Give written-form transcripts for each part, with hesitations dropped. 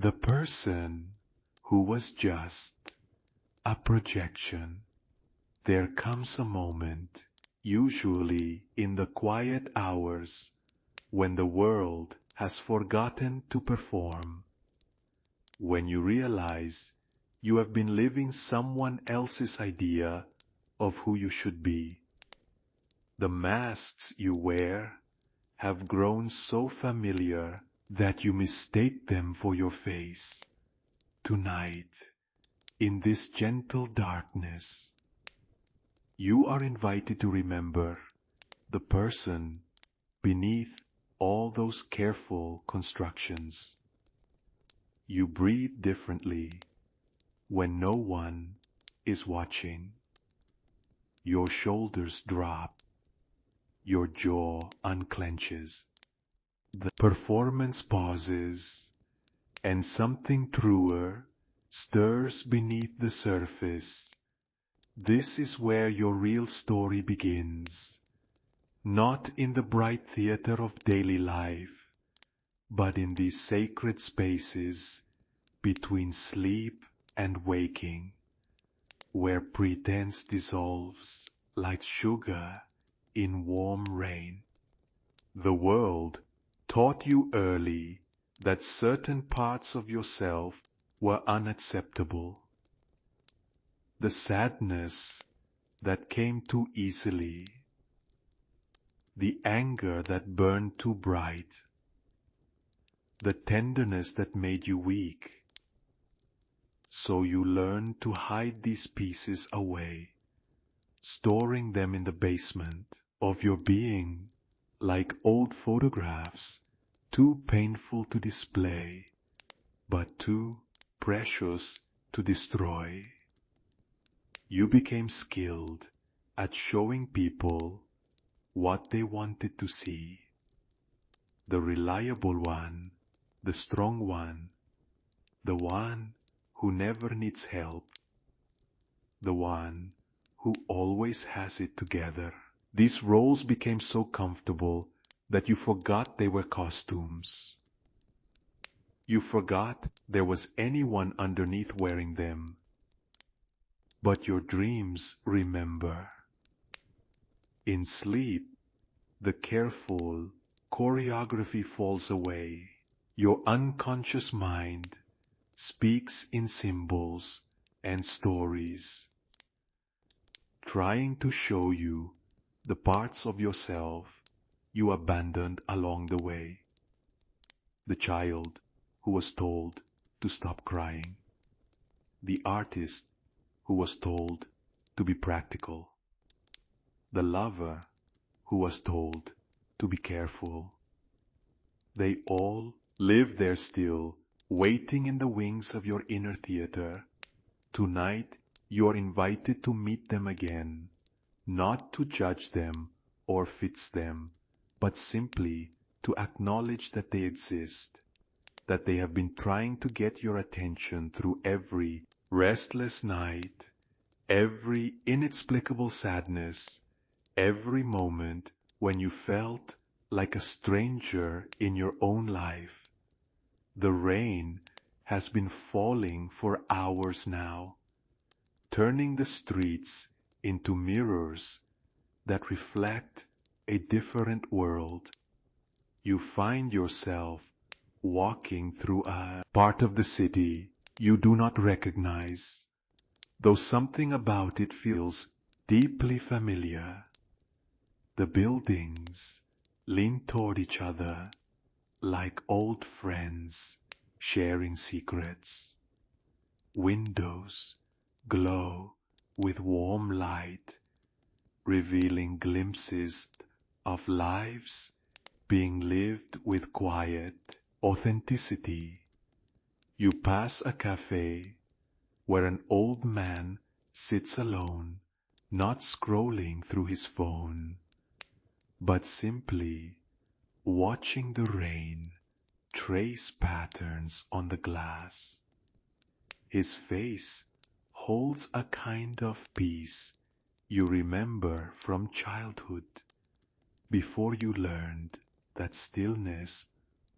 The person who was just a projection. There comes a moment, usually in the quiet hours, when the world has forgotten to perform, when you realize you have been living someone else's idea of who you should be. The masks you wear have grown so familiar that you mistake them for your face. Tonight, in this gentle darkness, you are invited to remember the person beneath all those careful constructions. You breathe differently when no one is watching. Your shoulders drop. Your jaw unclenches. The performance pauses, and something truer stirs beneath the surface. This is where your real story begins, not in the bright theater of daily life, but in these sacred spaces between sleep and waking, where pretense dissolves like sugar in warm rain. The world taught you early that certain parts of yourself were unacceptable. The sadness that came too easily, the anger that burned too bright, the tenderness that made you weak. So you learned to hide these pieces away, storing them in the basement of your being like old photographs, too painful to display, but too precious to destroy. You became skilled at showing people what they wanted to see. The reliable one, the strong one, the one who never needs help, the one who always has it together. These roles became so comfortable that you forgot they were costumes. You forgot there was anyone underneath wearing them. But your dreams remember. In sleep, the careful choreography falls away. Your unconscious mind speaks in symbols and stories, trying to show you the parts of yourself you abandoned along the way. The child who was told to stop crying. The artist who was told to be practical. The lover who was told to be careful. They all live there still, waiting in the wings of your inner theater. Tonight you are invited to meet them again, not to judge them or fix them, but simply to acknowledge that they exist, that they have been trying to get your attention through every restless night, every inexplicable sadness, every moment when you felt like a stranger in your own life. The rain has been falling for hours now, turning the streets into mirrors that reflect a different world. You find yourself walking through a part of the city you do not recognize, though something about it feels deeply familiar. The buildings lean toward each other like old friends sharing secrets. Windows glow with warm light, revealing glimpses of lives being lived with quiet authenticity. You pass a cafe where an old man sits alone, not scrolling through his phone, but simply watching the rain trace patterns on the glass. His face holds a kind of peace you remember from childhood, before you learned that stillness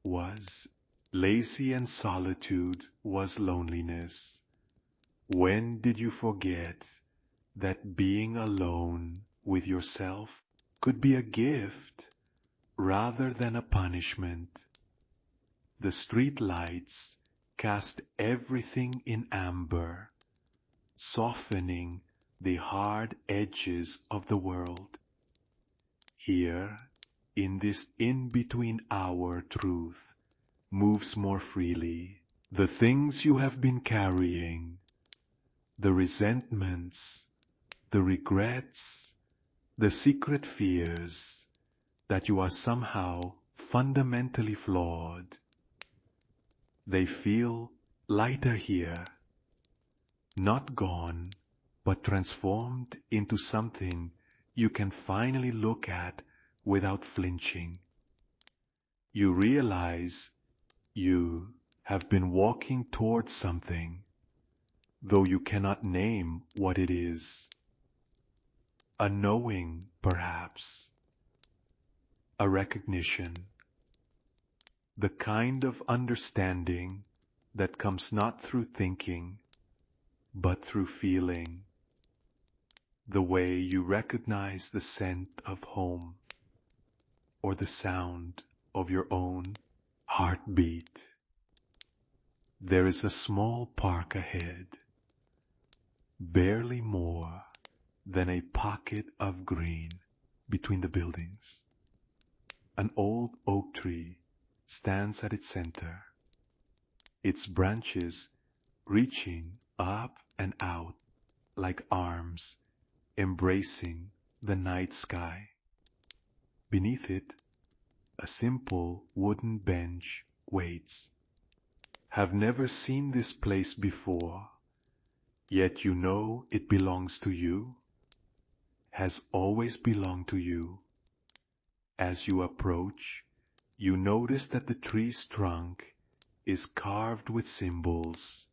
was Lazy and solitude was loneliness. When did you forget that being alone with yourself could be a gift rather than a punishment? The street lights cast everything in amber, softening the hard edges of the world. Here, in this in-between hour, truth moves more freely. The things you have been carrying, the resentments, the regrets, the secret fears that you are somehow fundamentally flawed, they feel lighter here, not gone, but transformed into something you can finally look at without flinching. You realize you have been walking towards something, though you cannot name what it is. A knowing, perhaps. A recognition. The kind of understanding that comes not through thinking, but through feeling. The way you recognize the scent of home, or the sound of your own heartbeat. There is a small park ahead, barely more than a pocket of green between the buildings. An old oak tree stands at its center, its branches reaching up and out like arms embracing the night sky. Beneath it, a simple wooden bench waits. Have never seen this place before, yet you know it belongs to you, has always belonged to you. As you approach, you notice that the tree's trunk is carved with symbols,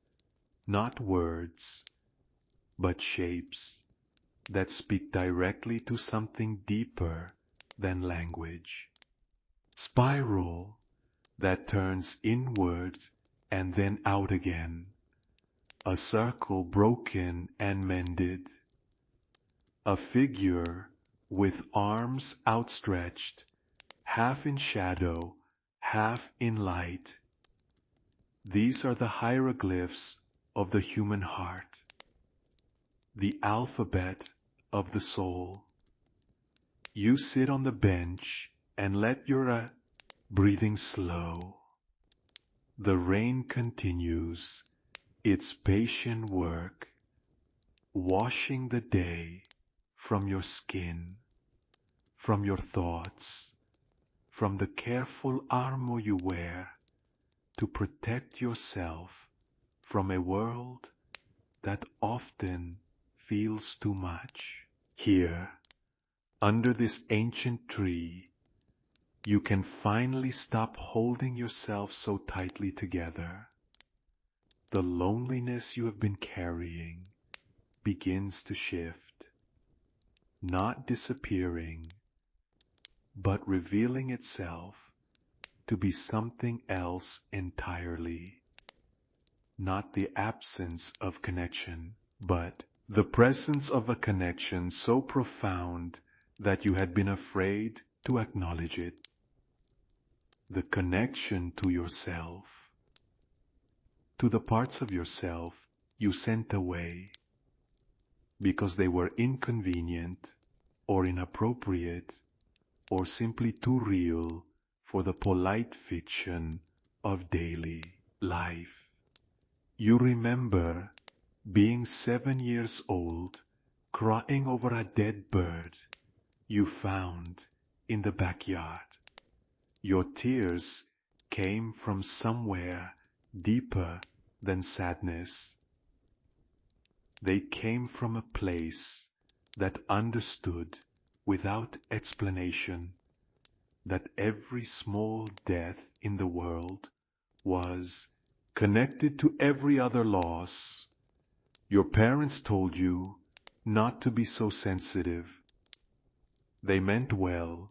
not words, but shapes that speak directly to something deeper than language. Spiral that turns inward and then out again. A circle broken and mended. A figure with arms outstretched, half in shadow, half in light. These are the hieroglyphs of the human heart, the alphabet of the soul. You sit on the bench and let your breathing slow. The rain continues its patient work, washing the day from your skin, from your thoughts, from the careful armor you wear to protect yourself from a world that often feels too much. Here, under this ancient tree, you can finally stop holding yourself so tightly together. The loneliness you have been carrying begins to shift, not disappearing, but revealing itself to be something else entirely. Not the absence of connection, but the presence of a connection so profound that you had been afraid to acknowledge it. The connection to yourself, to the parts of yourself you sent away because they were inconvenient or inappropriate or simply too real for the polite fiction of daily life. You remember being 7 years old, crying over a dead bird you found in the backyard. Your tears came from somewhere deeper than sadness. They came from a place that understood without explanation that every small death in the world was connected to every other loss. Your parents told you not to be so sensitive. They meant well.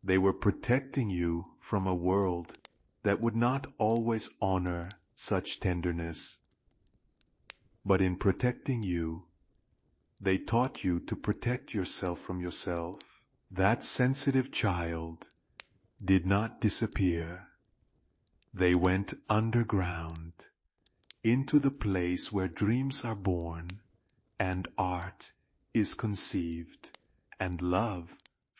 They were protecting you from a world that would not always honor such tenderness. But in protecting you, they taught you to protect yourself from yourself. That sensitive child did not disappear. They went underground, into the place where dreams are born, and art is conceived, and love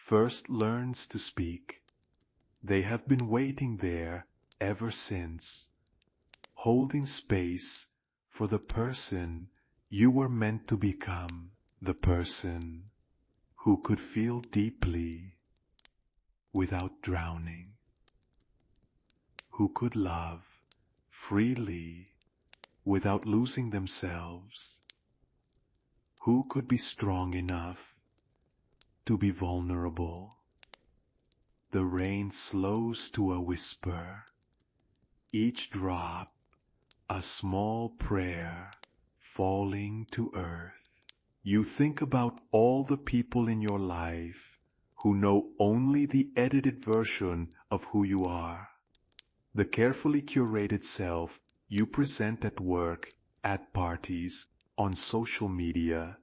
first learns to speak. They have been waiting there ever since, holding space for the person you were meant to become, the person who could feel deeply without drowning, who could love freely without losing themselves, who could be strong enough to be vulnerable. The rain slows to a whisper, each drop a small prayer falling to earth. You think about all the people in your life who know only the edited version of who you are, the carefully curated self you present at work, at parties, on social media.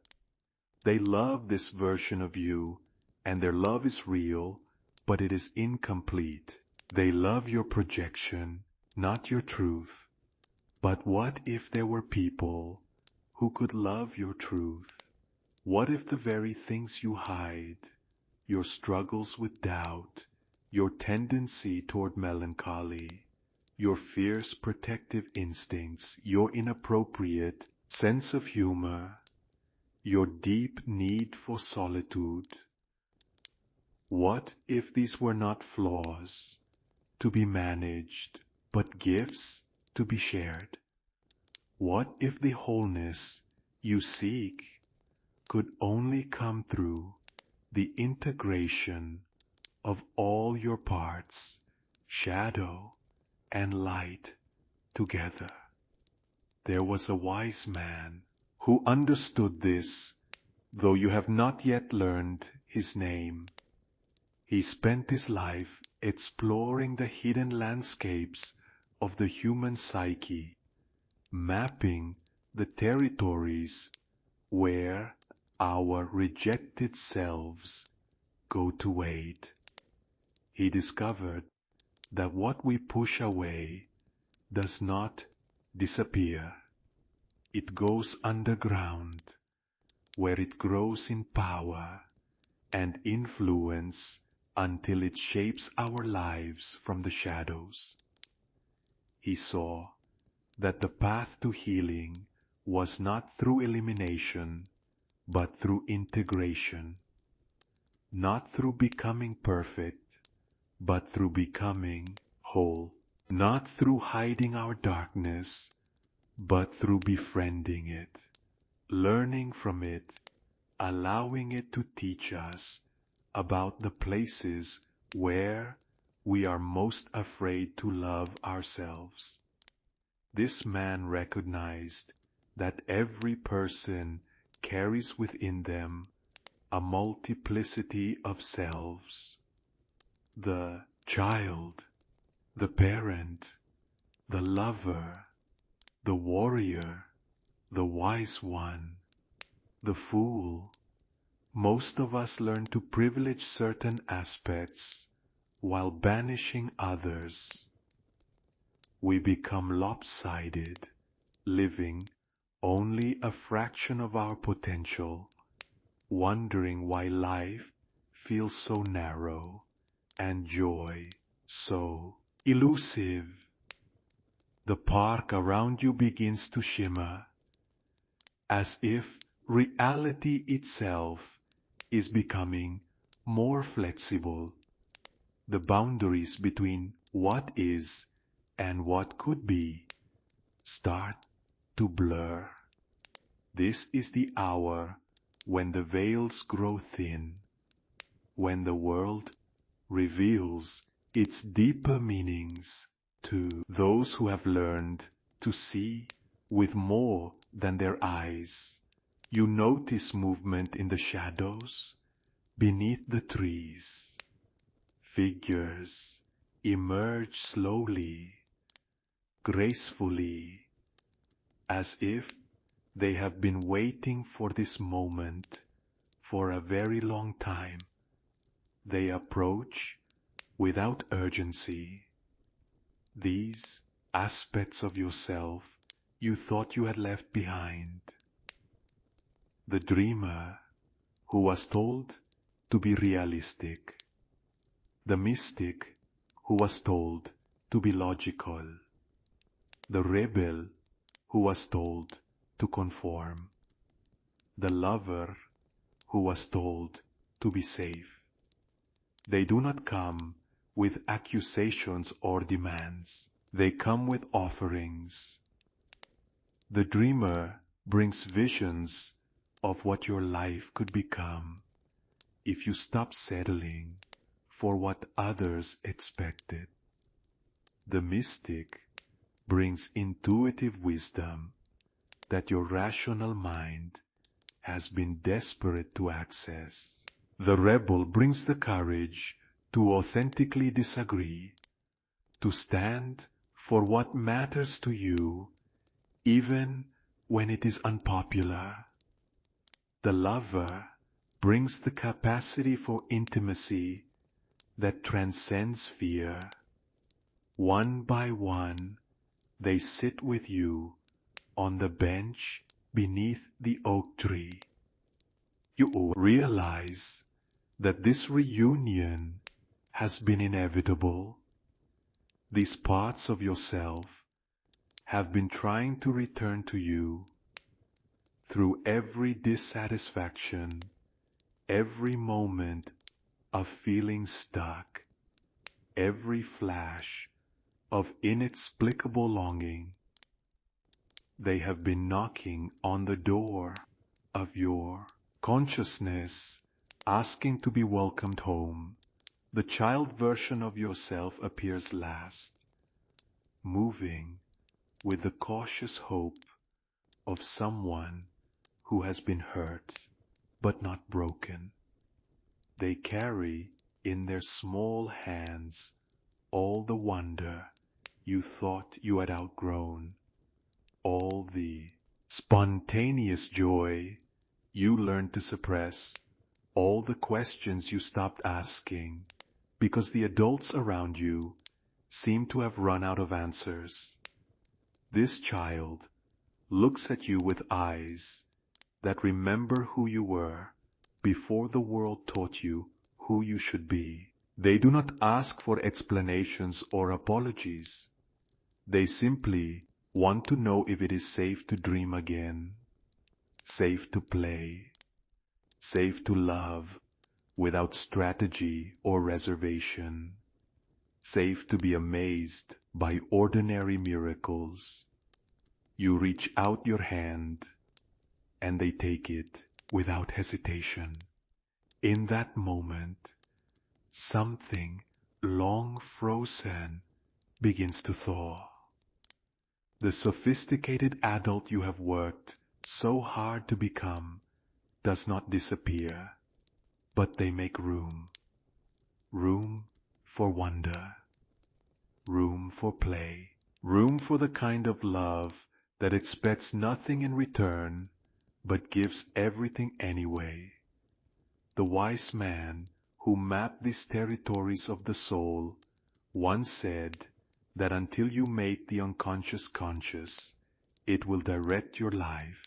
They love this version of you, and their love is real, but it is incomplete. They love your projection, not your truth. But what if there were people who could love your truth? What if the very things you hide, your struggles with doubt, your tendency toward melancholy, your fierce protective instincts, your inappropriate sense of humor, your deep need for solitude, what if these were not flaws to be managed, but gifts to be shared? What if the wholeness you seek could only come through the integration of all your parts, shadow and light, together? There was a wise man who understood this, though you have not yet learned his name. He spent his life exploring the hidden landscapes of the human psyche, mapping the territories where our rejected selves go to wait. He discovered that what we push away does not disappear. It goes underground, where it grows in power and influence until it shapes our lives from the shadows. He saw that the path to healing was not through elimination, but through integration, not through becoming perfect, but through becoming whole, not through hiding our darkness, but through befriending it, learning from it, allowing it to teach us about the places where we are most afraid to love ourselves. This man recognized that every person carries within them a multiplicity of selves. The child, the parent, the lover, the warrior, the wise one, the fool. Most of us learn to privilege certain aspects while banishing others. We become lopsided, living only a fraction of our potential, wondering why life feels so narrow and joy so elusive. The park around you begins to shimmer, as if reality itself is becoming more flexible. The boundaries between what is and what could be start to blur. This is the hour when the veils grow thin, when the world reveals its deeper meanings to those who have learned to see with more than their eyes. You notice movement in the shadows, beneath the trees, figures emerge slowly, gracefully, as if they have been waiting for this moment for a very long time. They approach without urgency. These aspects of yourself you thought you had left behind. The dreamer who was told to be realistic. The mystic who was told to be logical. The rebel who was told to conform. The lover who was told to be safe. They do not come with accusations or demands. They come with offerings. The dreamer brings visions of what your life could become if you stop settling for what others expected. The mystic brings intuitive wisdom that your rational mind has been desperate to access. The rebel brings the courage to authentically disagree, to stand for what matters to you, even when it is unpopular. The lover brings the capacity for intimacy that transcends fear. One by one, they sit with you on the bench beneath the oak tree. You realize that this reunion has been inevitable. These parts of yourself have been trying to return to you through every dissatisfaction, every moment of feeling stuck, every flash of inexplicable longing. They have been knocking on the door of your consciousness, asking to be welcomed home. The child version of yourself appears last, moving with the cautious hope of someone who has been hurt but not broken. They carry in their small hands all the wonder you thought you had outgrown, all the spontaneous joy you learned to suppress, all the questions you stopped asking because the adults around you seem to have run out of answers. This child looks at you with eyes that remember who you were before the world taught you who you should be. They do not ask for explanations or apologies. They simply want to know if it is safe to dream again, safe to play, safe to love without strategy or reservation, safe to be amazed by ordinary miracles. You reach out your hand, and they take it without hesitation. In that moment, something long frozen begins to thaw. The sophisticated adult you have worked so hard to become does not disappear, but they make room. Room for wonder. Room for play. Room for the kind of love that expects nothing in return, but gives everything anyway. The wise man who mapped these territories of the soul once said that until you make the unconscious conscious, it will direct your life,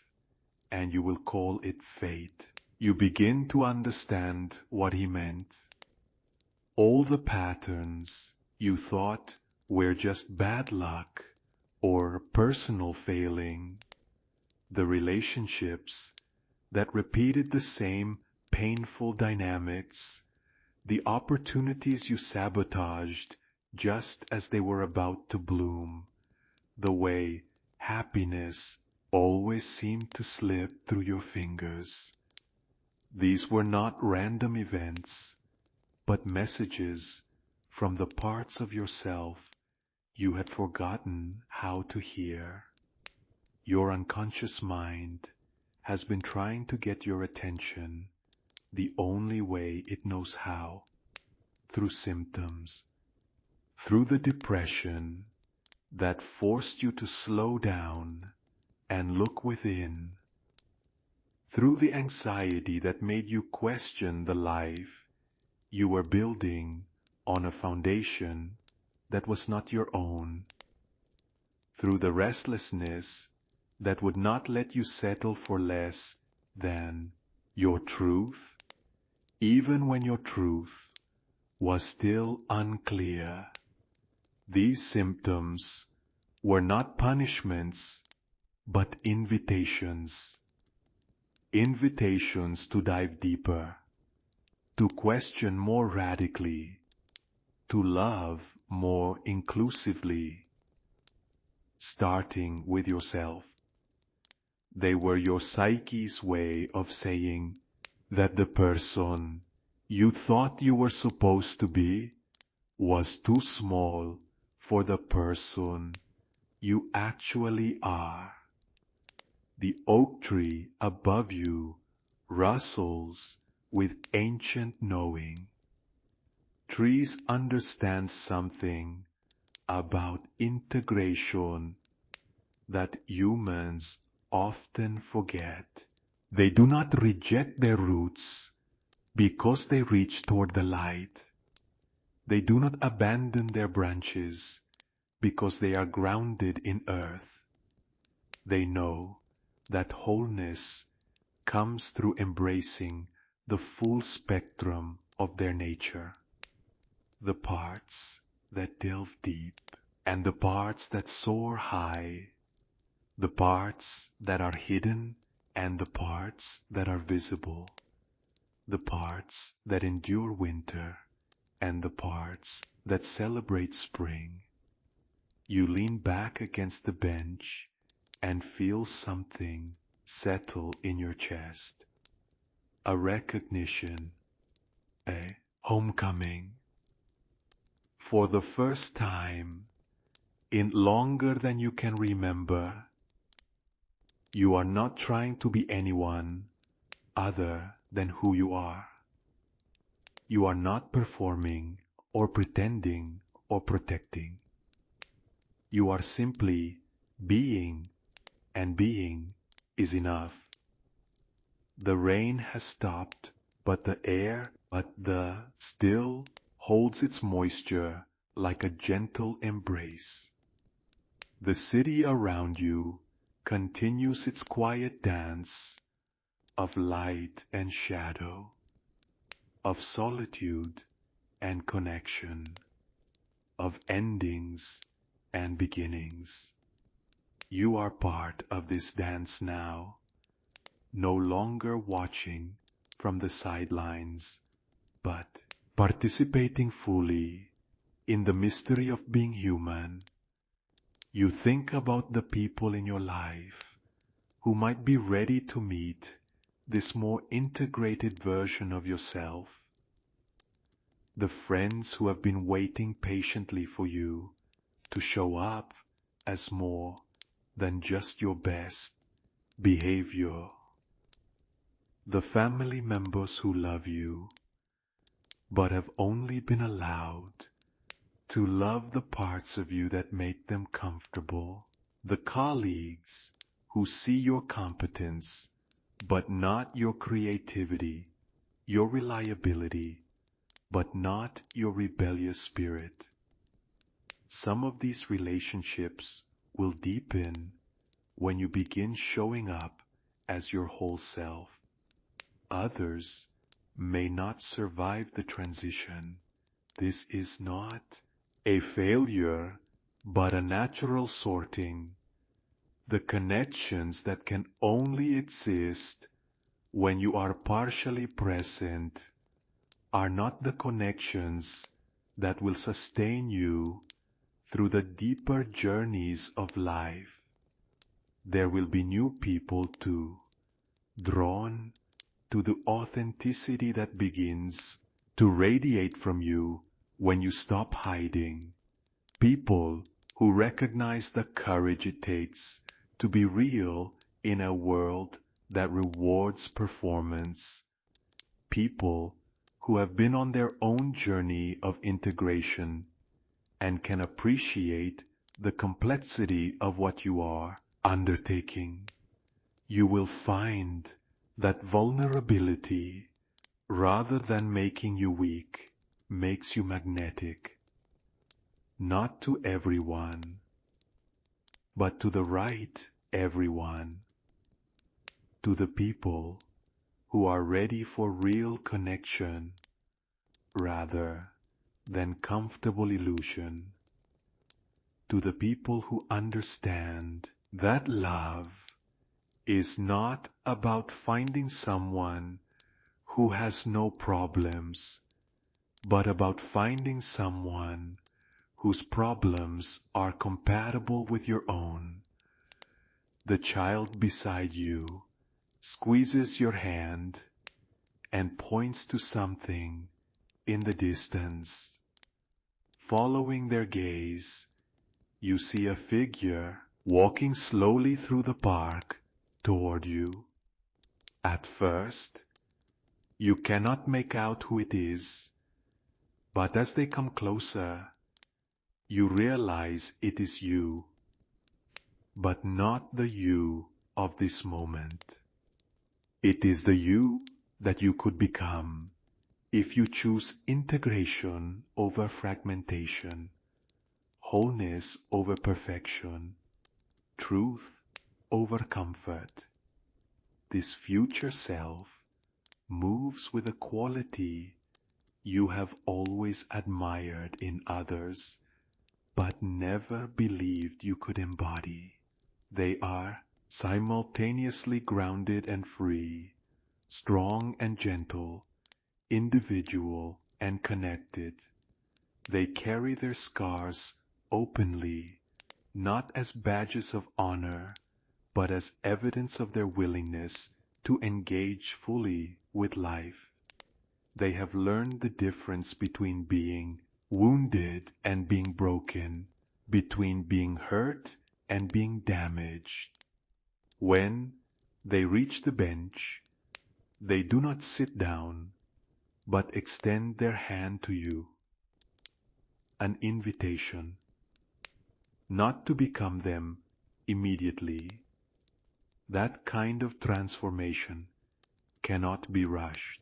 and you will call it fate. You begin to understand what he meant. All the patterns you thought were just bad luck or personal failing, the relationships that repeated the same painful dynamics, the opportunities you sabotaged just as they were about to bloom, the way happiness always seemed to slip through your fingers. These were not random events, but messages from the parts of yourself you had forgotten how to hear. Your unconscious mind has been trying to get your attention the only way it knows how, through symptoms, through the depression that forced you to slow down and look within, through the anxiety that made you question the life you were building on a foundation that was not your own, through the restlessness that would not let you settle for less than your truth, even when your truth was still unclear. These symptoms were not punishments, but invitations. Invitations to dive deeper, to question more radically, to love more inclusively, starting with yourself. They were your psyche's way of saying that the person you thought you were supposed to be was too small for the person you actually are. The oak tree above you rustles with ancient knowing. Trees understand something about integration that humans often forget. They do not reject their roots because they reach toward the light. They do not abandon their branches because they are grounded in earth. They know that wholeness comes through embracing the full spectrum of their nature. The parts that delve deep and the parts that soar high, the parts that are hidden and the parts that are visible, the parts that endure winter and the parts that celebrate spring. You lean back against the bench and feel something settle in your chest. A recognition, a homecoming. For the first time, in longer than you can remember, you are not trying to be anyone other than who you are. You are not performing or pretending or protecting. You are simply being, and being is enough. The rain has stopped, but the still holds its moisture like a gentle embrace. The city around you continues its quiet dance of light and shadow, of solitude and connection, of endings and beginnings. You are part of this dance now, no longer watching from the sidelines, but participating fully in the mystery of being human. You think about the people in your life who might be ready to meet this more integrated version of yourself. The friends who have been waiting patiently for you to show up as more than just your best behavior. The family members who love you, but have only been allowed to love the parts of you that make them comfortable. The colleagues who see your competence, but not your creativity, your reliability, but not your rebellious spirit. Some of these relationships will deepen when you begin showing up as your whole self. Others may not survive the transition. This is not a failure, but a natural sorting. The connections that can only exist when you are partially present are not the connections that will sustain you through the deeper journeys of life. There will be new people too, drawn to the authenticity that begins to radiate from you when you stop hiding. People who recognize the courage it takes to be real in a world that rewards performance. People who have been on their own journey of integration and can appreciate the complexity of what you are undertaking, you will find that vulnerability, rather than making you weak, makes you magnetic, not to everyone, but to the right everyone, to the people who are ready for real connection rather than comfortable illusion, to the people who understand that love is not about finding someone who has no problems, but about finding someone whose problems are compatible with your own. The child beside you squeezes your hand and points to something in the distance. Following their gaze, you see a figure walking slowly through the park toward you. At first, you cannot make out who it is, but as they come closer, you realize it is you, but not the you of this moment. It is the you that you could become if you choose integration over fragmentation, wholeness over perfection, truth over comfort. This future self moves with a quality you have always admired in others, but never believed you could embody. They are simultaneously grounded and free, strong and gentle, individual and connected. They carry their scars openly, not as badges of honor, but as evidence of their willingness to engage fully with life. They have learned the difference between being wounded and being broken, between being hurt and being damaged. When they reach the bench, they do not sit down, but extend their hand to you. An invitation, not to become them immediately. That kind of transformation cannot be rushed,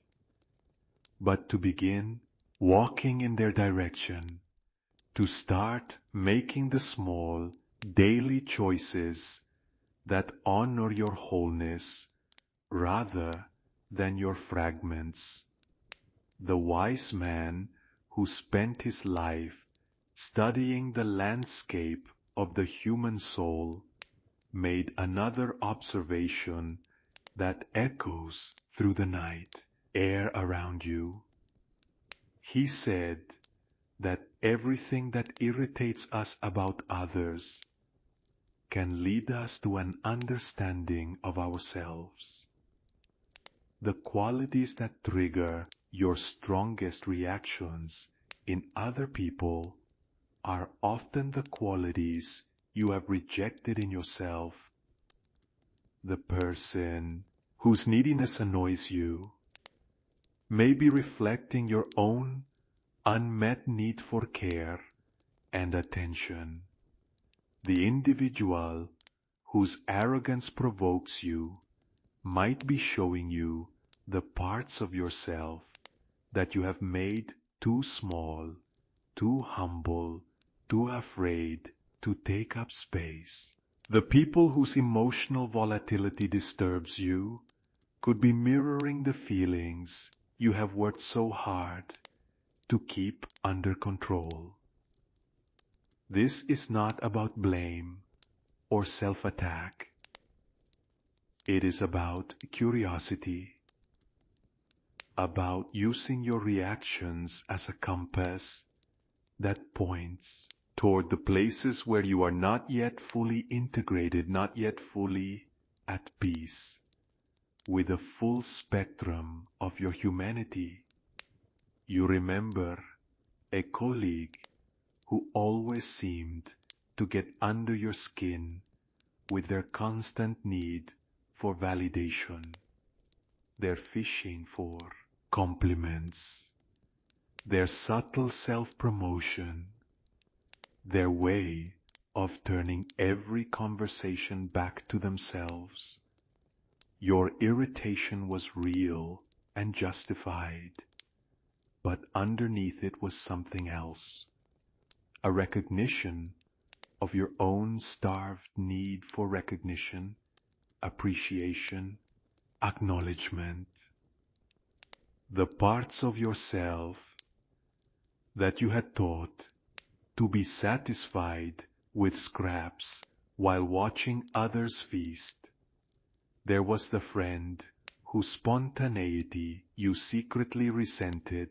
but to begin walking in their direction, to start making the small, daily choices that honor your wholeness rather than your fragments. The wise man who spent his life studying the landscape of the human soul made another observation that echoes through the night air around you. He said that everything that irritates us about others can lead us to an understanding of ourselves. The qualities that trigger your strongest reactions in other people are often the qualities you have rejected in yourself. The person whose neediness annoys you may be reflecting your own unmet need for care and attention. The individual whose arrogance provokes you might be showing you the parts of yourself that you have made too small, too humble, too afraid to take up space. The people whose emotional volatility disturbs you could be mirroring the feelings you have worked so hard to keep under control. This is not about blame or self-attack. It is about curiosity, about using your reactions as a compass that points toward the places where you are not yet fully integrated, not yet fully at peace with the full spectrum of your humanity. You remember a colleague who always seemed to get under your skin with their constant need for validation, their fishing for compliments, their subtle self-promotion. their way of turning every conversation back to themselves. Your irritation was real and justified, but underneath it was something else, a recognition of your own starved need for recognition, appreciation, acknowledgement. The parts of yourself that you had taught to be satisfied with scraps while watching others feast. There was the friend whose spontaneity you secretly resented,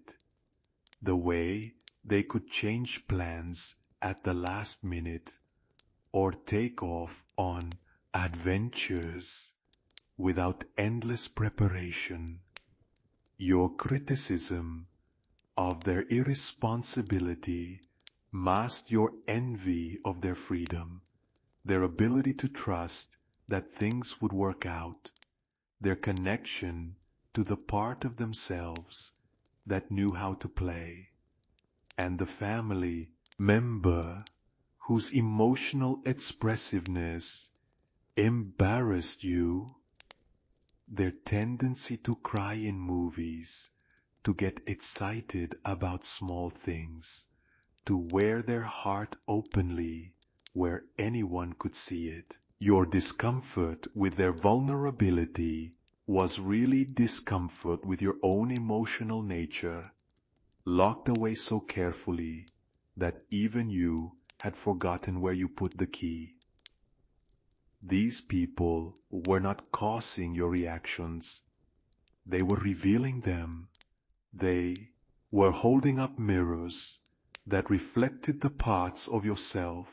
the way they could change plans at the last minute or take off on adventures without endless preparation. Your criticism of their irresponsibility masked your envy of their freedom, their ability to trust that things would work out, their connection to the part of themselves that knew how to play, and the family member whose emotional expressiveness embarrassed you, their tendency to cry in movies, to get excited about small things, to wear their heart openly where anyone could see it. Your discomfort with their vulnerability was really discomfort with your own emotional nature, locked away so carefully that even you had forgotten where you put the key. These people were not causing your reactions, they were revealing them. They were holding up mirrors that reflected the parts of yourself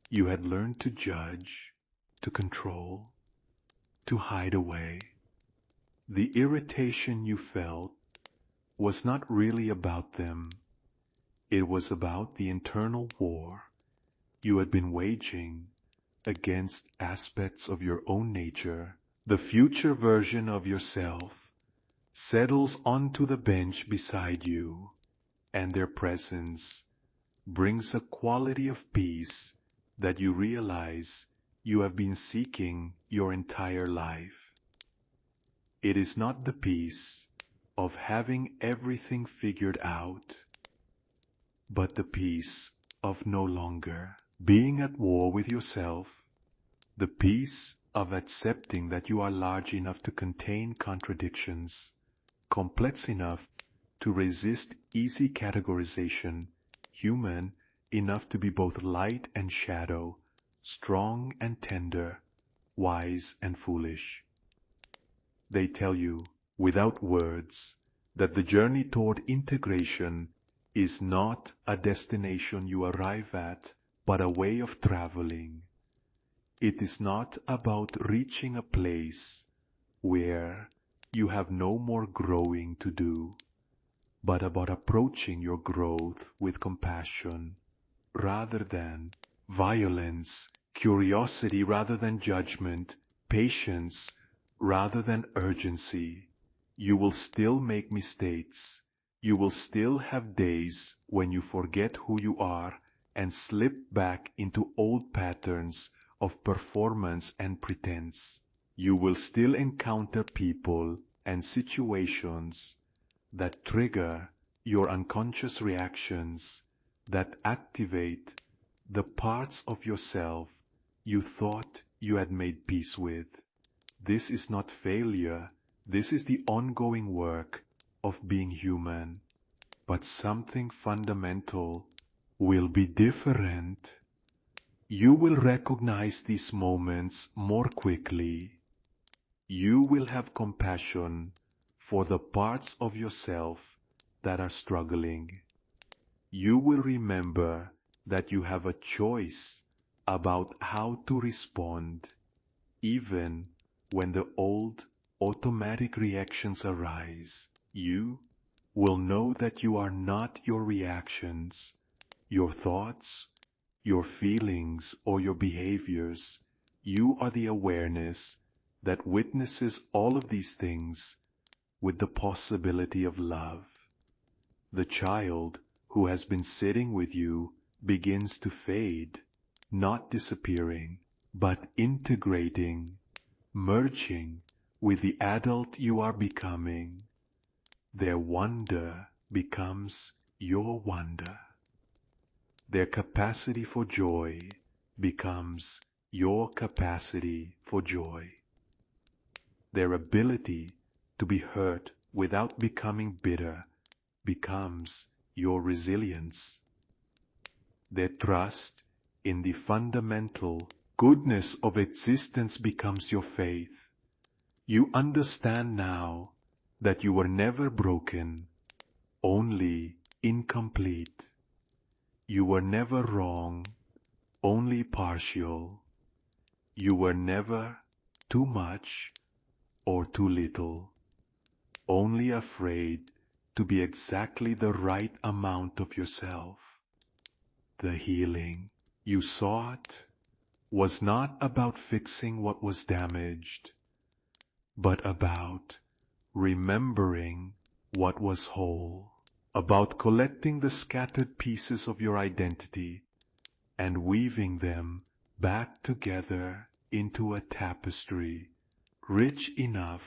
you had learned to judge, to control, to hide away. The irritation you felt was not really about them. It was about the internal war you had been waging against aspects of your own nature. The future version of yourself settles onto the bench beside you, and their presence brings a quality of peace that you realize you have been seeking your entire life. It is not the peace of having everything figured out, but the peace of no longer being at war with yourself, the peace of accepting that you are large enough to contain contradictions, complex enough to resist easy categorization, human enough to be both light and shadow, strong and tender, wise and foolish. They tell you, without words, that the journey toward integration is not a destination you arrive at, but a way of traveling. It is not about reaching a place where you have no more growing to do, but about approaching your growth with compassion rather than violence, curiosity rather than judgment, patience rather than urgency. You will still make mistakes. You will still have days when you forget who you are and slip back into old patterns of performance and pretense. You will still encounter people and situations that trigger your unconscious reactions, that activate the parts of yourself you thought you had made peace with. This is not failure. This is the ongoing work of being human. But something fundamental will be different. You will recognize these moments more quickly. You will have compassion for the parts of yourself that are struggling. You will remember that you have a choice about how to respond, even when the old automatic reactions arise. You will know that you are not your reactions, your thoughts, your feelings, or your behaviors. You are the awareness that witnesses all of these things with the possibility of love. The child who has been sitting with you begins to fade, not disappearing, but integrating, merging with the adult you are becoming. Their wonder becomes your wonder. Their capacity for joy becomes your capacity for joy. Their ability to be hurt without becoming bitter becomes your resilience. Their trust in the fundamental goodness of existence becomes your faith. You understand now that you were never broken, only incomplete. You were never wrong, only partial. You were never too much or too little, only afraid to be exactly the right amount of yourself. The healing you sought was not about fixing what was damaged, but about remembering what was whole, about collecting the scattered pieces of your identity and weaving them back together into a tapestry rich enough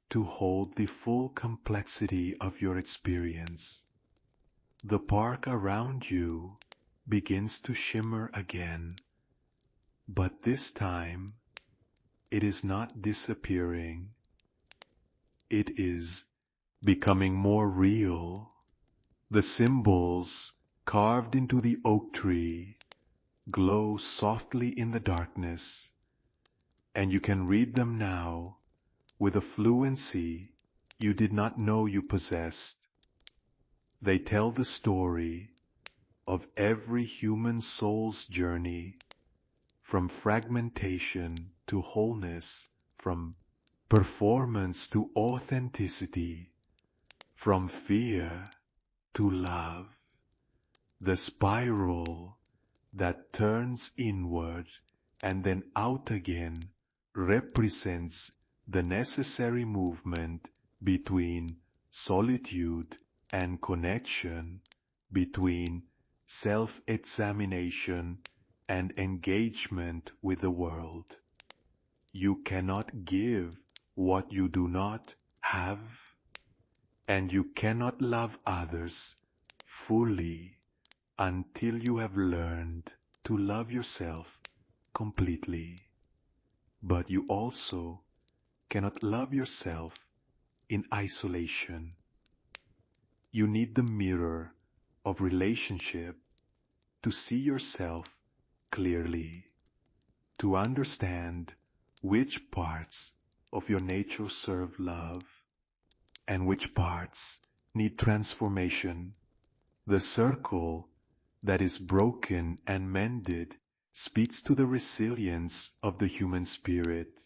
to hold the full complexity of your experience. The park around you begins to shimmer again, but this time it is not disappearing. It is becoming more real. The symbols carved into the oak tree glow softly in the darkness, and you can read them now with a fluency you did not know you possessed. They tell the story of every human soul's journey, from fragmentation to wholeness, from performance to authenticity, from fear to love. The spiral that turns inward and then out again represents the necessary movement between solitude and connection, between self-examination and engagement with the world. You cannot give what you do not have, and you cannot love others fully until you have learned to love yourself completely. But you also cannot love yourself in isolation. You need the mirror of relationship to see yourself clearly, to understand which parts of your nature serve love and which parts need transformation. The circle that is broken and mended speaks to the resilience of the human spirit.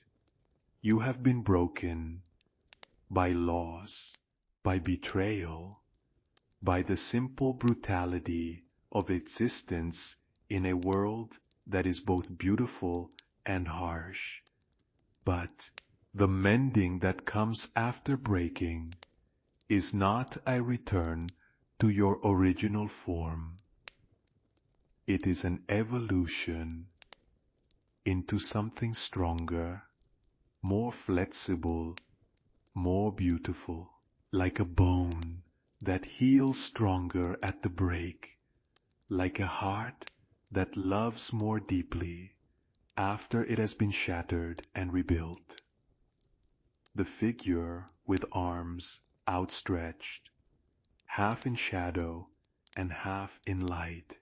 You have been broken by loss, by betrayal, by the simple brutality of existence in a world that is both beautiful and harsh. But the mending that comes after breaking is not a return to your original form. It is an evolution into something stronger, more flexible, more beautiful, like a bone that heals stronger at the break, like a heart that loves more deeply after it has been shattered and rebuilt. The figure with arms outstretched, half in shadow and half in light,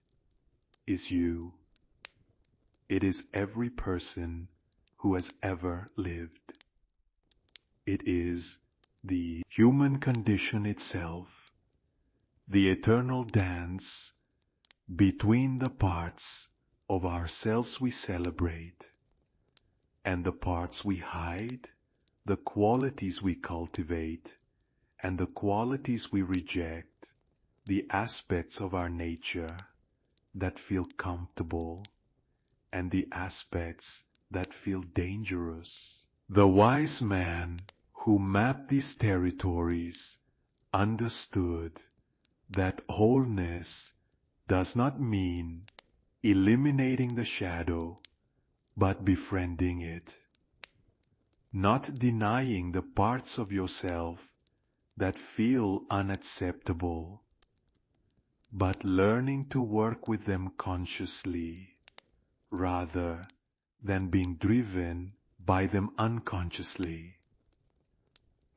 is you. It is every person who has ever lived. It is the human condition itself, the eternal dance between the parts of ourselves we celebrate and the parts we hide, the qualities we cultivate and the qualities we reject, the aspects of our nature that feel comfortable and the aspects that feel dangerous. The wise man who mapped these territories understood that wholeness does not mean eliminating the shadow, but befriending it. Not denying the parts of yourself that feel unacceptable, but learning to work with them consciously, rather than being driven by them unconsciously.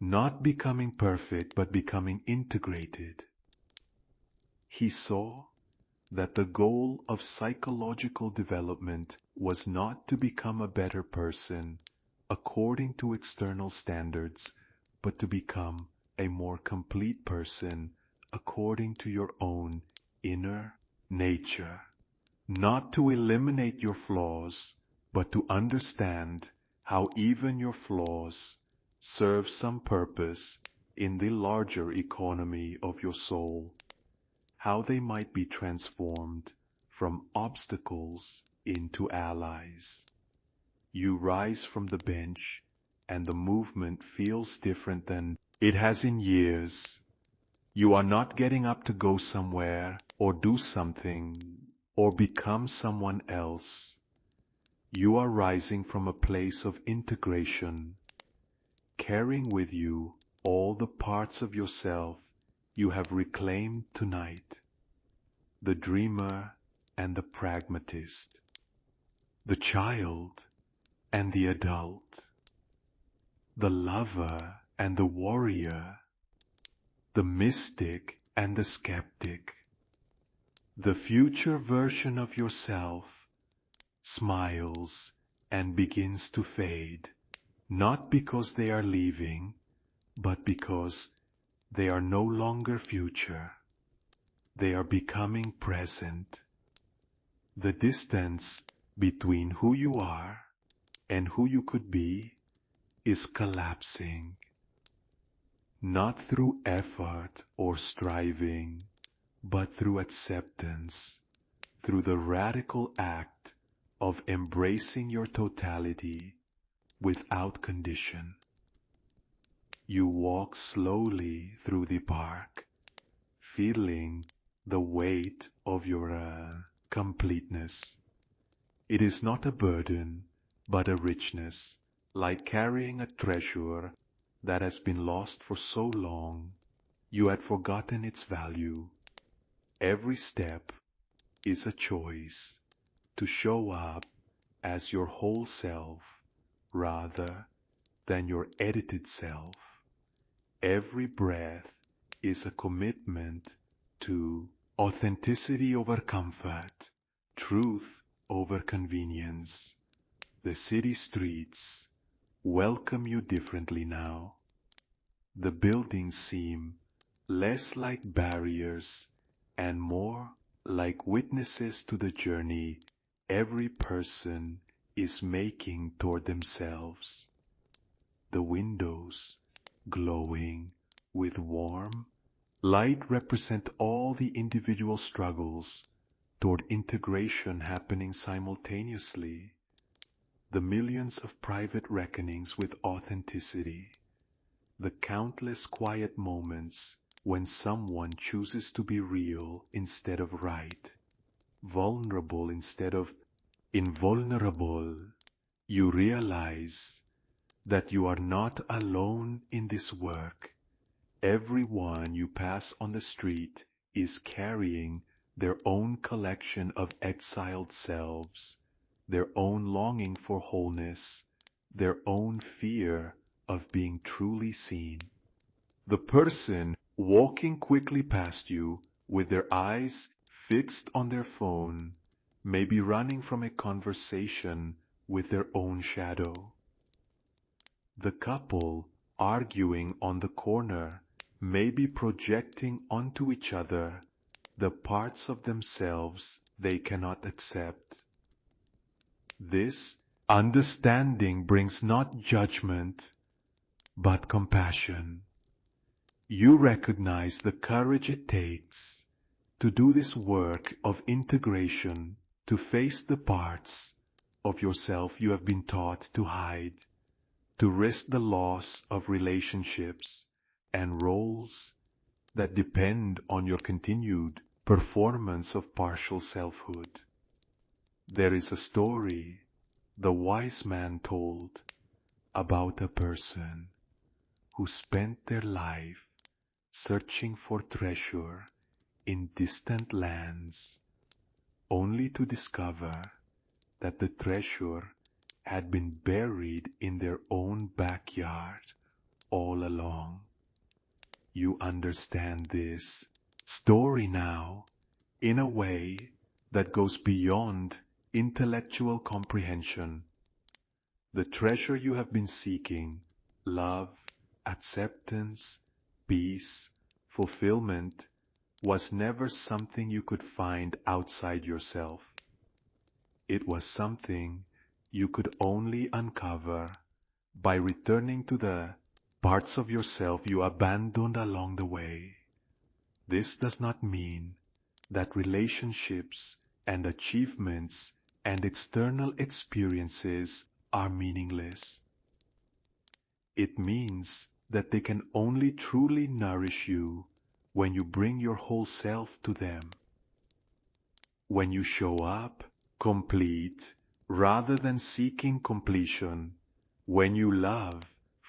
Not becoming perfect, but becoming integrated. He saw that the goal of psychological development was not to become a better person according to external standards, but to become a more complete person according to your own inner nature. Not to eliminate your flaws, but to understand how even your flaws serve some purpose in the larger economy of your soul, how they might be transformed from obstacles into allies. You rise from the bench, and the movement feels different than it has in years. You are not getting up to go somewhere, or do something, or become someone else. You are rising from a place of integration, carrying with you all the parts of yourself you have reclaimed tonight, the dreamer and the pragmatist, the child and the adult, the lover and the warrior, the mystic and the skeptic. The future version of yourself smiles and begins to fade, not because they are leaving, but because they are no longer future. They are becoming present. The distance between who you are and who you could be is collapsing, not through effort or striving, but through acceptance, through the radical act of embracing your totality without condition. You walk slowly through the park, feeling the weight of your completeness. It is not a burden, but a richness, like carrying a treasure that has been lost for so long you had forgotten its value. Every step is a choice to show up as your whole self rather than your edited self. Every breath is a commitment to authenticity over comfort, truth over convenience. The city streets welcome you differently now. The buildings seem less like barriers and more like witnesses to the journey every person is making toward themselves. The windows, glowing with warm light, represent all the individual struggles toward integration happening simultaneously, the millions of private reckonings with authenticity, the countless quiet moments when someone chooses to be real instead of right, vulnerable instead of invulnerable. You realize that you are not alone in this work. Everyone you pass on the street is carrying their own collection of exiled selves, their own longing for wholeness, their own fear of being truly seen. The person walking quickly past you with their eyes fixed on their phone may be running from a conversation with their own shadow. The couple arguing on the corner may be projecting onto each other the parts of themselves they cannot accept. This understanding brings not judgment, but compassion. You recognize the courage it takes to do this work of integration, to face the parts of yourself you have been taught to hide, to risk the loss of relationships and roles that depend on your continued performance of partial selfhood. There is a story the wise man told about a person who spent their life searching for treasure in distant lands, only to discover that the treasure had been buried in their own backyard all along. You understand this story now in a way that goes beyond intellectual comprehension. The treasure you have been seeking, love, acceptance, peace, fulfillment, was never something you could find outside yourself. It was something you could only uncover by returning to the parts of yourself you abandoned along the way. This does not mean that relationships and achievements and external experiences are meaningless. It means that they can only truly nourish you when you bring your whole self to them. When you show up complete rather than seeking completion, when you love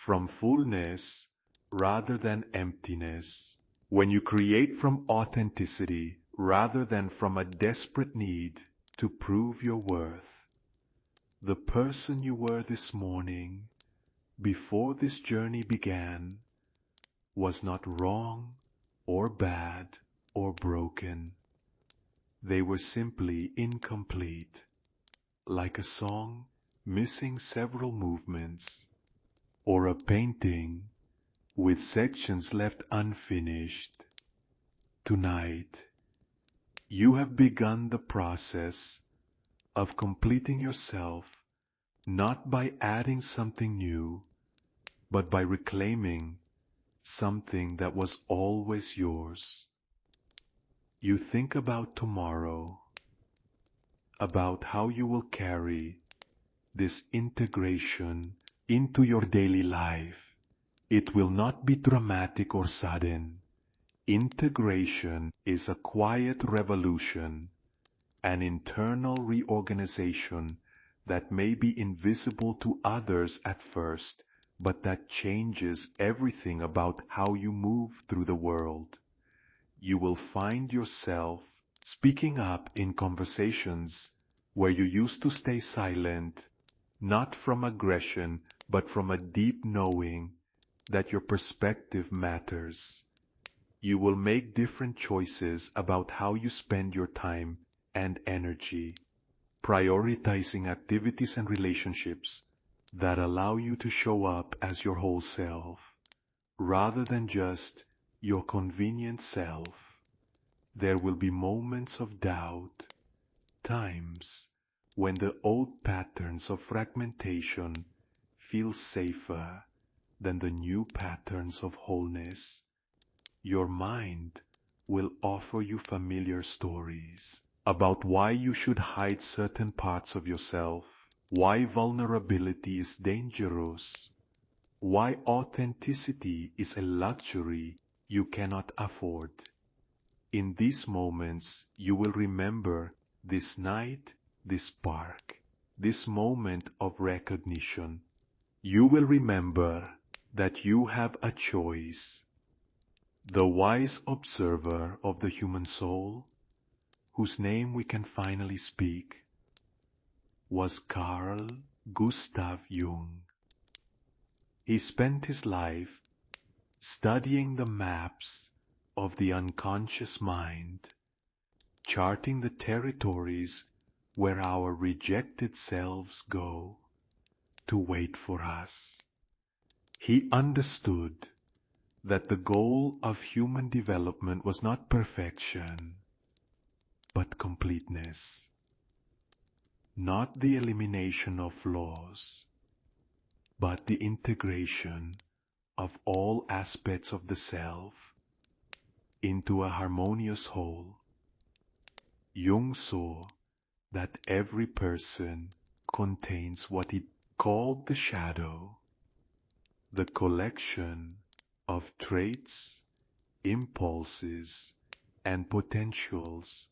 from fullness rather than emptiness, when you create from authenticity rather than from a desperate need to prove your worth, the person you were this morning, before this journey began, was not wrong or bad or broken. They were simply incomplete, like a song missing several movements, or a painting with sections left unfinished. Tonight, you have begun the process of completing yourself, not by adding something new, but by reclaiming something that was always yours. You think about tomorrow, about how you will carry this integration into your daily life. It will not be dramatic or sudden. Integration is a quiet revolution, an internal reorganization that may be invisible to others at first, but that changes everything about how you move through the world. You will find yourself speaking up in conversations where you used to stay silent, not from aggression, but from a deep knowing that your perspective matters. You will make different choices about how you spend your time and energy, prioritizing activities and relationships that allow you to show up as your whole self, rather than just your convenient self. There will be moments of doubt, times when the old patterns of fragmentation feel safer than the new patterns of wholeness. Your mind will offer you familiar stories about why you should hide certain parts of yourself, why vulnerability is dangerous, why authenticity is a luxury you cannot afford. In these moments, you will remember this night, this spark, this moment of recognition. You will remember that you have a choice. The wise observer of the human soul, whose name we can finally speak, was Carl Gustav Jung. He spent his life studying the maps of the unconscious mind, charting the territories where our rejected selves go to wait for us. He understood that the goal of human development was not perfection, but completeness, not the elimination of flaws, but the integration of all aspects of the self into a harmonious whole. Jung saw that every person contains what he called the shadow, the collection of traits, impulses, and potentials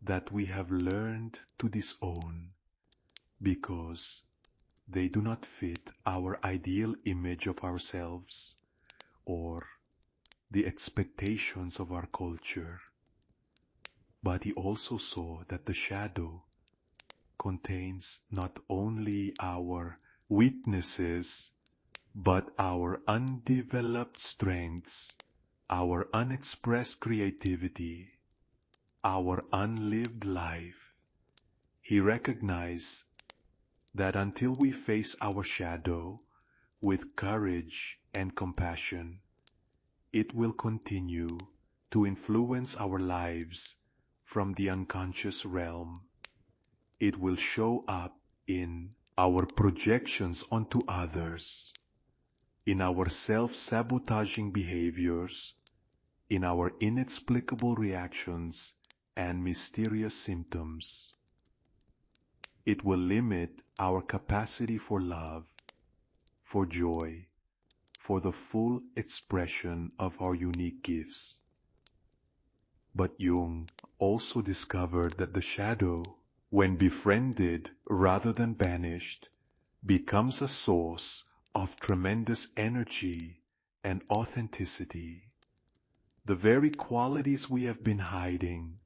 that we have learned to disown because they do not fit our ideal image of ourselves or the expectations of our culture. But he also saw that the shadow contains not only our weaknesses, but our undeveloped strengths, our unexpressed creativity, our unlived life. He recognized that until we face our shadow with courage and compassion, it will continue to influence our lives from the unconscious realm. It will show up in our projections onto others, in our self-sabotaging behaviors, in our inexplicable reactions and mysterious symptoms. It will limit our capacity for love, for joy, for the full expression of our unique gifts. But Jung also discovered that the shadow, when befriended rather than banished, becomes a source of tremendous energy and authenticity. The very qualities we have been hiding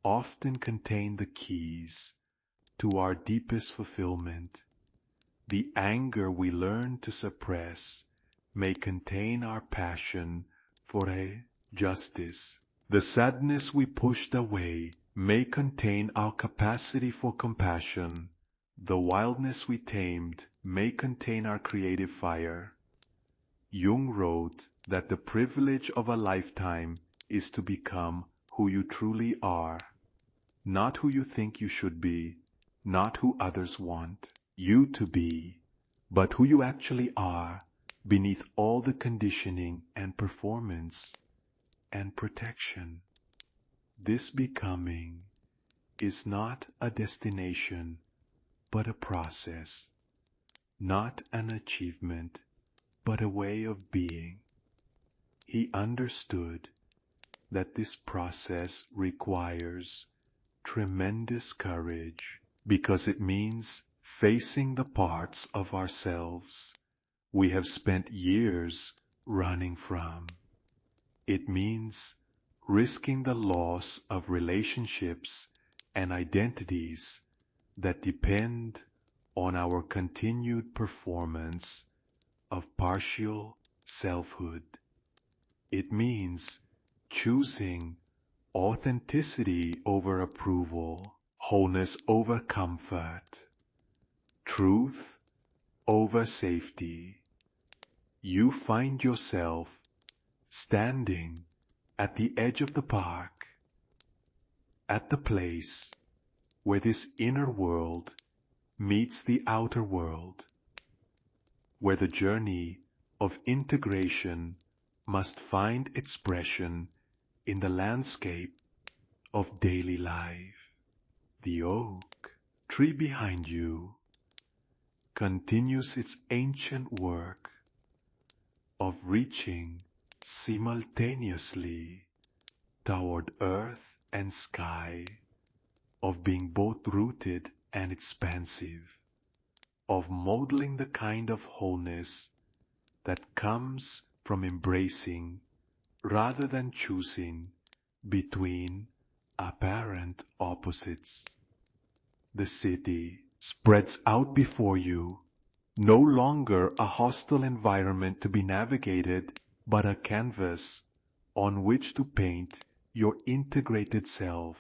often contain the keys to our deepest fulfillment. The anger we learn to suppress may contain our passion for a justice. The sadness we pushed away may contain our capacity for compassion. The wildness we tamed may contain our creative fire. Jung wrote that the privilege of a lifetime is to become who you truly are, not who you think you should be, not who others want you to be, but who you actually are beneath all the conditioning and performance and protection. This becoming is not a destination, but a process, not an achievement, but a way of being. He understood that this process requires tremendous courage because it means facing the parts of ourselves we have spent years running from. It means risking the loss of relationships and identities that depend on our continued performance of partial selfhood. It means choosing authenticity over approval, wholeness over comfort, truth over safety. You find yourself standing at the edge of the park, at the place where this inner world meets the outer world, where the journey of integration must find expression in the landscape of daily life. The oak tree behind you continues its ancient work of reaching simultaneously toward earth and sky, of being both rooted and expansive, of modeling the kind of wholeness that comes from embracing rather than choosing between apparent opposites. The city spreads out before you, no longer a hostile environment to be navigated, but a canvas on which to paint your integrated self.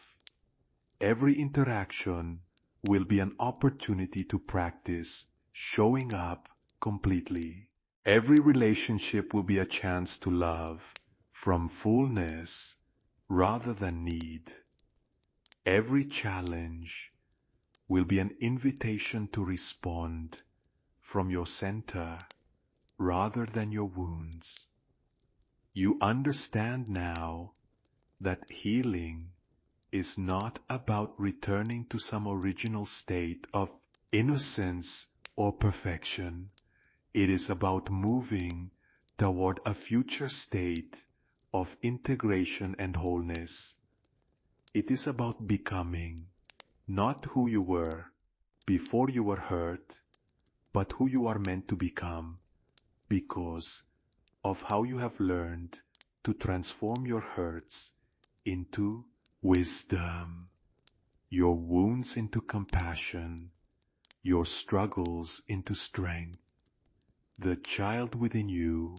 Every interaction will be an opportunity to practice showing up completely. Every relationship will be a chance to love from fullness rather than need. Every challenge will be an invitation to respond from your center rather than your wounds. You understand now that healing is not about returning to some original state of innocence or perfection. It is about moving toward a future state of integration and wholeness. It is about becoming not who you were before you were hurt, but who you are meant to become because of how you have learned to transform your hurts into wisdom, your wounds into compassion, your struggles into strength. The child within you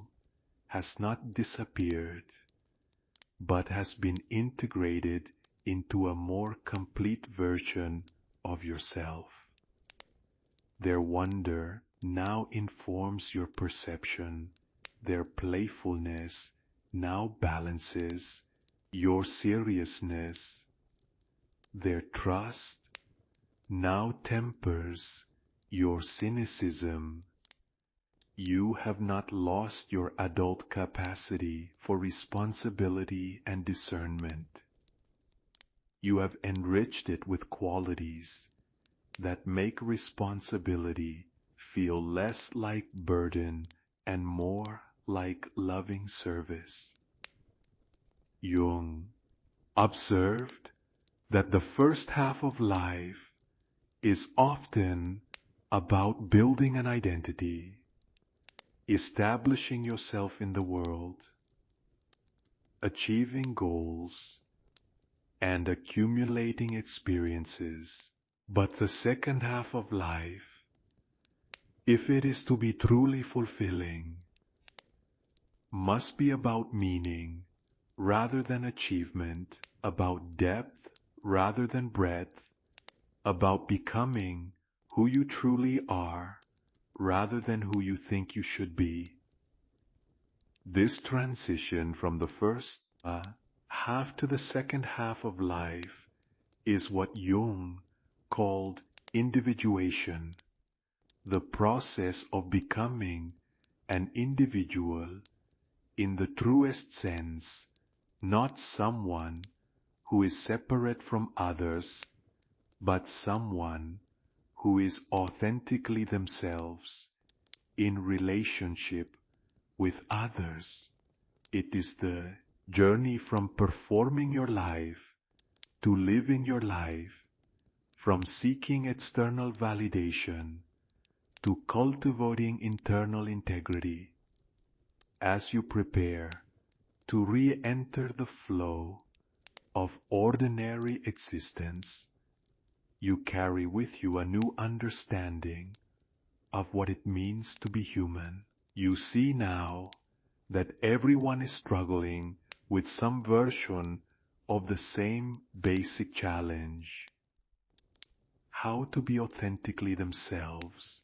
has not disappeared, but has been integrated into a more complete version of yourself. Their wonder now informs your perception. Their playfulness now balances your seriousness. Their trust now tempers your cynicism. You have not lost your adult capacity for responsibility and discernment. You have enriched it with qualities that make responsibility feel less like burden and more like loving service. Jung observed that the first half of life is often about building an identity, establishing yourself in the world, achieving goals, and accumulating experiences. But the second half of life, if it is to be truly fulfilling, must be about meaning rather than achievement, about depth rather than breadth, about becoming who you truly are rather than who you think you should be. This transition from the first half to the second half of life is what Jung called individuation, the process of becoming an individual in the truest sense, not someone who is separate from others, but someone who is authentically themselves in relationship with others. It is the journey from performing your life to living your life, from seeking external validation to cultivating internal integrity. As you prepare to re-enter the flow of ordinary existence, you carry with you a new understanding of what it means to be human. You see now that everyone is struggling with some version of the same basic challenge: how to be authentically themselves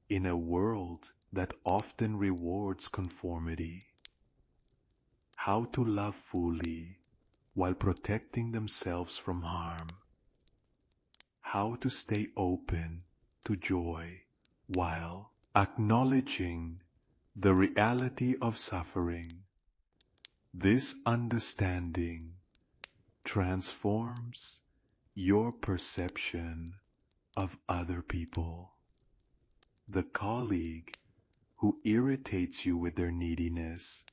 in a world that often rewards conformity, how to love fully while protecting themselves from harm, how to stay open to joy while acknowledging the reality of suffering. This understanding transforms your perception of other people. The colleague who irritates you with their neediness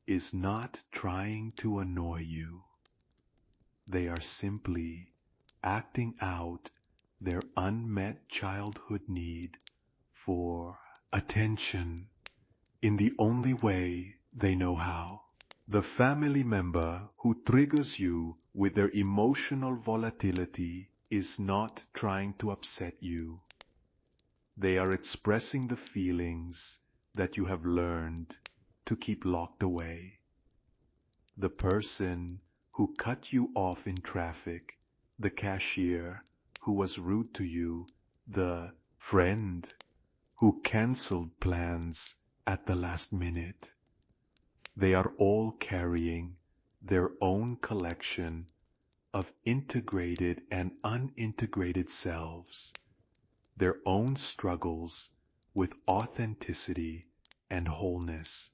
is not trying to annoy you. They are simply acting out their unmet childhood need for attention in the only way they know how. The family member who triggers you with their emotional volatility is not trying to upset you. They are expressing the feelings that you have learned to keep locked away. The person who cut you off in traffic, the cashier who was rude to you, the friend who cancelled plans at the last minute. They are all carrying their own collection of integrated and unintegrated selves, their own struggles with authenticity and wholeness,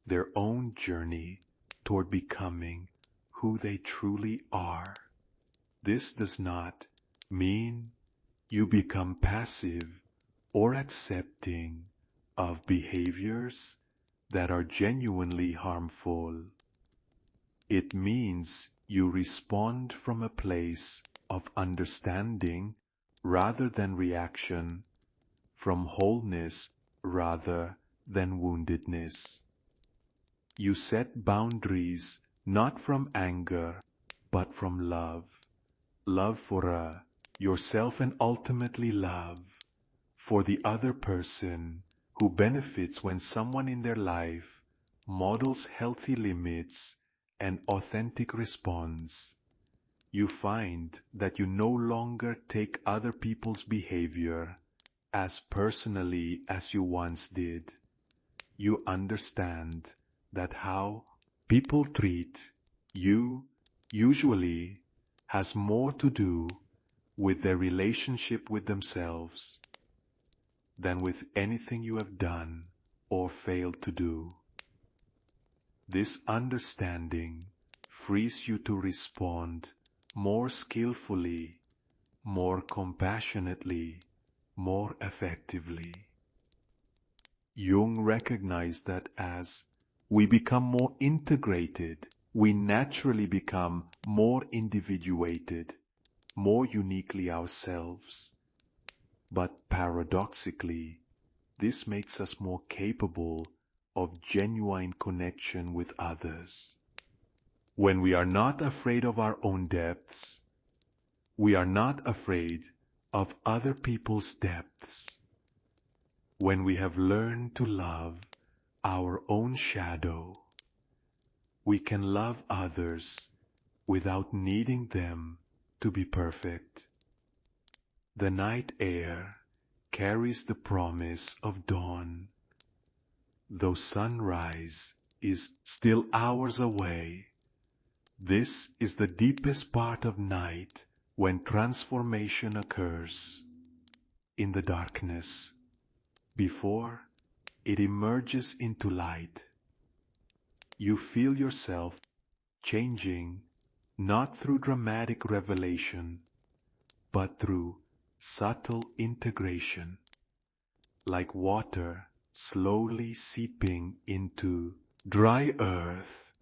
their own journey toward becoming who they truly are. This does not mean you become passive or accepting of behaviors that are genuinely harmful. It means You respond from a place of understanding rather than reaction, from wholeness rather than woundedness. You set boundaries not from anger, but from love. Love for yourself and ultimately love for the other person who benefits when someone in their life models healthy limits and authentic response. You find that you no longer take other people's behavior as personally as you once did. You understand that how people treat you usually has more to do with their relationship with themselves than with anything you have done or failed to do. This understanding frees you to respond more skillfully, more compassionately, more effectively. Jung recognized that as we become more integrated, we naturally become more individuated, more uniquely ourselves. But paradoxically, this makes us more capable of genuine connection with others. When we are not afraid of our own depths, we are not afraid of other people's depths. When we have learned to love our own shadow, we can love others without needing them to be perfect. The night air carries the promise of dawn, though sunrise is still hours away. This is the deepest part of night when transformation occurs. In the darkness, before it emerges into light, you feel yourself changing not through dramatic revelation, but through subtle integration, like water slowly seeping into dry earth,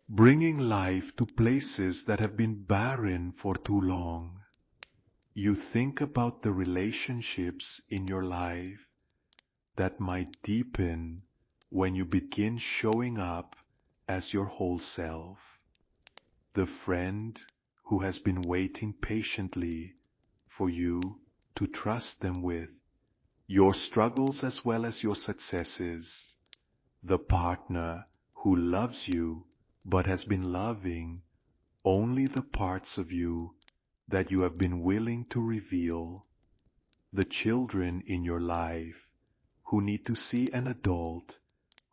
bringing life to places that have been barren for too long. You think about the relationships in your life that might deepen when you begin showing up as your whole self. The friend who has been waiting patiently for you to trust them with your struggles as well as your successes. The partner who loves you but has been loving only the parts of you that you have been willing to reveal. The children in your life who need to see an adult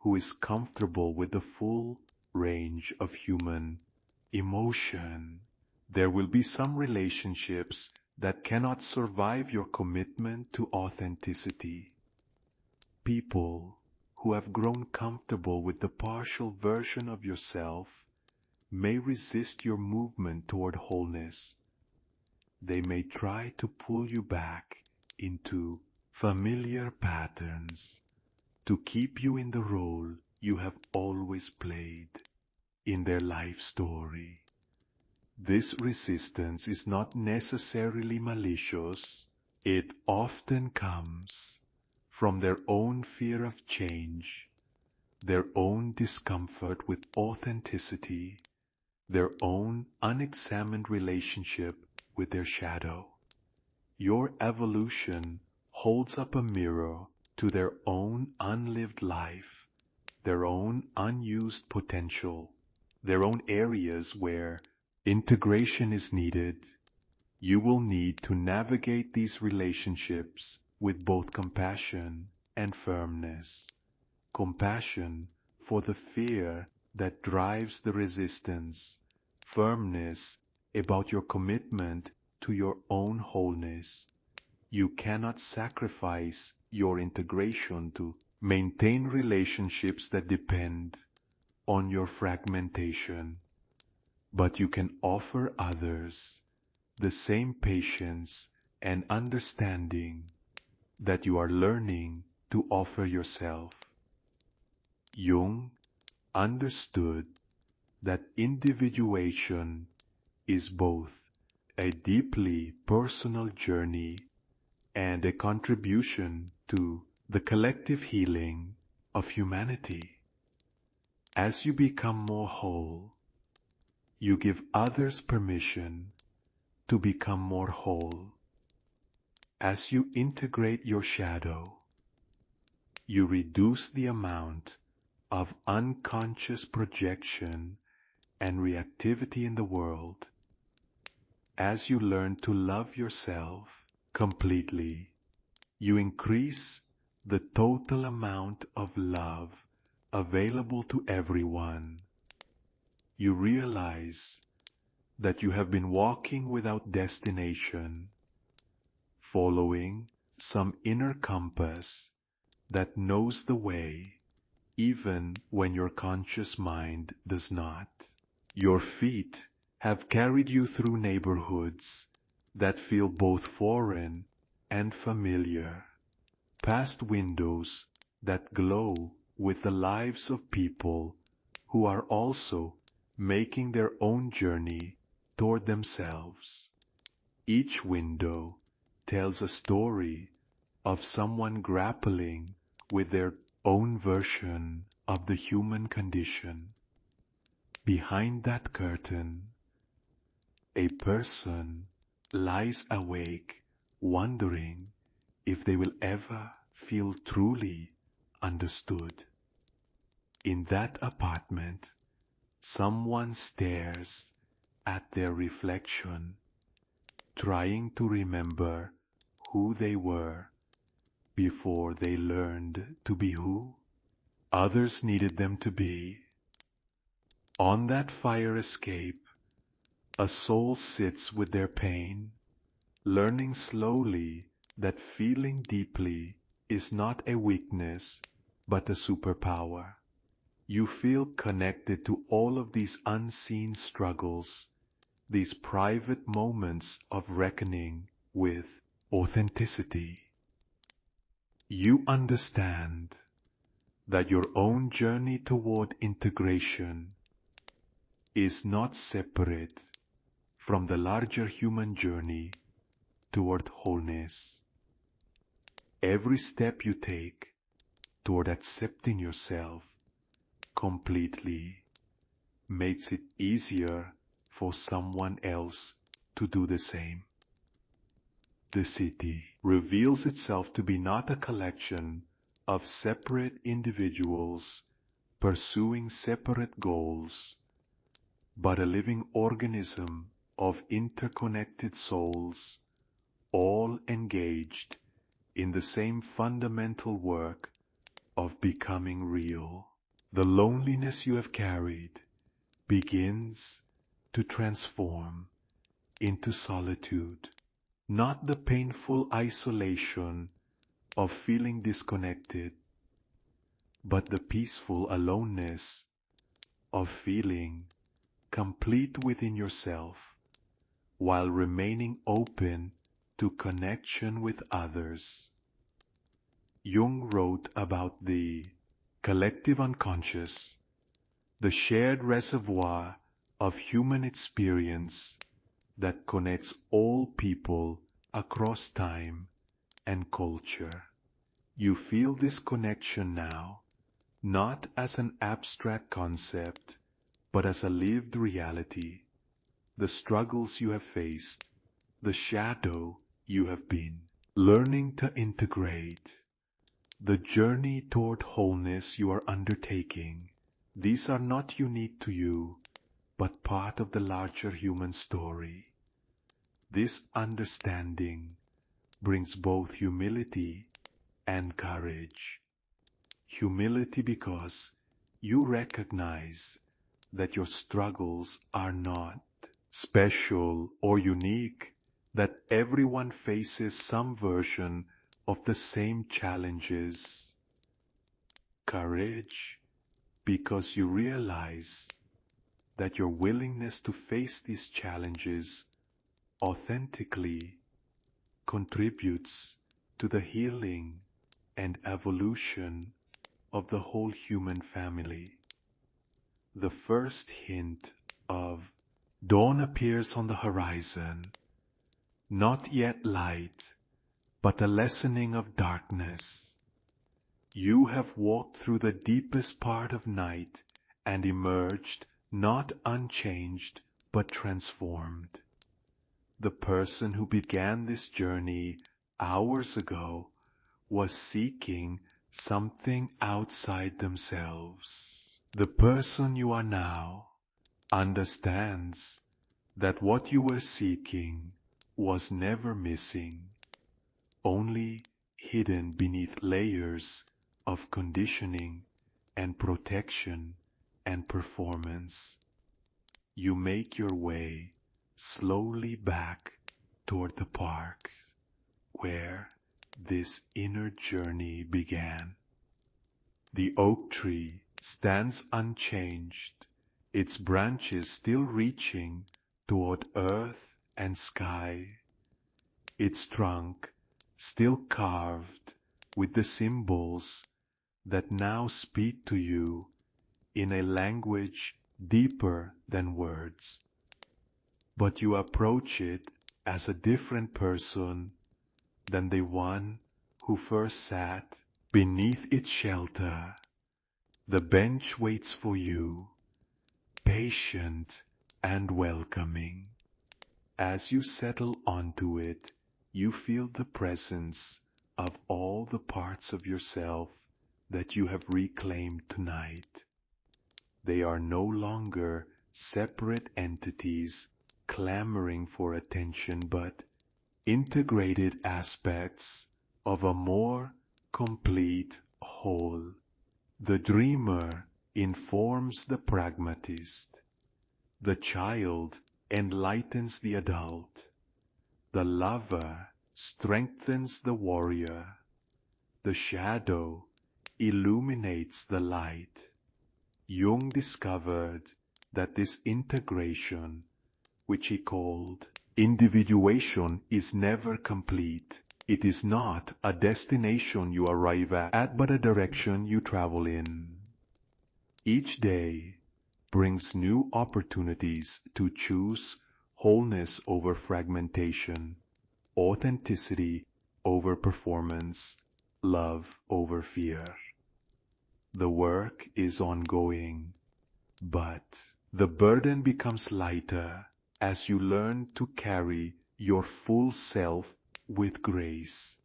who is comfortable with the full range of human emotion. There will be some relationships that cannot survive your commitment to authenticity. People who have grown comfortable with the partial version of yourself may resist your movement toward wholeness. They may try to pull you back into familiar patterns to keep you in the role you have always played in their life story. This resistance is not necessarily malicious. It often comes from their own fear of change, their own discomfort with authenticity, their own unexamined relationship with their shadow. Your evolution holds up a mirror to their own unlived life, their own unused potential, their own areas where integration is needed. You will need to navigate these relationships with both compassion and firmness. Compassion for the fear that drives the resistance, firmness about your commitment to your own wholeness. You cannot sacrifice your integration to maintain relationships that depend on your fragmentation, but you can offer others the same patience and understanding that you are learning to offer yourself. Jung understood that individuation is both a deeply personal journey and a contribution to the collective healing of humanity. As you become more whole, you give others permission to become more whole. As you integrate your shadow, you reduce the amount of unconscious projection and reactivity in the world. As you learn to love yourself completely, you increase the total amount of love available to everyone. You realize that you have been walking without destination, following some inner compass that knows the way even when your conscious mind does not. Your feet have carried you through neighborhoods that feel both foreign and familiar, past windows that glow with the lives of people who are also making their own journey toward themselves. Each window tells a story of someone grappling with their own version of the human condition. Behind that curtain, a person lies awake, wondering if they will ever feel truly understood. In that apartment, someone stares at their reflection, trying to remember who they were before they learned to be who others needed them to be. On that fire escape, a soul sits with their pain, learning slowly that feeling deeply is not a weakness, but a superpower. You feel connected to all of these unseen struggles, these private moments of reckoning with authenticity. You understand that your own journey toward integration is not separate from the larger human journey toward wholeness. Every step you take toward accepting yourself completely makes it easier for someone else to do the same. The city reveals itself to be not a collection of separate individuals pursuing separate goals, but a living organism of interconnected souls, all engaged in the same fundamental work of becoming real. The loneliness you have carried begins to transform into solitude, not the painful isolation of feeling disconnected, but the peaceful aloneness of feeling complete within yourself while remaining open to connection with others. Jung wrote about the collective unconscious, the shared reservoir of human experience that connects all people across time and culture. You feel this connection now, not as an abstract concept, but as a lived reality. The struggles you have faced, the shadow you have been learning to integrate, the journey toward wholeness you are undertaking, these are not unique to you, but part of the larger human story. This understanding brings both humility and courage. Humility because you recognize that your struggles are not special or unique, that everyone faces some version of the same challenges. Courage because you realize that your willingness to face these challenges authentically contributes to the healing and evolution of the whole human family. the first hint of dawn appears on the horizon, not yet light, but a lessening of darkness. You have walked through the deepest part of night and emerged not unchanged but transformed. The person who began this journey hours ago was seeking something outside themselves. The person you are now understands that what you were seeking was never missing, only hidden beneath layers of conditioning and protection and performance. You make your way slowly back toward the park where this inner journey began. The oak tree stands unchanged, its branches still reaching toward earth and sky, its trunk still carved with the symbols that now speak to you in a language deeper than words. But you approach it as a different person than the one who first sat beneath its shelter. The bench waits for you, patient and welcoming. As you settle onto it, you feel the presence of all the parts of yourself that you have reclaimed tonight. They are no longer separate entities clamoring for attention, but integrated aspects of a more complete whole. The dreamer informs the pragmatist. The child enlightens the adult. The lover strengthens the warrior. The shadow illuminates the light. Jung discovered that this integration, which he called individuation, is never complete. It is not a destination you arrive at, but a direction you travel in. Each day brings new opportunities to choose wholeness over fragmentation, authenticity over performance, love over fear. The work is ongoing, but the burden becomes lighter as you learn to carry your full self with grace.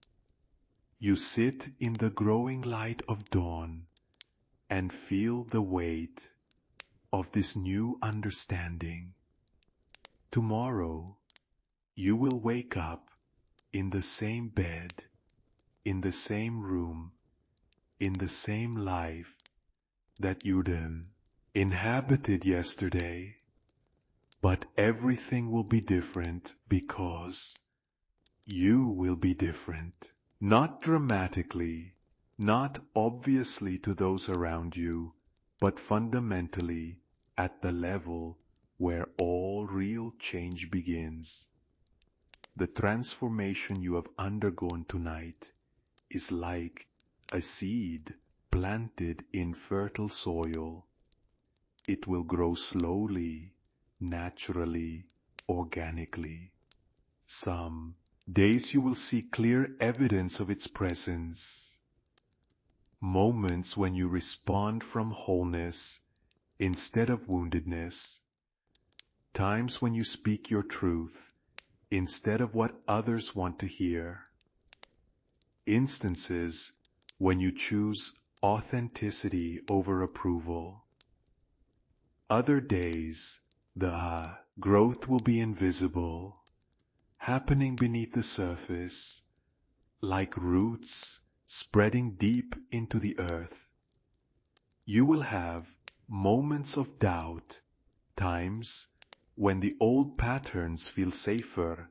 You sit in the growing light of dawn and feel the weight of this new understanding. Tomorrow, you will wake up in the same bed, in the same room, in the same life that you then inhabited yesterday. But everything will be different because you will be different. Not dramatically, not obviously to those around you, but fundamentally at the level where all real change begins. The transformation you have undergone tonight is like a seed planted in fertile soil. It will grow slowly, naturally, organically. Some days you will see clear evidence of its presence. Moments when you respond from wholeness instead of woundedness. Times when you speak your truth instead of what others want to hear. Instances when you choose authenticity over approval. Other days, the growth will be invisible, happening beneath the surface, like roots spreading deep into the earth. You will have moments of doubt, times when the old patterns feel safer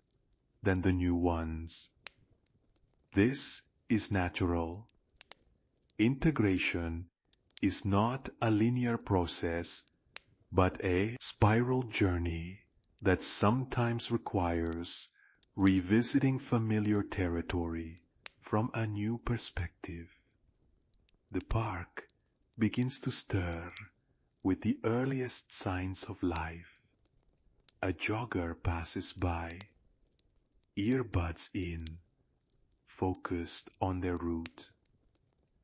than the new ones. This is natural. Integration is not a linear process, but a spiral journey that sometimes requires revisiting familiar territory from a new perspective. The park begins to stir with the earliest signs of life. A jogger passes by, earbuds in, focused on their route.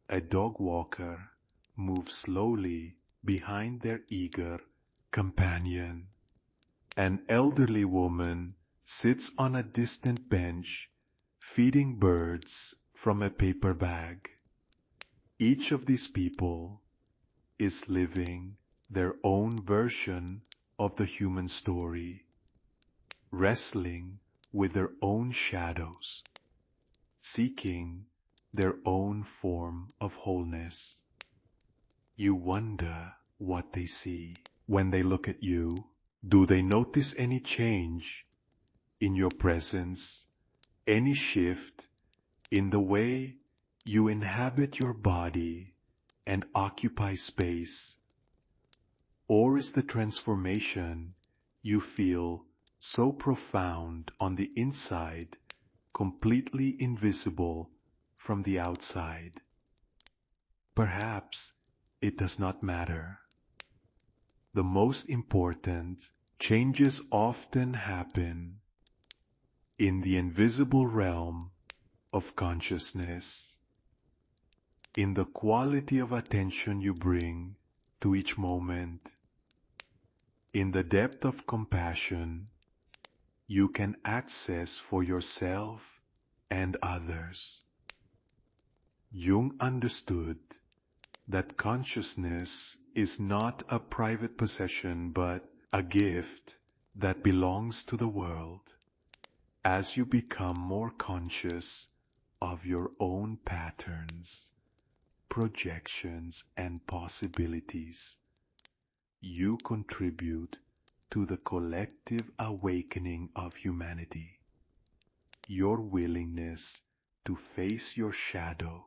A dog walker moves slowly behind their eager companion. An elderly woman sits on a distant bench, feeding birds from a paper bag. Each of these people is living their own version of the human story, wrestling with their own shadows, seeking their own form of wholeness. You wonder what they see when they look at you. Do they notice any change in your presence, any shift in the way you inhabit your body and occupy space? Or is the transformation you feel so profound on the inside completely invisible from the outside? Perhaps it does not matter. The most important changes often happen in the invisible realm of consciousness, in the quality of attention you bring to each moment, in the depth of compassion you can access for yourself and others. Jung understood that consciousness is not a private possession but a gift that belongs to the world. As you become more conscious of your own patterns, projections, and possibilities, you contribute to the collective awakening of humanity. Your willingness to face your shadow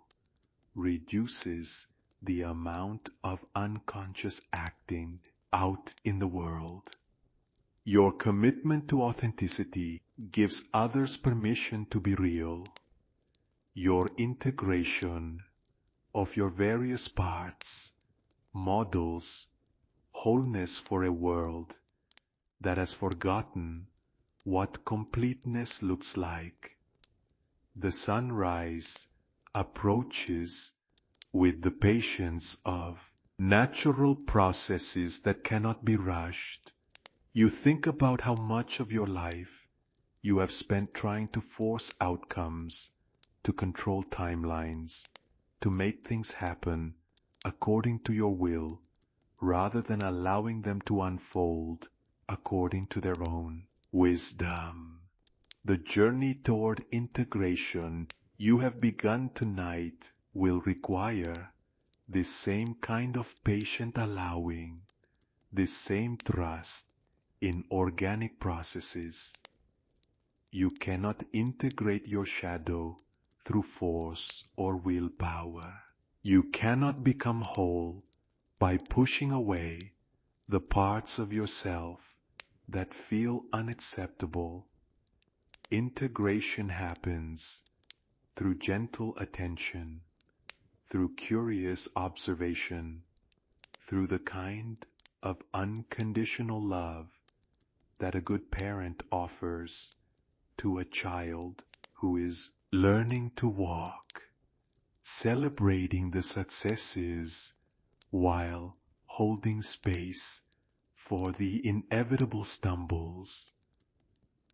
reduces the amount of unconscious acting out in the world. Your commitment to authenticity gives others permission to be real. Your integration of your various parts models wholeness for a world that has forgotten what completeness looks like. The sunrise approaches with the patience of natural processes that cannot be rushed. You think about how much of your life you have spent trying to force outcomes, to control timelines, to make things happen according to your will, rather than allowing them to unfold according to their own wisdom. The journey toward integration you have begun tonight will require this same kind of patient allowing, this same trust in organic processes. You cannot integrate your shadow through force or willpower. You cannot become whole by pushing away the parts of yourself that feel unacceptable. Integration happens through gentle attention, through curious observation, through the kind of unconditional love that a good parent offers to a child who is learning to walk, celebrating the successes while holding space for the inevitable stumbles.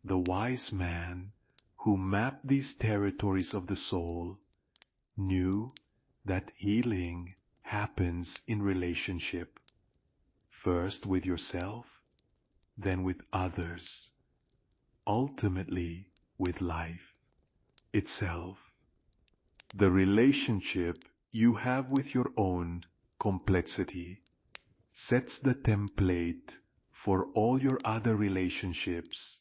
The wise man who mapped these territories of the soul knew that healing happens in relationship, first with yourself, then with others, ultimately with life itself. The relationship you have with your own complexity sets the template for all your other relationships.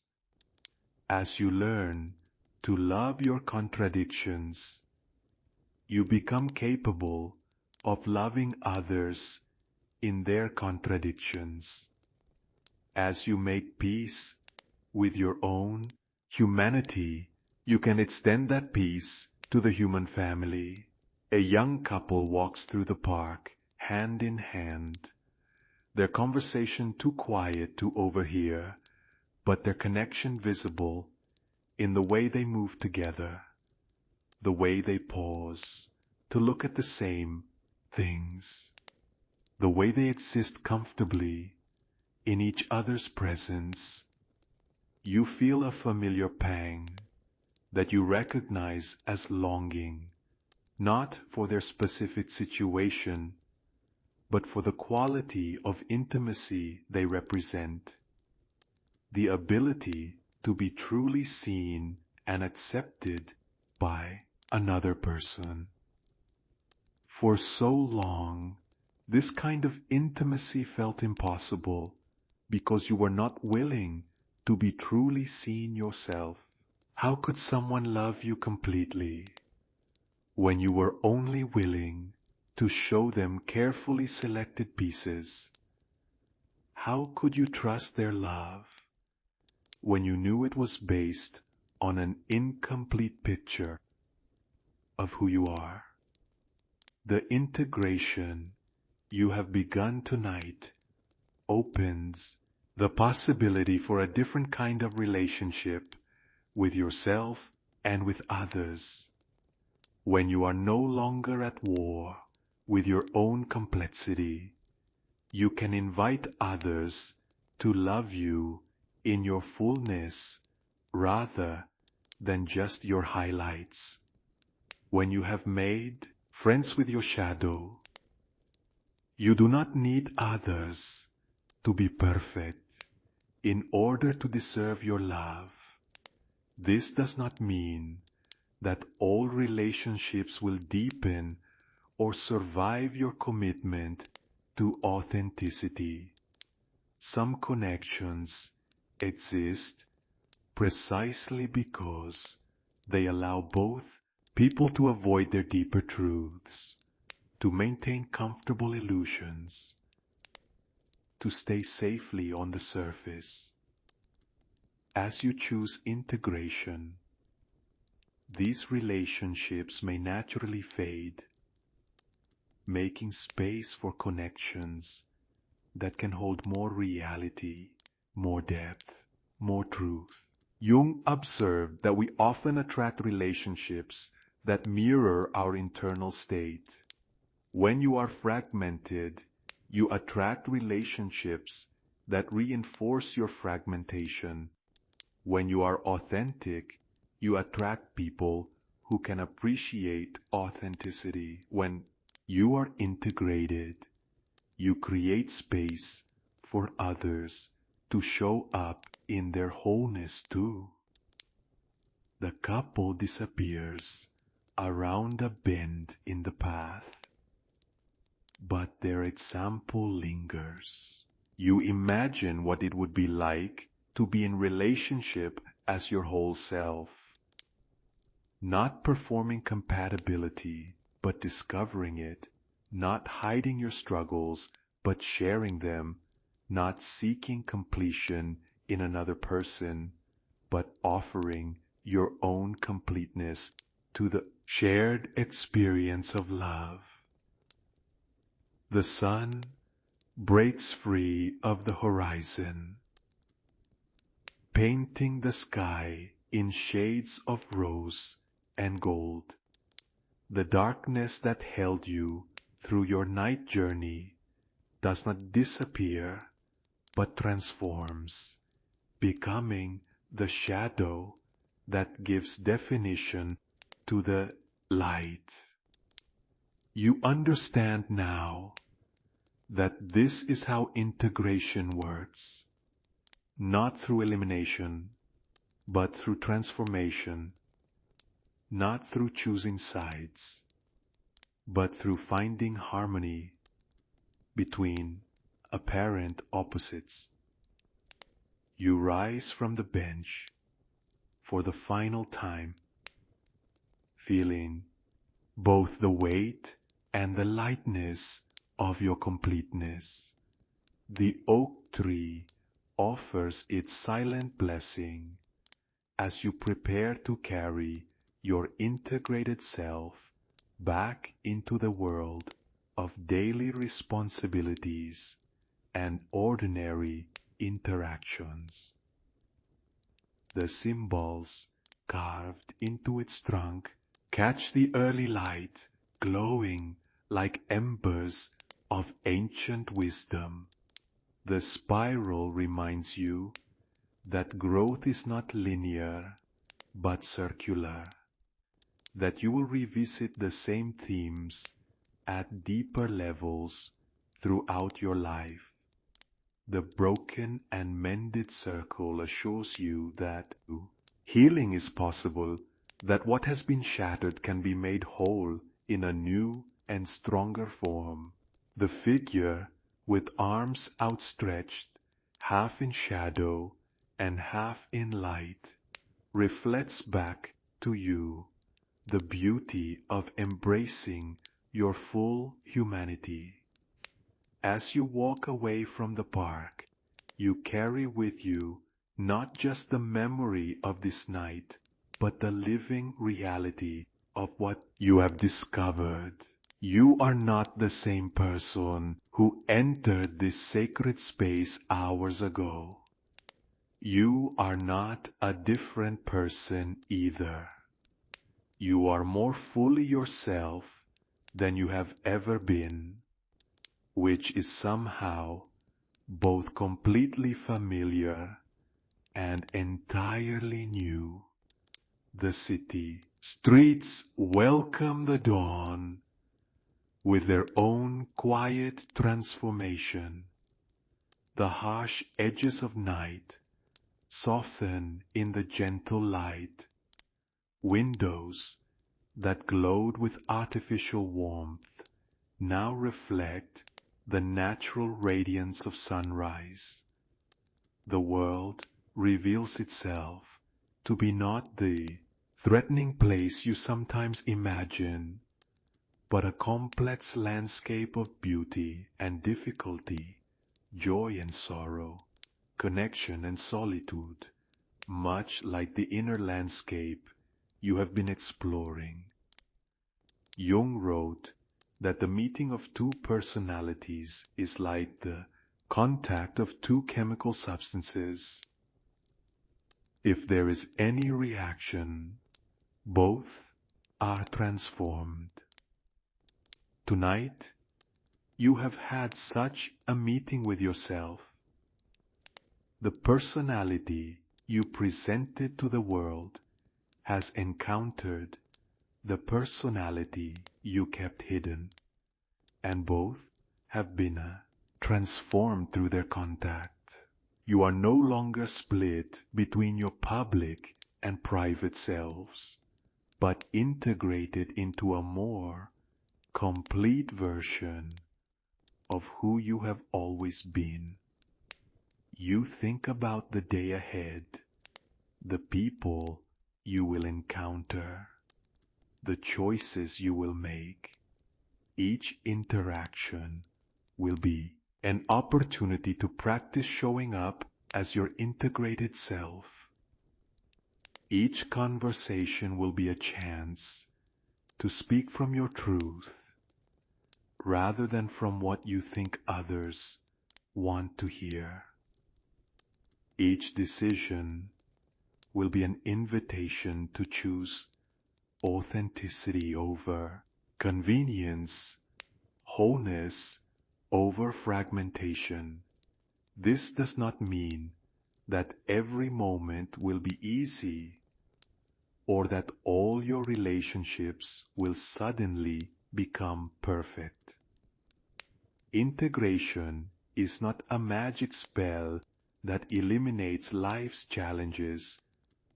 As you learn to love your contradictions, you become capable of loving others in their contradictions. As you make peace with your own humanity, you can extend that peace to the human family. A young couple walks through the park, hand in hand. their conversation too quiet to overhear, but their connection visible in the way they move together, the way they pause to look at the same things, the way they exist comfortably in each other's presence. You feel a familiar pang that you recognize as longing, not for their specific situation, but for the quality of intimacy they represent, the ability to be truly seen and accepted by another person. For so long, this kind of intimacy felt impossible because you were not willing to be truly seen yourself. How could someone love you completely when you were only willing to show them carefully selected pieces? How could you trust their love when you knew it was based on an incomplete picture of who you are? The integration you have begun tonight opens the possibility for a different kind of relationship with yourself and with others, when you are no longer at war with your own complexity. You can invite others to love you in your fullness rather than just your highlights. When you have made friends with your shadow, you do not need others to be perfect in order to deserve your love. This does not mean that all relationships will deepen or survive your commitment to authenticity. Some connections exist precisely because they allow both people to avoid their deeper truths, to maintain comfortable illusions, to stay safely on the surface. As you choose integration, these relationships may naturally fade, making space for connections that can hold more reality, more depth, more truth. Jung observed that we often attract relationships that mirror our internal state. When you are fragmented, you attract relationships that reinforce your fragmentation. When you are authentic, you attract people who can appreciate authenticity. When you are integrated, you create space for others to show up in their wholeness too. The couple disappears around a bend in the path, but their example lingers. You imagine what it would be like to be in relationship as your whole self, not performing compatibility, but discovering it, not hiding your struggles, but sharing them, not seeking completion in another person, but offering your own completeness to the shared experience of love. The sun breaks free of the horizon, painting the sky in shades of rose and gold. The darkness that held you through your night journey does not disappear, but transforms, becoming the shadow that gives definition to the light. You understand now that this is how integration works, not through elimination, but through transformation, not through choosing sides, but through finding harmony between apparent opposites. You rise from the bench for the final time, feeling both the weight and the lightness of your completeness. The oak tree offers its silent blessing as you prepare to carry your integrated self back into the world of daily responsibilities and ordinary interactions. The symbols carved into its trunk catch the early light, glowing like embers of ancient wisdom. The spiral reminds you that growth is not linear, but circular, that you will revisit the same themes at deeper levels throughout your life. The broken and mended circle assures you that healing is possible, that what has been shattered can be made whole in a new and stronger form. The figure, with arms outstretched, half in shadow and half in light, reflects back to you the beauty of embracing your full humanity. As you walk away from the park, you carry with you not just the memory of this night, but the living reality of what you have discovered. You are not the same person who entered this sacred space hours ago. You are not a different person either. You are more fully yourself than you have ever been, which is somehow both completely familiar and entirely new. The city streets welcome the dawn with their own quiet transformation. The harsh edges of night soften in the gentle light. Windows that glowed with artificial warmth now reflect the natural radiance of sunrise. The world reveals itself to be not the threatening place you sometimes imagine, but a complex landscape of beauty and difficulty, joy and sorrow, connection and solitude, much like the inner landscape you have been exploring. Jung wrote that the meeting of two personalities is like the contact of two chemical substances. If there is any reaction, both are transformed. Tonight, you have had such a meeting with yourself. The personality you presented to the world has encountered the personality you kept hidden, and both have been transformed through their contact. You are no longer split between your public and private selves, but integrated into a more complete version of who you have always been. You think about the day ahead, the people you will encounter, the choices you will make. Each interaction will be an opportunity to practice showing up as your integrated self. Each conversation will be a chance to speak from your truth rather than from what you think others want to hear. Each decision will be an invitation to choose authenticity over convenience, wholeness over fragmentation. This does not mean that every moment will be easy or that all your relationships will suddenly become perfect. Integration is not a magic spell that eliminates life's challenges,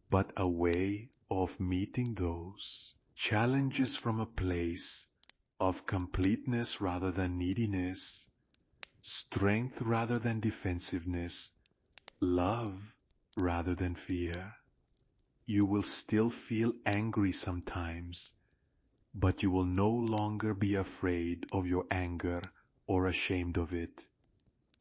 but a way of meeting those challenges from a place of completeness rather than neediness, strength rather than defensiveness, love rather than fear. You will still feel angry sometimes, but you will no longer be afraid of your anger or ashamed of it.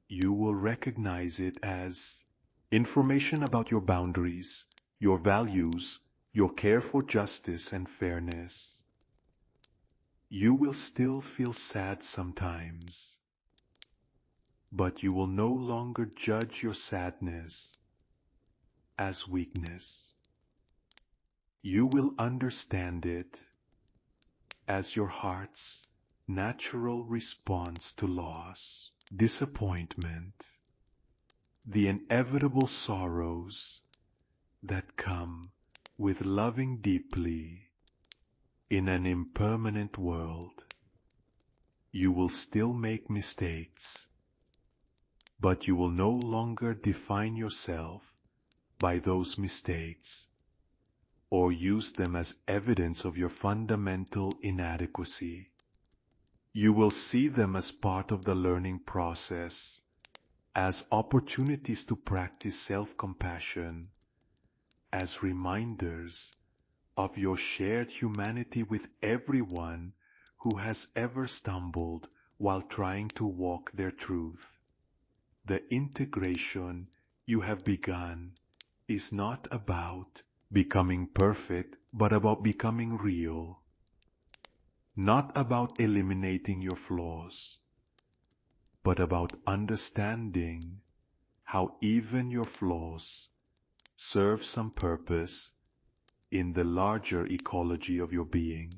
You will recognize it as information about your boundaries, your values, your care for justice and fairness. You will still feel sad sometimes, But you will no longer judge your sadness as weakness. You will understand it as your heart's natural response to loss, disappointment, the inevitable sorrows that come with loving deeply in an impermanent world. You will still make mistakes, but you will no longer define yourself by those mistakes or use them as evidence of your fundamental inadequacy. You will see them as part of the learning process, as opportunities to practice self-compassion, as reminders of your shared humanity with everyone who has ever stumbled while trying to walk their truth. The integration you have begun is not about becoming perfect, but about becoming real. Not about eliminating your flaws, but about understanding how even your flaws serve some purpose in the larger ecology of your being.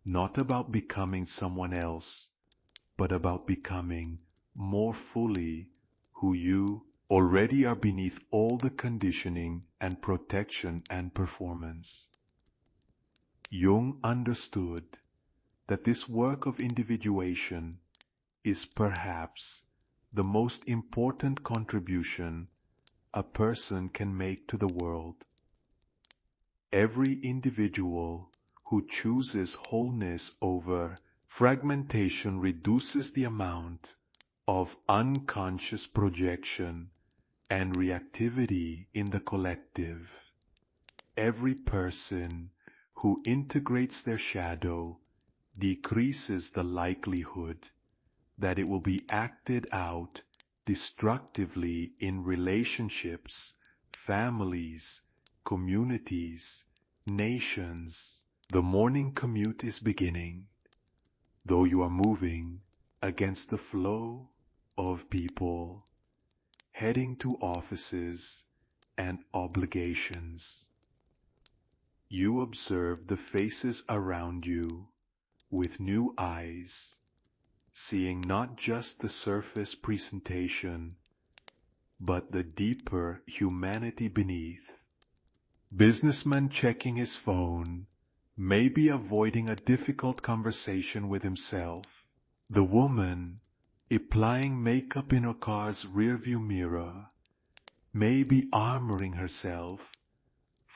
Not about becoming someone else, but about becoming more fully who you already are beneath all the conditioning and protection and performance. Jung understood that this work of individuation is perhaps the most important contribution a person can make to the world. Every individual who chooses wholeness over fragmentation reduces the amount of unconscious projection and reactivity in the collective. Every person who integrates their shadow decreases the likelihood that it will be acted out destructively in relationships, families, communities, nations. The morning commute is beginning, though you are moving against the flow of people heading to offices and obligations. You observe the faces around you with new eyes, seeing not just the surface presentation, but the deeper humanity beneath. Businessman checking his phone may be avoiding a difficult conversation with himself. The woman applying makeup in her car's rearview mirror may be armoring herself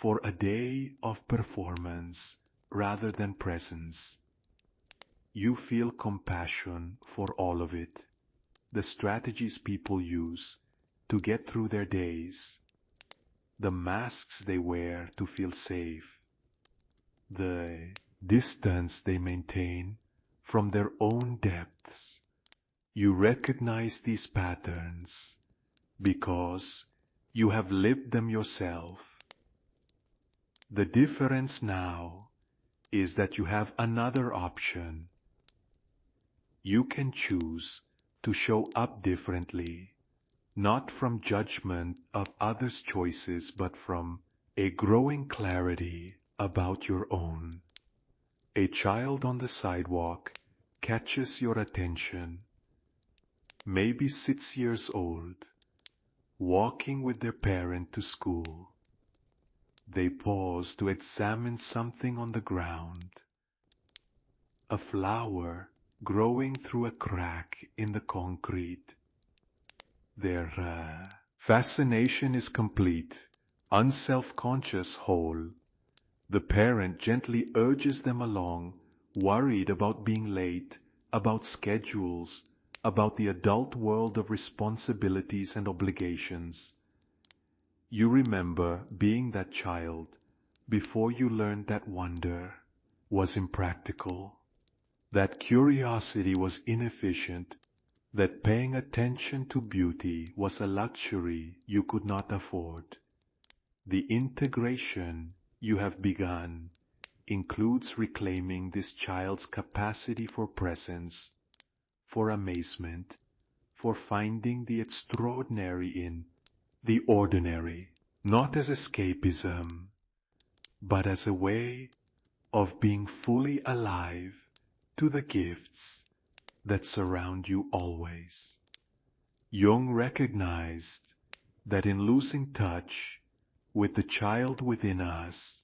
for a day of performance rather than presence. You feel compassion for all of it, the strategies people use to get through their days, the masks they wear to feel safe, the distance they maintain from their own depths. You recognize these patterns because you have lived them yourself. The difference now is that you have another option. You can choose to show up differently, not from judgment of others' choices, but from a growing clarity about your own. A child on the sidewalk catches your attention, maybe 6 years old, walking with their parent to school. They pause to examine something on the ground. A flower growing through a crack in the concrete. Their fascination is complete, unself-conscious, whole. The parent gently urges them along, worried about being late, about schedules, about the adult world of responsibilities and obligations. You remember being that child before you learned that wonder was impractical, that curiosity was inefficient, that paying attention to beauty was a luxury you could not afford. The integration you have begun includes reclaiming this child's capacity for presence, for amazement, for finding the extraordinary in the ordinary, not as escapism, but as a way of being fully alive to the gifts that surround you always. Jung recognized that in losing touch with the child within us,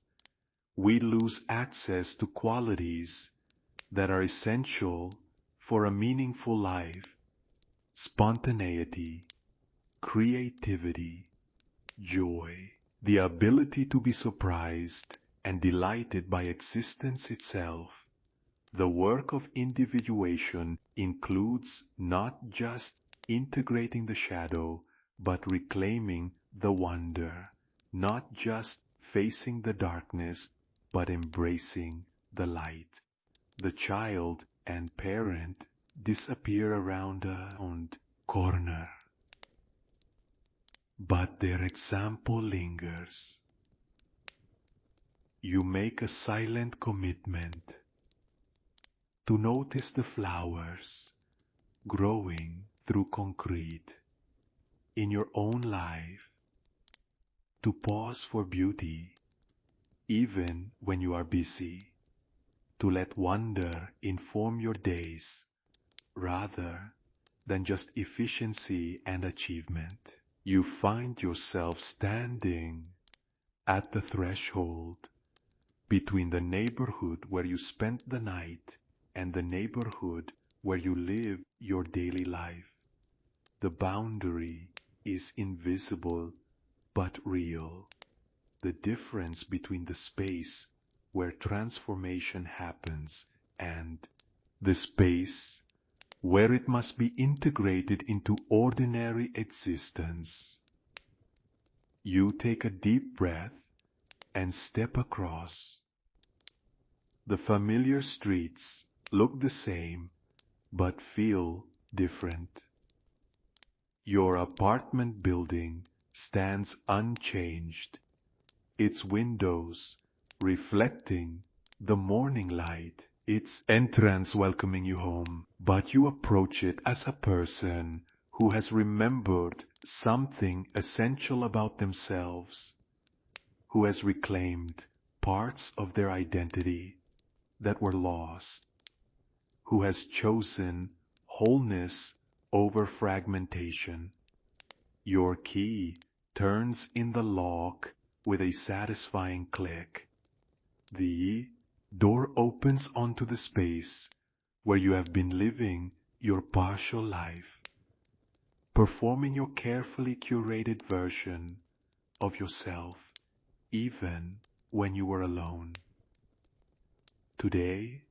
we lose access to qualities that are essential for a meaningful life: spontaneity, creativity, joy, the ability to be surprised and delighted by existence itself. The work of individuation includes not just integrating the shadow, but reclaiming the wonder, not just facing the darkness, but embracing the light. The child and parent disappear around a corner, but their example lingers. You make a silent commitment to notice the flowers growing through concrete in your own life, to pause for beauty even when you are busy, to let wonder inform your days rather than just efficiency and achievement. You find yourself standing at the threshold between the neighborhood where you spent the night and the neighborhood where you live your daily life. The boundary is invisible but real. The difference between the space where transformation happens and the space where it must be integrated into ordinary existence. You take a deep breath and step across. The familiar streets look the same but feel different. Your apartment building stands unchanged, its windows reflecting the morning light, its entrance welcoming you home, but you approach it as a person who has remembered something essential about themselves, who has reclaimed parts of their identity that were lost, who has chosen wholeness over fragmentation. Your key turns in the lock with a satisfying click. The door opens onto the space where you have been living your partial life, performing your carefully curated version of yourself, even when you were alone. Today,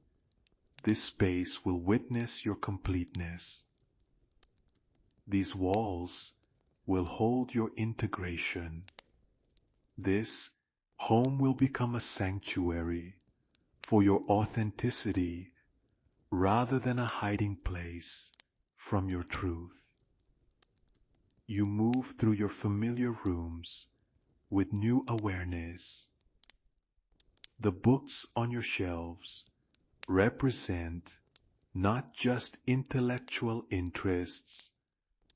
this space will witness your completeness. These walls will hold your integration. This home will become a sanctuary for your authenticity rather than a hiding place from your truth. You move through your familiar rooms with new awareness. The books on your shelves represent not just intellectual interests,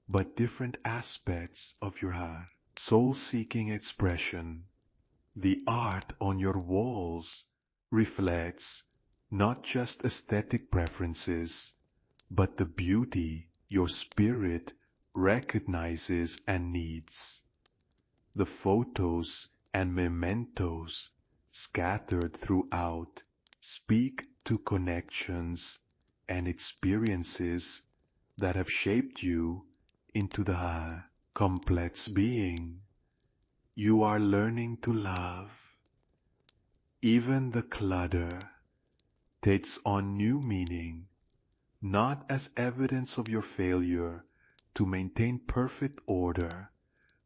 but different aspects of your heart, soul-seeking expression. The art on your walls reflects not just aesthetic preferences, but the beauty your spirit recognizes and needs. The photos and mementos scattered throughout speak to connections and experiences that have shaped you into the complex being you are learning to love. Even the clutter takes on new meaning, not as evidence of your failure to maintain perfect order,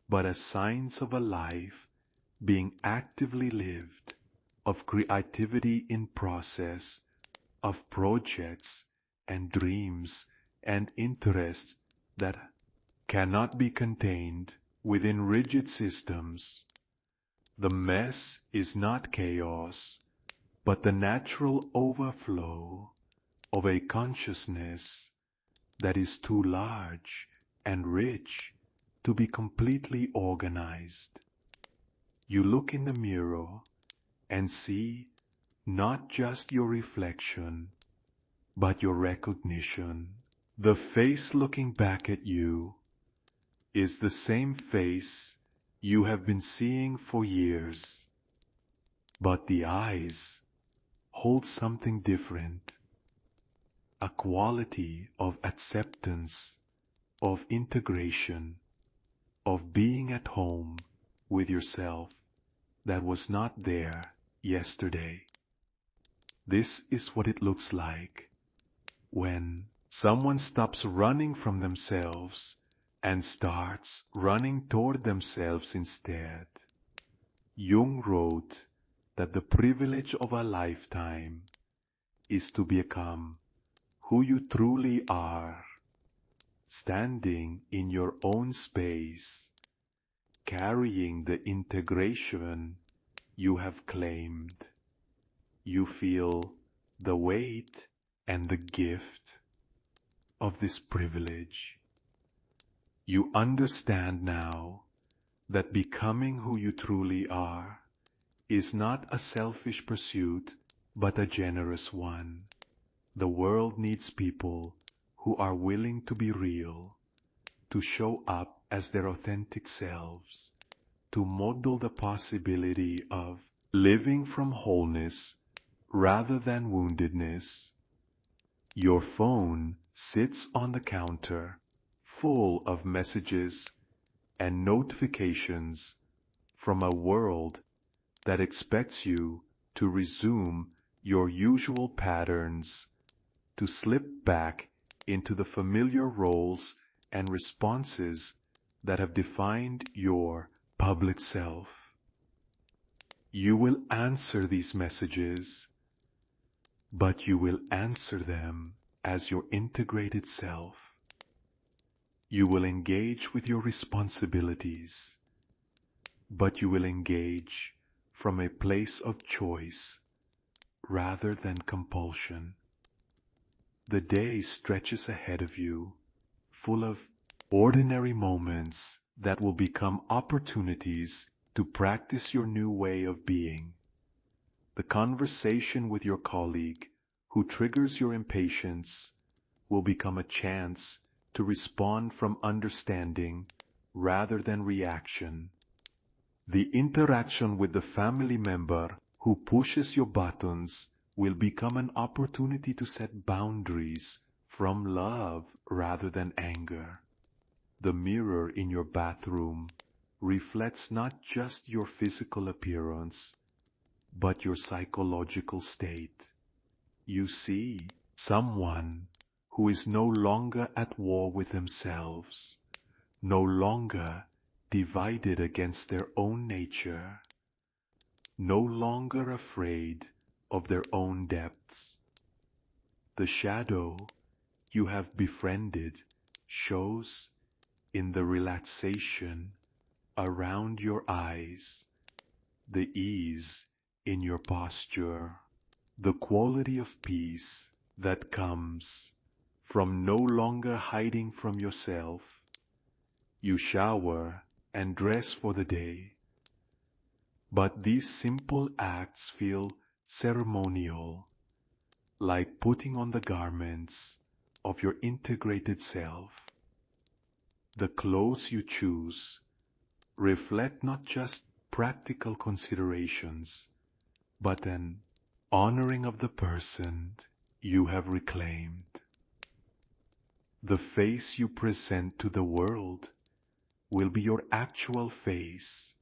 but as signs of a life being actively lived, of creativity in process, of projects and dreams and interests that cannot be contained within rigid systems. The mess is not chaos, but the natural overflow of a consciousness that is too large and rich to be completely organized. You look in the mirror and see not just your reflection, but your recognition. The face looking back at you is the same face you have been seeing for years, but the eyes hold something different, a quality of acceptance, of integration, of being at home with yourself that was not there yesterday. This is what it looks like when someone stops running from themselves and starts running toward themselves instead. Jung wrote that the privilege of a lifetime is to become who you truly are, standing in your own space, carrying the integration you have claimed. You feel the weight and the gift of this privilege. You understand now that becoming who you truly are is not a selfish pursuit, but a generous one. The world needs people who are willing to be real, to show up as their authentic selves, to model the possibility of living from wholeness rather than woundedness. Your phone sits on the counter, full of messages and notifications from a world that expects you to resume your usual patterns, to slip back into the familiar roles and responses that have defined your public self. You will answer these messages, but you will answer them as your integrated self. You will engage with your responsibilities, but you will engage from a place of choice rather than compulsion. The day stretches ahead of you, full of ordinary moments that will become opportunities to practice your new way of being. The conversation with your colleague who triggers your impatience will become a chance to respond from understanding rather than reaction. The interaction with the family member who pushes your buttons will become an opportunity to set boundaries from love rather than anger. The mirror in your bathroom reflects not just your physical appearance, but your psychological state. You see someone who is no longer at war with themselves, no longer divided against their own nature, no longer afraid of their own depths. The shadow you have befriended shows in the relaxation around your eyes, the ease in your posture, the quality of peace that comes from no longer hiding from yourself. You shower and dress for the day, but these simple acts feel ceremonial, like putting on the garments of your integrated self. The clothes you choose reflect not just practical considerations, but an honoring of the person you have reclaimed. The face you present to the world will be your actual face,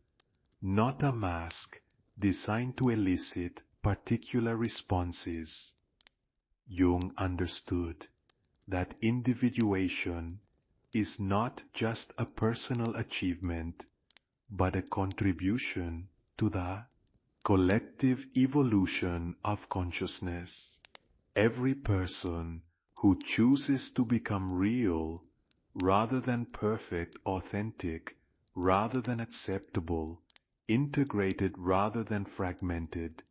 not a mask designed to elicit particular responses. Jung understood that individuation is not just a personal achievement, but a contribution to the collective evolution of consciousness. Every person who chooses to become real rather than perfect, authentic rather than acceptable, integrated rather than fragmented,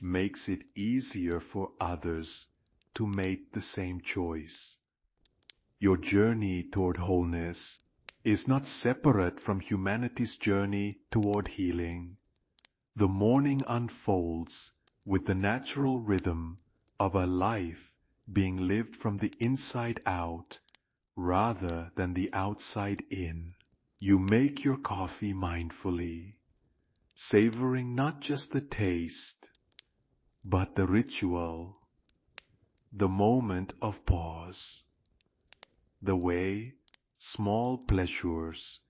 makes it easier for others to make the same choice. Your journey toward wholeness is not separate from humanity's journey toward healing. The morning unfolds with the natural rhythm of a life being lived from the inside out rather than the outside in. You make your coffee mindfully, savoring not just the taste, but the ritual, the moment of pause, the way small pleasures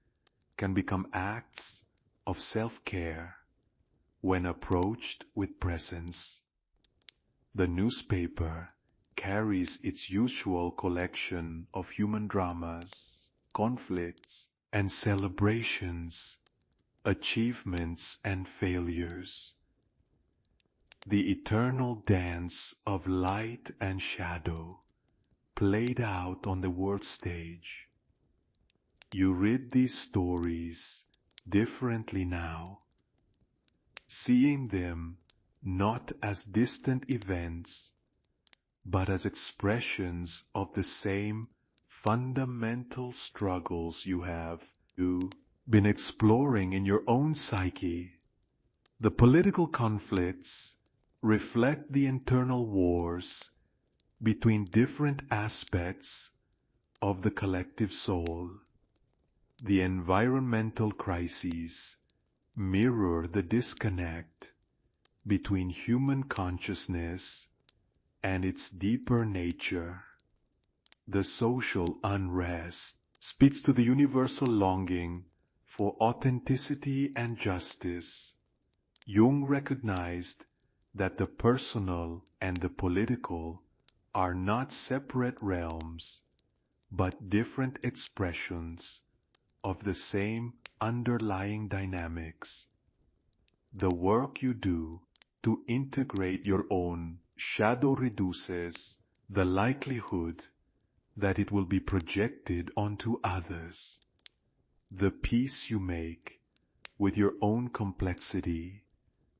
can become acts of self-care when approached with presence. The newspaper carries its usual collection of human dramas, conflicts, and celebrations, achievements and failures. The eternal dance of light and shadow played out on the world stage. You read these stories differently now, seeing them not as distant events, but as expressions of the same fundamental struggles you have been exploring in your own psyche. The political conflicts reflect the internal wars between different aspects of the collective soul. The environmental crises mirror the disconnect between human consciousness and its deeper nature. The social unrest speaks to the universal longing for authenticity and justice. Jung recognized that the personal and the political are not separate realms, but different expressions of the same underlying dynamics. The work you do to integrate your own shadow reduces the likelihood that it will be projected onto others. The peace you make with your own complexity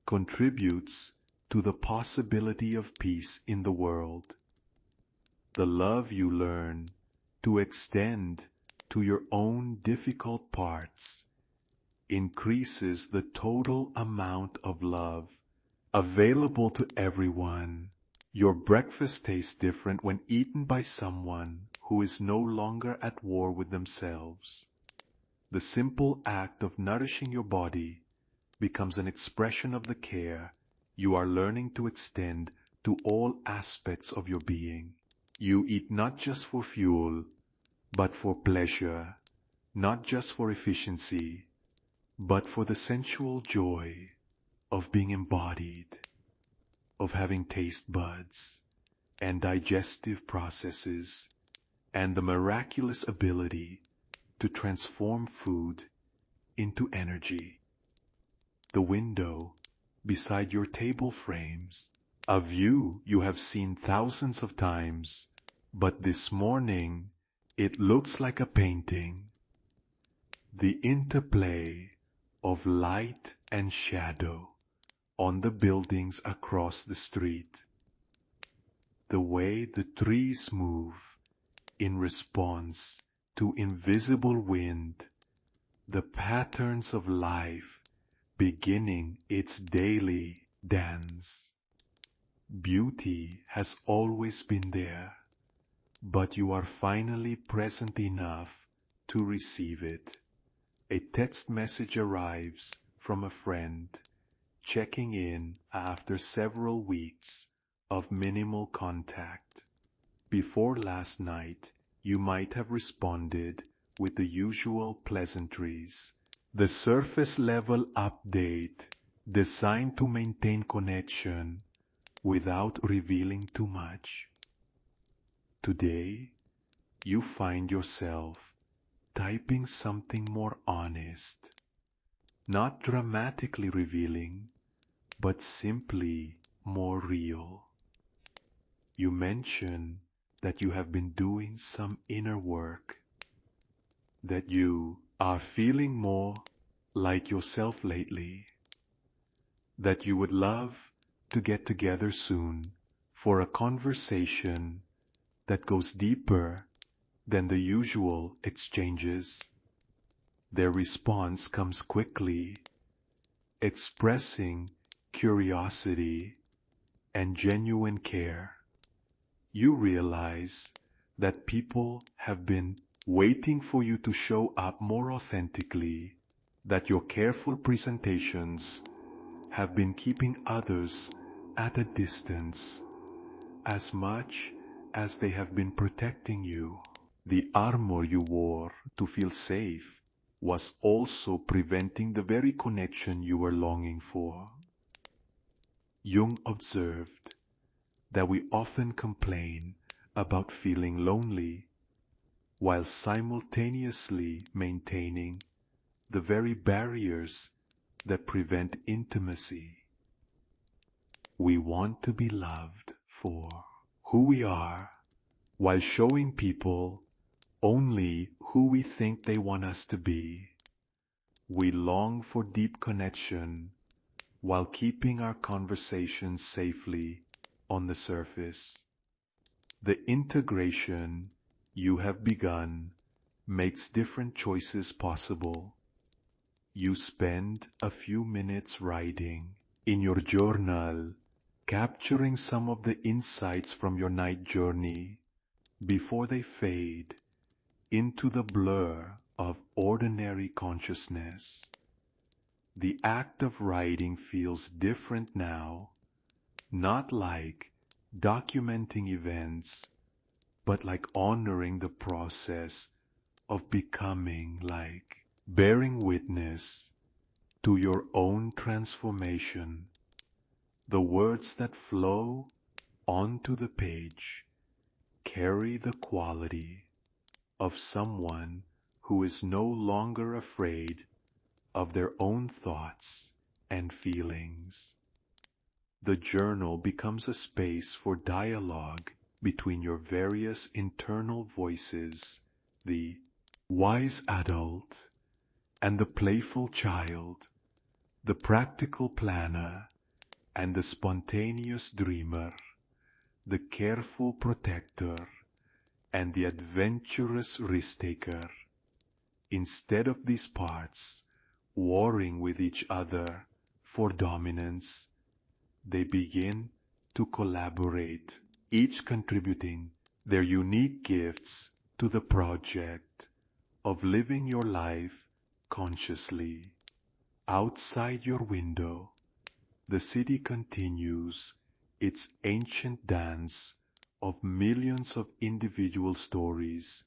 contributes to the possibility of peace in the world. The love you learn to extend to your own difficult parts increases the total amount of love available to everyone. Your breakfast tastes different when eaten by someone who is no longer at war with themselves. The simple act of nourishing your body becomes an expression of the care you are learning to extend to all aspects of your being. You eat not just for fuel, but for pleasure, not just for efficiency, but for the sensual joy of being embodied, of having taste buds and digestive processes, and the miraculous ability to transform food into energy. The window beside your table frames a view you have seen thousands of times, but this morning it looks like a painting. The interplay of light and shadow on the buildings across the street, the way the trees move in response to invisible wind, the patterns of life beginning its daily dance. Beauty has always been there, but you are finally present enough to receive it. A text message arrives from a friend, checking in after several weeks of minimal contact. Before last night, you might have responded with the usual pleasantries, the surface level update designed to maintain connection without revealing too much. Today, you find yourself typing something more honest, not dramatically revealing, but simply more real. You mention that you have been doing some inner work, that you are feeling more like yourself lately, that you would love to get together soon for a conversation that goes deeper than the usual exchanges. Their response comes quickly, expressing curiosity and genuine care. You realize that people have been waiting for you to show up more authentically, that your careful presentations have been keeping others at a distance as much as they have been protecting you. The armor you wore to feel safe was also preventing the very connection you were longing for. Jung observed that we often complain about feeling lonely while simultaneously maintaining the very barriers that prevent intimacy. We want to be loved for who we are while showing people only who we think they want us to be. We long for deep connection while keeping our conversations safely on the surface. The integration you have begun makes different choices possible. You spend a few minutes writing in your journal, capturing some of the insights from your night journey before they fade into the blur of ordinary consciousness. The act of writing feels different now, not like documenting events, but like honoring the process of becoming, like bearing witness to your own transformation. The words that flow onto the page carry the quality of someone who is no longer afraid of their own thoughts and feelings. The journal becomes a space for dialogue between your various internal voices, the wise adult and the playful child, the practical planner and the spontaneous dreamer, the careful protector and the adventurous risk-taker. Instead of these parts warring with each other for dominance, they begin to collaborate, each contributing their unique gifts to the project of living your life consciously. Outside your window, the city continues its ancient dance of millions of individual stories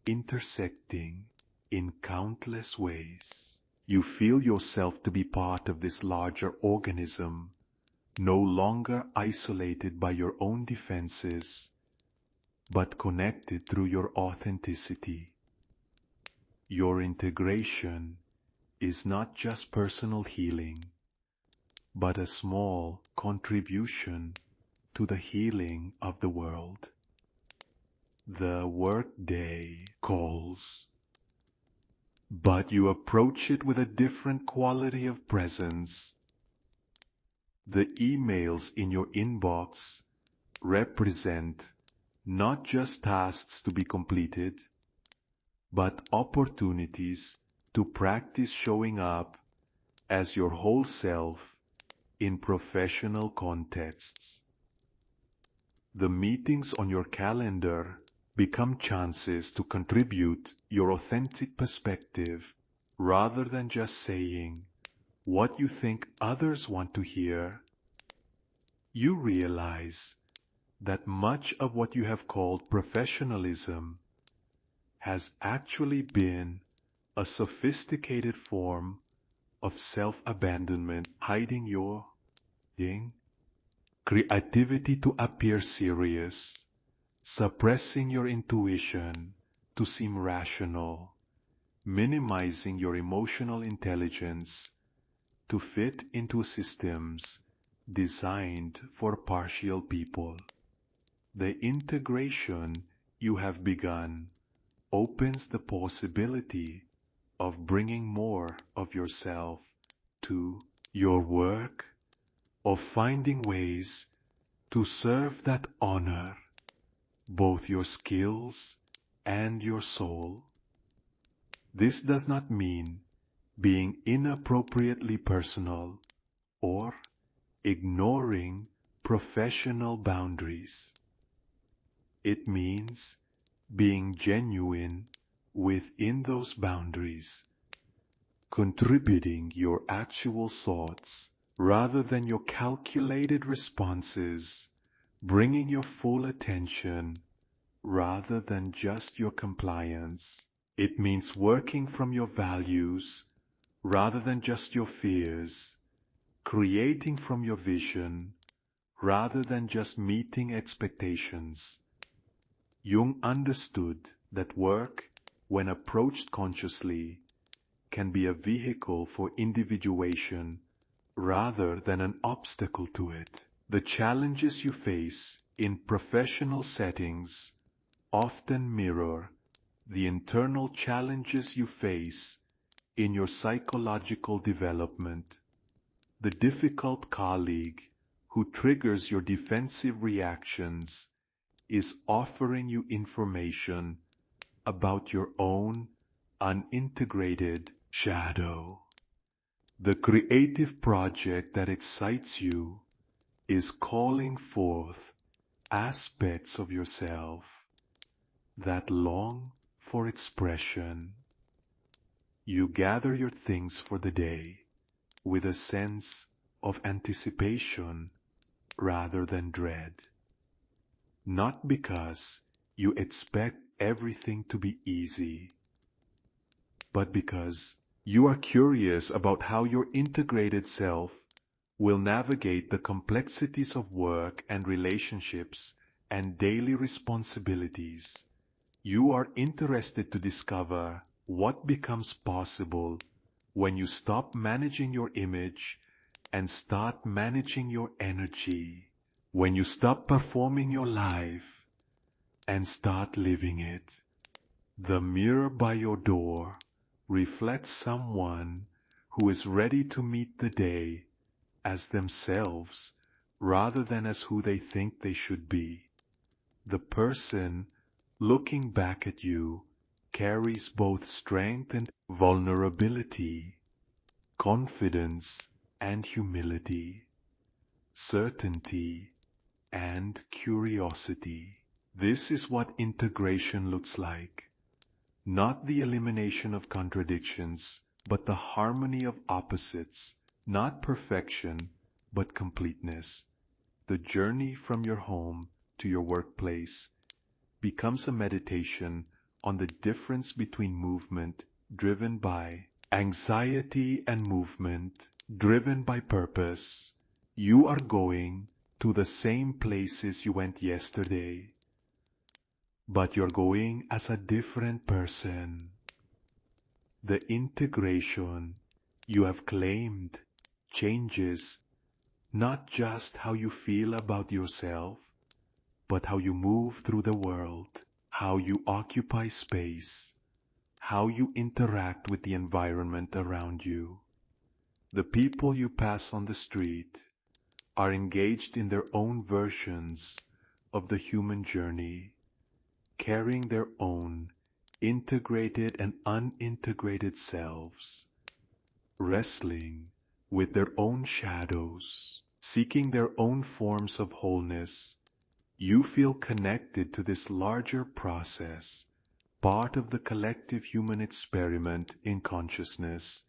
intersecting in countless ways. You feel yourself to be part of this larger organism, no longer isolated by your own defenses, but connected through your authenticity. Your integration is not just personal healing, but a small contribution to the healing of the world. The workday calls, but you approach it with a different quality of presence. The emails in your inbox represent not just tasks to be completed, but opportunities to practice showing up as your whole self in professional contexts. The meetings on your calendar become chances to contribute your authentic perspective rather than just saying what you think others want to hear. You realize that much of what you have called professionalism has actually been a sophisticated form of self-abandonment, hiding your creativity to appear serious, suppressing your intuition to seem rational, minimizing your emotional intelligence to fit into systems designed for partial people. The integration you have begun opens the possibility of bringing more of yourself to your work, of finding ways to serve that honor both your skills and your soul. This does not mean being inappropriately personal or ignoring professional boundaries. It means being genuine within those boundaries, contributing your actual thoughts rather than your calculated responses, bringing your full attention rather than just your compliance. It means working from your values rather than just your fears, creating from your vision rather than just meeting expectations. Jung understood that work, when approached consciously, can be a vehicle for individuation rather than an obstacle to it. The challenges you face in professional settings often mirror the internal challenges you face in your psychological development. The difficult colleague who triggers your defensive reactions is offering you information about your own unintegrated shadow. The creative project that excites you is calling forth aspects of yourself that long for expression. You gather your things for the day with a sense of anticipation rather than dread. Not because you expect everything to be easy, but because you are curious about how your integrated self will navigate the complexities of work and relationships and daily responsibilities. You are interested to discover what becomes possible when you stop managing your image and start managing your energy. When you stop performing your life and start living it. The mirror by your door reflects someone who is ready to meet the day as themselves rather than as who they think they should be. The person looking back at you carries both strength and vulnerability, confidence and humility, certainty and curiosity. This is what integration looks like. Not the elimination of contradictions, but the harmony of opposites. Not perfection, but completeness. The journey from your home to your workplace becomes a meditation on the difference between movement driven by anxiety and movement driven by purpose. You are going to the same places you went yesterday, but you're going as a different person. The integration you have claimed changes not just how you feel about yourself, but how you move through the world, how you occupy space, how you interact with the environment around you. The people you pass on the street are engaged in their own versions of the human journey, carrying their own integrated and unintegrated selves, wrestling with their own shadows, seeking their own forms of wholeness. You feel connected to this larger process, part of the collective human experiment in consciousness,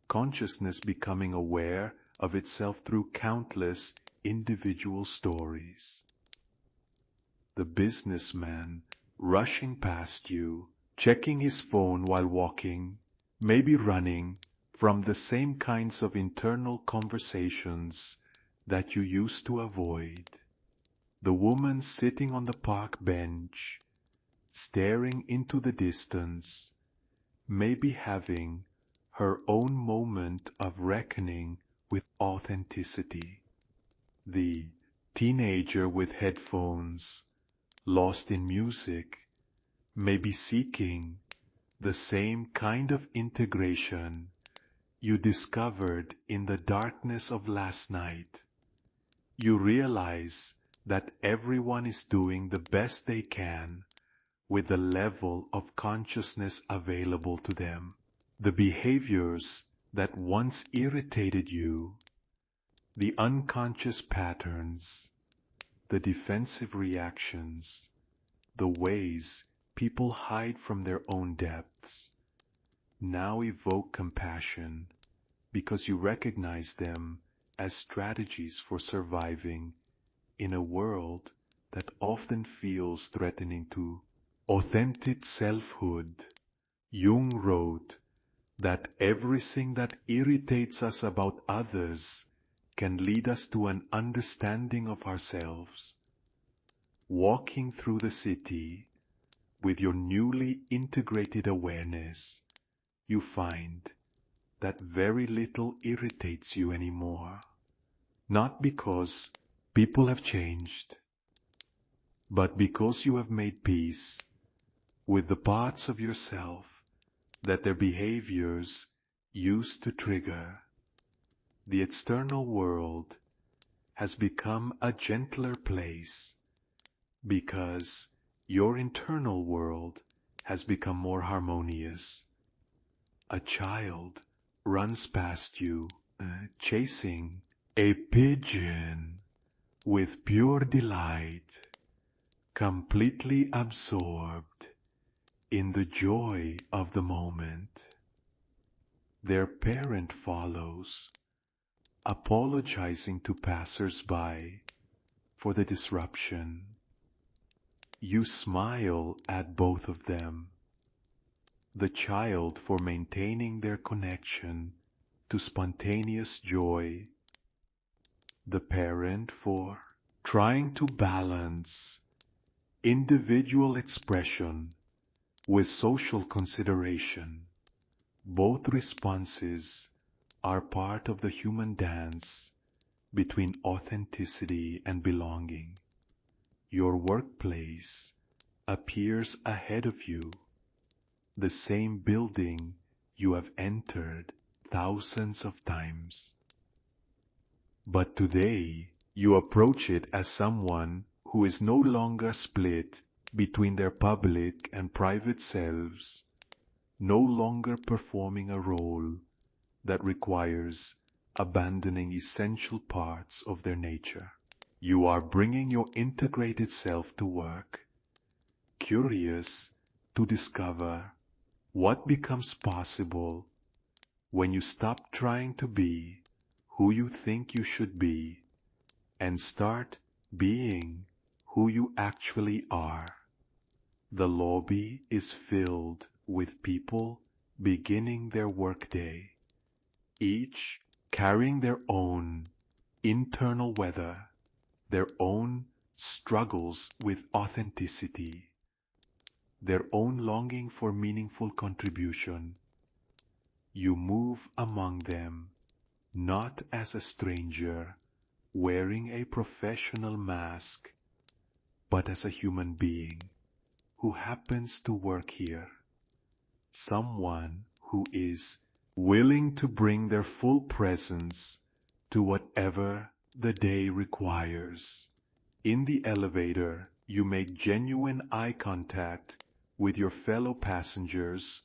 consciousness becoming aware of itself through countless individual stories. The businessman rushing past you, checking his phone while walking, maybe running from the same kinds of internal conversations that you used to avoid. The woman sitting on the park bench, staring into the distance, may be having her own moment of reckoning with authenticity. The teenager with headphones, lost in music, may be seeking the same kind of integration you discovered in the darkness of last night. You realize that everyone is doing the best they can with the level of consciousness available to them. The behaviors that once irritated you, the unconscious patterns, the defensive reactions, the ways people hide from their own depths, now evoke compassion because you recognize them as strategies for surviving in a world that often feels threatening to authentic selfhood. Jung wrote that everything that irritates us about others can lead us to an understanding of ourselves. Walking through the city with your newly integrated awareness, you find that very little irritates you anymore. Not because people have changed, but because you have made peace with the parts of yourself that their behaviors used to trigger. The external world has become a gentler place because your internal world has become more harmonious. A child runs past you, chasing a pigeon with pure delight, completely absorbed in the joy of the moment. Their parent follows, apologizing to passers-by for the disruption. You smile at both of them, the child for maintaining their connection to spontaneous joy, the parent for trying to balance individual expression with social consideration. Both responses are part of the human dance between authenticity and belonging. Your workplace appears ahead of you, the same building you have entered thousands of times. But today you approach it as someone who is no longer split between their public and private selves, no longer performing a role that requires abandoning essential parts of their nature. You are bringing your integrated self to work, curious to discover what becomes possible when you stop trying to be who you think you should be and start being who you actually are. The lobby is filled with people beginning their workday, each carrying their own internal weather, their own struggles with authenticity, their own longing for meaningful contribution. You move among them not as a stranger wearing a professional mask, but as a human being who happens to work here, someone who is willing to bring their full presence to whatever the day requires. In the elevator, you make genuine eye contact with your fellow passengers,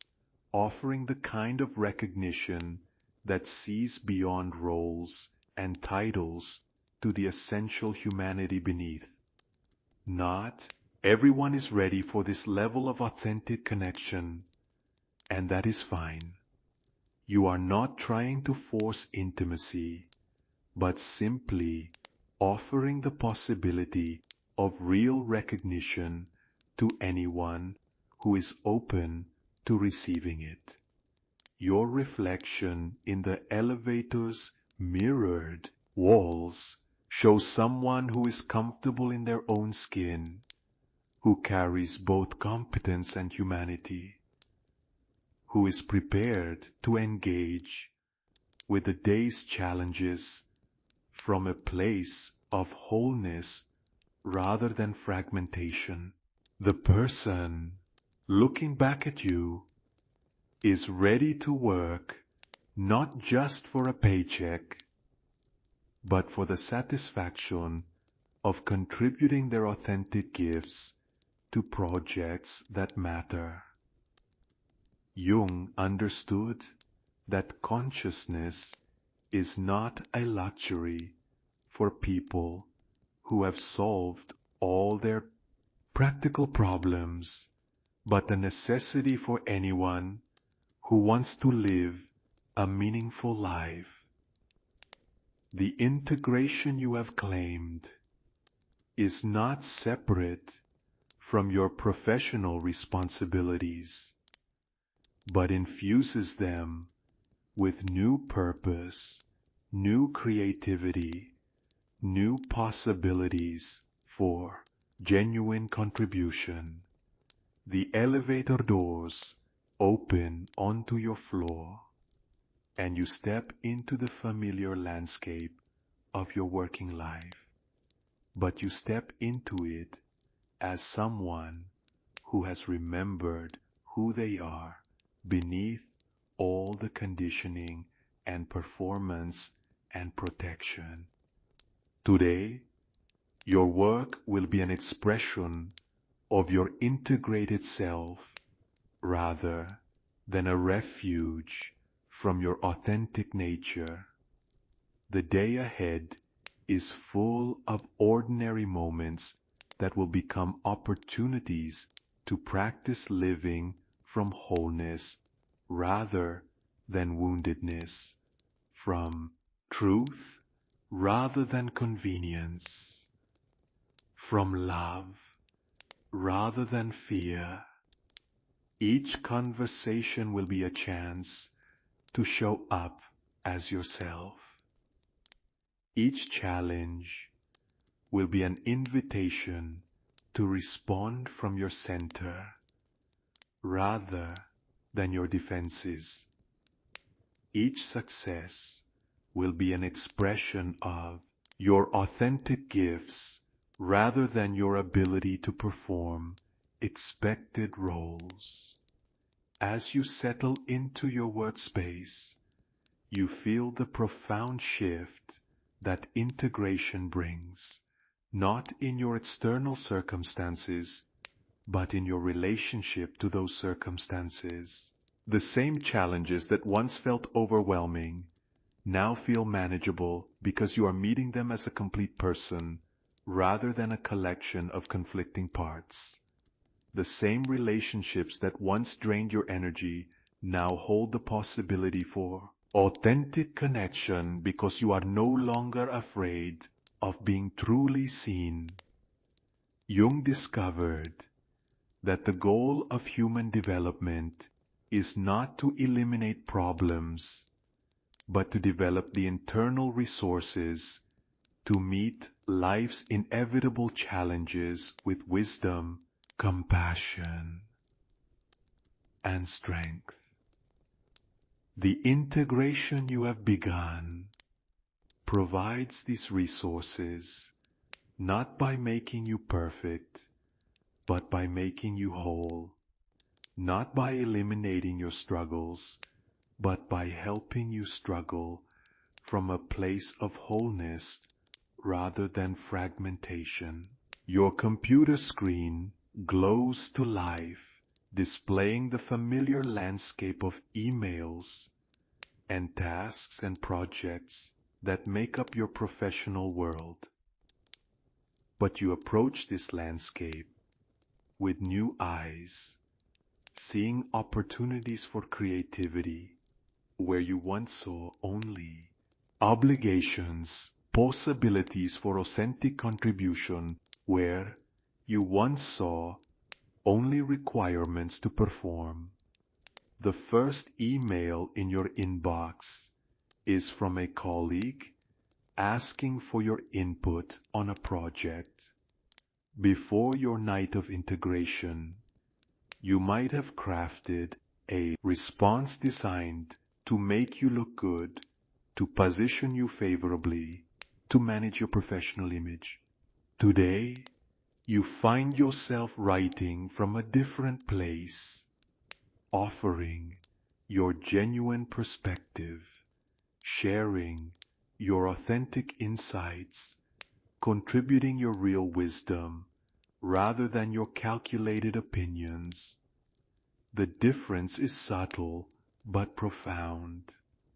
offering the kind of recognition that sees beyond roles and titles to the essential humanity beneath. Not everyone is ready for this level of authentic connection, and that is fine. You are not trying to force intimacy, but simply offering the possibility of real recognition to anyone who is open to receiving it. Your reflection in the elevator's mirrored walls shows someone who is comfortable in their own skin, who carries both competence and humanity, who is prepared to engage with the day's challenges from a place of wholeness rather than fragmentation. The person looking back at you is ready to work not just for a paycheck, but for the satisfaction of contributing their authentic gifts to projects that matter. Jung understood that consciousness is not a luxury for people who have solved all their practical problems, but a necessity for anyone who wants to live a meaningful life. The integration you have claimed is not separate from your professional responsibilities, but infuses them with new purpose, new creativity, new possibilities for genuine contribution. The elevator doors open onto your floor, and you step into the familiar landscape of your working life, but you step into it as someone who has remembered who they are beneath all the conditioning and performance and protection. Today, your work will be an expression of your integrated self rather than a refuge from your authentic nature. The day ahead is full of ordinary moments that will become opportunities to practice living from wholeness rather than woundedness, from truth rather than convenience, from love rather than fear. Each conversation will be a chance to show up as yourself. Each challenge will be an invitation to respond from your center rather than your defenses. Each success will be an expression of your authentic gifts rather than your ability to perform expected roles. As you settle into your workspace, you feel the profound shift that integration brings, not in your external circumstances, but in your relationship to those circumstances. The same challenges that once felt overwhelming now feel manageable because you are meeting them as a complete person rather than a collection of conflicting parts. The same relationships that once drained your energy now hold the possibility for authentic connection because you are no longer afraid of being truly seen. Jung discovered that the goal of human development is not to eliminate problems, but to develop the internal resources to meet life's inevitable challenges with wisdom, compassion, and strength. The integration you have begun provides these resources not by making you perfect, but by making you whole, not by eliminating your struggles, but by helping you struggle from a place of wholeness rather than fragmentation. Your computer screen glows to life, displaying the familiar landscape of emails and tasks and projects that make up your professional world. But you approach this landscape with new eyes, seeing opportunities for creativity where you once saw only obligations, possibilities for authentic contribution where you once saw only requirements to perform. The first email in your inbox is from a colleague asking for your input on a project. Before your night of integration, you might have crafted a response designed to make you look good, to position you favorably, to manage your professional image. Today, you find yourself writing from a different place, offering your genuine perspective, sharing your authentic insights, contributing your real wisdom rather than your calculated opinions. The difference is subtle but profound.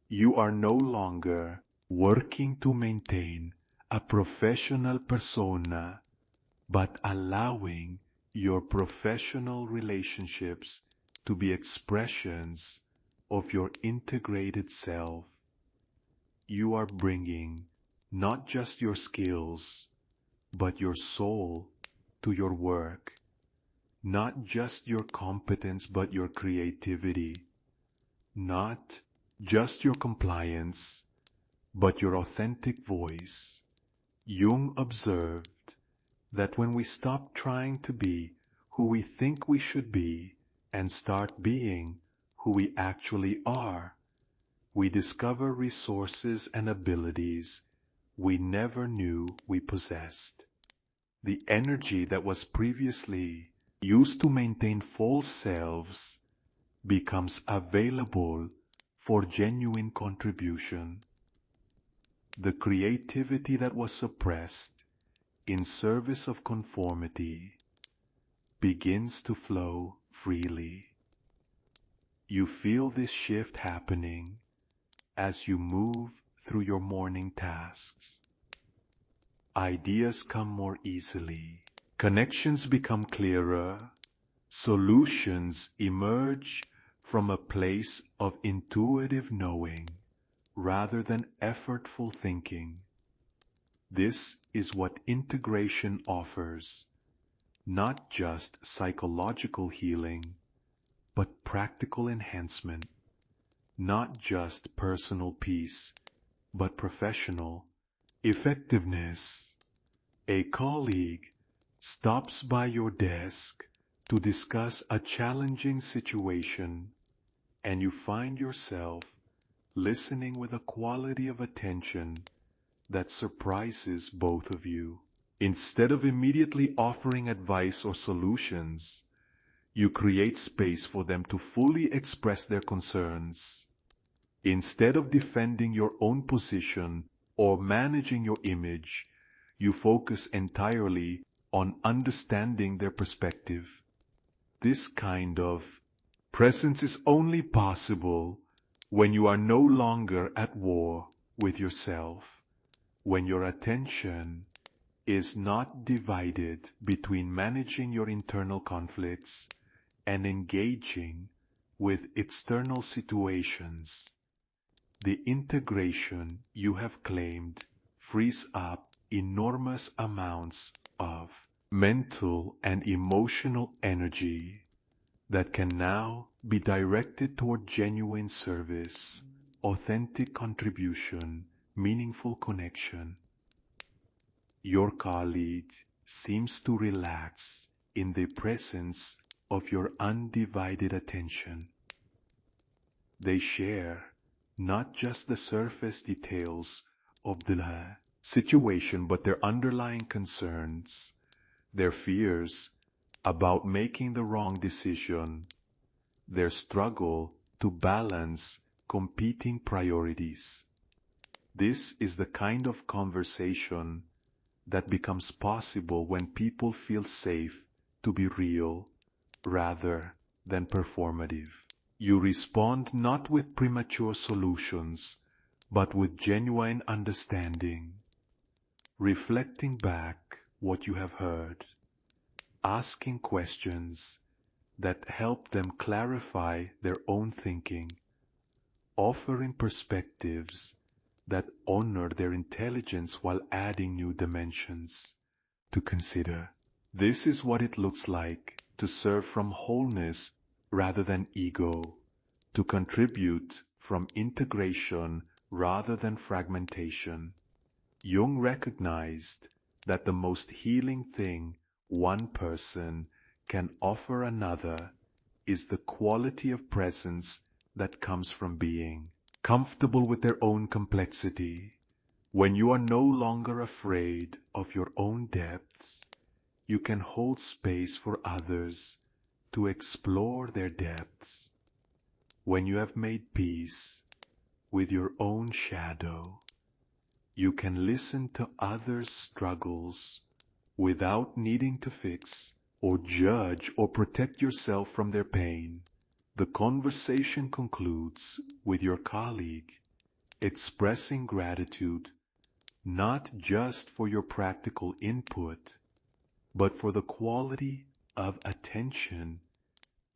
You are no longer working to maintain a professional persona, but allowing your professional relationships to be expressions of your integrated self. You are bringing not just your skills, but your soul to your work, not just your competence, but your creativity, not just your compliance, but your authentic voice. Jung observed that when we stop trying to be who we think we should be and start being who we actually are, we discover resources and abilities we never knew we possessed. The energy that was previously used to maintain false selves becomes available for genuine contribution. The creativity that was suppressed in service of conformity begins to flow freely. You feel this shift happening as you move through your morning tasks. Ideas come more easily. Connections become clearer. Solutions emerge from a place of intuitive knowing rather than effortful thinking. This is what integration offers, not just psychological healing, but practical enhancement, not just personal peace, but professional effectiveness. A colleague stops by your desk to discuss a challenging situation, and you find yourself listening with a quality of attention that surprises both of you. Instead of immediately offering advice or solutions, you create space for them to fully express their concerns. Instead of defending your own position or managing your image, you focus entirely on understanding their perspective. This kind of presence is only possible when you are no longer at war with yourself, when your attention is not divided between managing your internal conflicts and engaging with external situations. The integration you have claimed frees up enormous amounts of mental and emotional energy that can now be directed toward genuine service, authentic contribution, meaningful connection. Your colleague seems to relax in the presence of your undivided attention. They share not just the surface details of the situation, but their underlying concerns, their fears about making the wrong decision, their struggle to balance competing priorities. This is the kind of conversation that becomes possible when people feel safe to be real rather than performative. You respond not with premature solutions, but with genuine understanding, reflecting back what you have heard, asking questions that help them clarify their own thinking, offering perspectives that honor their intelligence while adding new dimensions to consider. This is what it looks like to serve from wholeness rather than ego, to contribute from integration rather than fragmentation. Jung recognized that the most healing thing one person can offer another is the quality of presence that comes from being comfortable with their own complexity. When you are no longer afraid of your own depths, you can hold space for others to explore their depths. When you have made peace with your own shadow, you can listen to others' struggles Without needing to fix or judge or protect yourself from their pain, the conversation concludes with your colleague expressing gratitude not just for your practical input, but for the quality of attention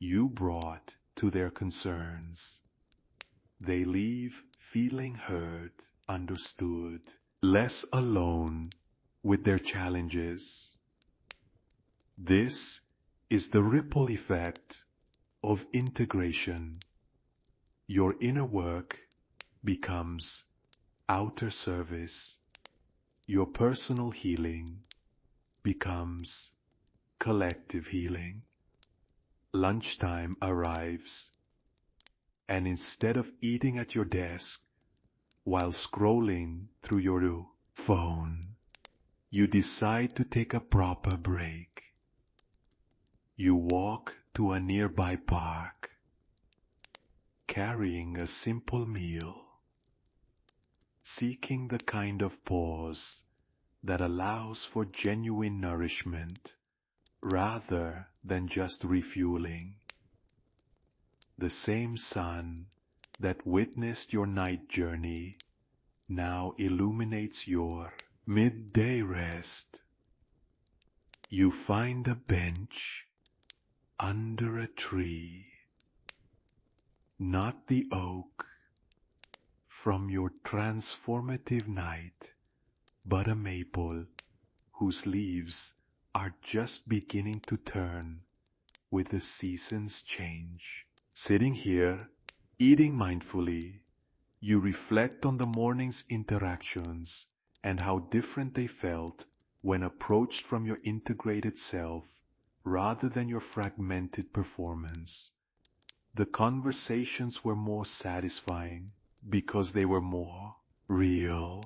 you brought to their concerns. They leave feeling heard, understood, less alone with their challenges. This is the ripple effect of integration. Your inner work becomes outer service. Your personal healing becomes collective healing. Lunchtime arrives, and instead of eating at your desk while scrolling through your phone, you decide to take a proper break. You walk to a nearby park, carrying a simple meal, seeking the kind of pause that allows for genuine nourishment rather than just refueling. The same sun that witnessed your night journey now illuminates your midday rest. You find a bench under a tree, not the oak from your transformative night, but a maple whose leaves are just beginning to turn with the seasons change. Sitting here, eating mindfully, you reflect on the morning's interactions and how different they felt when approached from your integrated self rather than your fragmented performance. The conversations were more satisfying because they were more real.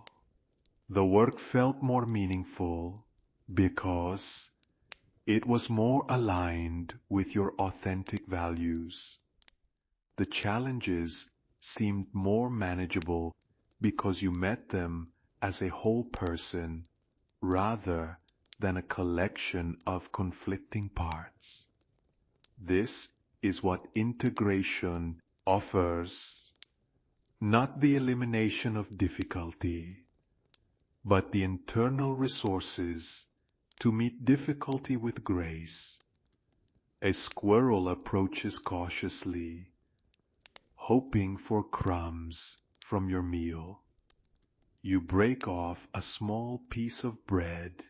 The work felt more meaningful because it was more aligned with your authentic values. The challenges seemed more manageable because you met them as a whole person rather than a collection of conflicting parts. This is what integration offers, not the elimination of difficulty, but the internal resources to meet difficulty with grace. A squirrel approaches cautiously, hoping for crumbs from your meal. You break off a small piece of bread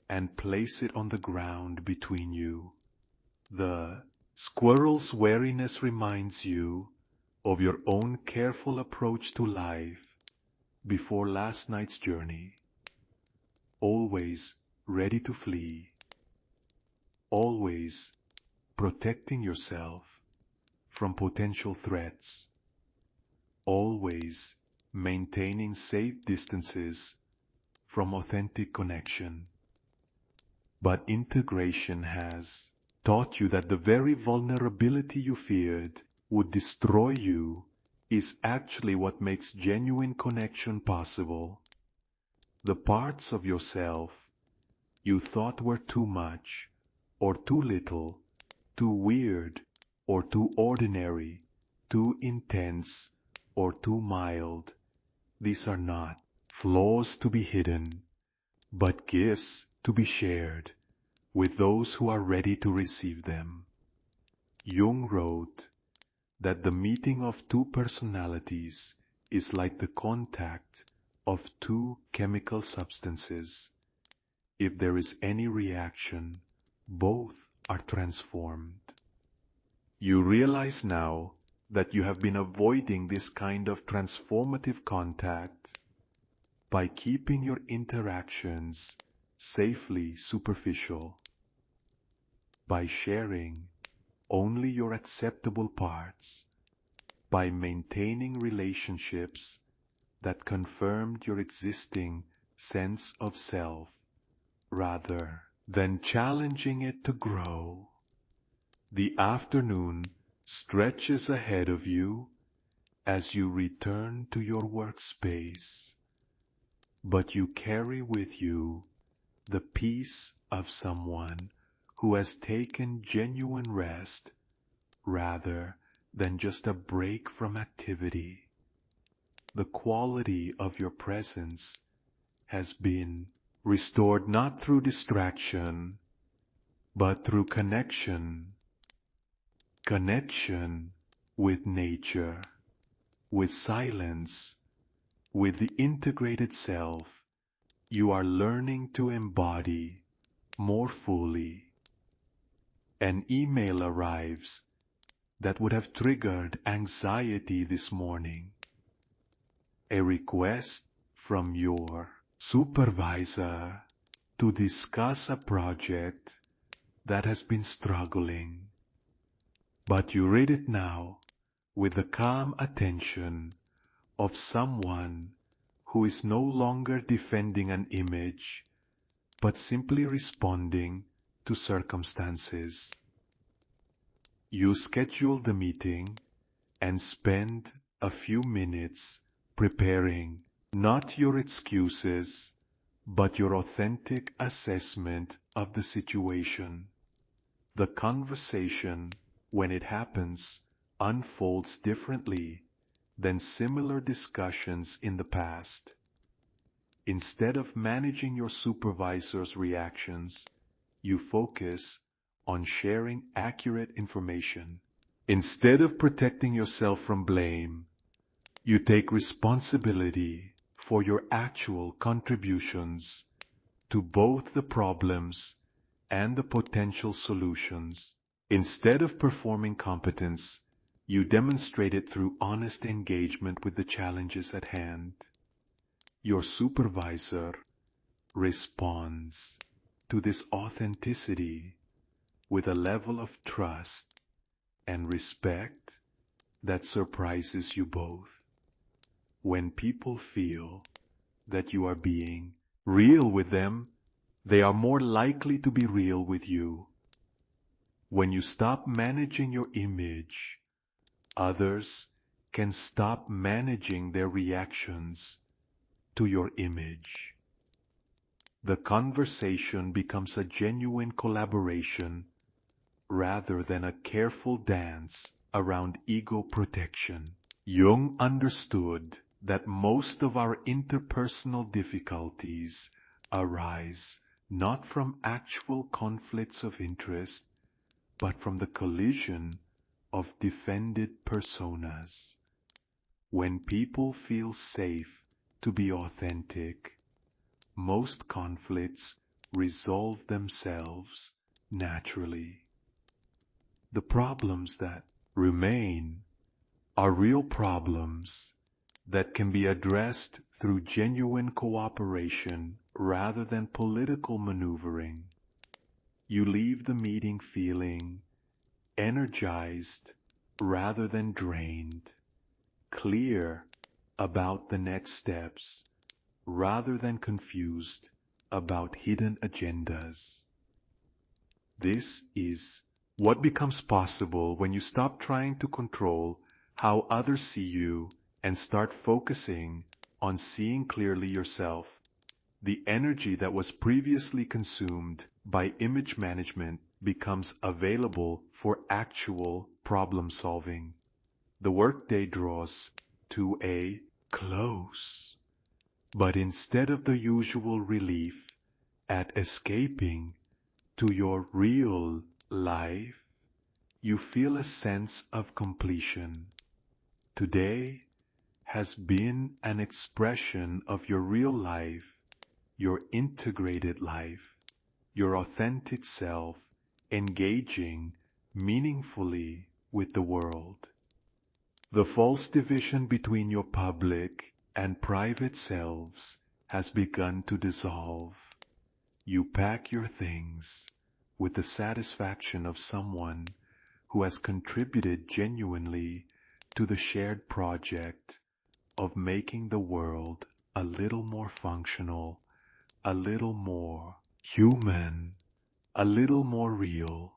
and place it on the ground between you. The squirrel's wariness reminds you of your own careful approach to life before last night's journey, always ready to flee, always protecting yourself from potential threats, always maintaining safe distances from authentic connection. But integration has taught you that the very vulnerability you feared would destroy you is actually what makes genuine connection possible. The parts of yourself you thought were too much or too little, too weird or too ordinary, too intense or too mild, these are not flaws to be hidden, but gifts to be shared with those who are ready to receive them. Jung wrote that the meeting of two personalities is like the contact of two chemical substances. If there is any reaction, both are transformed. You realize now that you have been avoiding this kind of transformative contact by keeping your interactions safely superficial, by sharing only your acceptable parts, by maintaining relationships that confirmed your existing sense of self rather than challenging it to grow. The afternoon stretches ahead of you as you return to your workspace, but you carry with you the peace of someone who has taken genuine rest rather than just a break from activity. The quality of your presence has been restored not through distraction, but through connection. Connection with nature, with silence, with the integrated self you are learning to embody more fully. An email arrives that would have triggered anxiety this morning. A request from your supervisor to discuss a project that has been struggling. But you read it now with the calm attention of someone who is no longer defending an image, but simply responding to circumstances. You schedule the meeting and spend a few minutes preparing not your excuses, but your authentic assessment of the situation. The conversation, when it happens, unfolds differently than similar discussions in the past. Instead of managing your supervisor's reactions, you focus on sharing accurate information. Instead of protecting yourself from blame, you take responsibility for your actual contributions to both the problems and the potential solutions. Instead of performing competence, you demonstrate it through honest engagement with the challenges at hand. Your supervisor responds to this authenticity with a level of trust and respect that surprises you both. When people feel that you are being real with them, they are more likely to be real with you. When you stop managing your image, others can stop managing their reactions to your image. The conversation becomes a genuine collaboration rather than a careful dance around ego protection. Jung understood that most of our interpersonal difficulties arise not from actual conflicts of interest, but from the collision of defended personas. When people feel safe to be authentic, most conflicts resolve themselves naturally. The problems that remain are real problems that can be addressed through genuine cooperation rather than political maneuvering. You leave the meeting feeling energized rather than drained, clear about the next steps rather than confused about hidden agendas. This is what becomes possible when you stop trying to control how others see you and start focusing on seeing clearly yourself. The energy that was previously consumed by image management becomes available for actual problem solving. The workday draws to a close. But instead of the usual relief at escaping to your real life, you feel a sense of completion. Today has been an expression of your real life, your integrated life, your authentic self, engaging meaningfully with the world. The false division between your public and private selves has begun to dissolve. You pack your things with the satisfaction of someone who has contributed genuinely to the shared project of making the world a little more functional, a little more human, a little more real.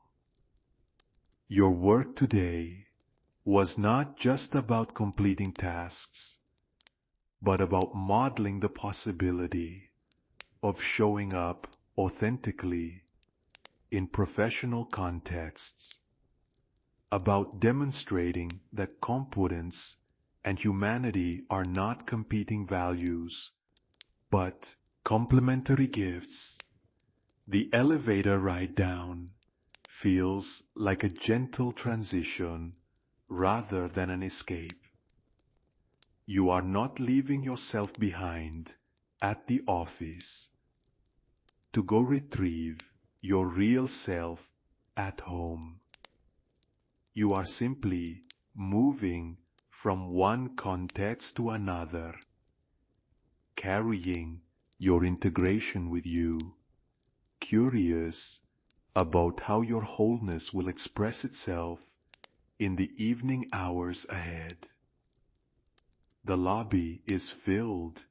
Your work today was not just about completing tasks, but about modeling the possibility of showing up authentically in professional contexts, about demonstrating that competence and humanity are not competing values, but complementary gifts. The elevator ride down feels like a gentle transition rather than an escape. You are not leaving yourself behind at the office to go retrieve your real self at home. You are simply moving from one context to another, carrying your integration with you, curious about how your wholeness will express itself in the evening hours ahead. The lobby is filled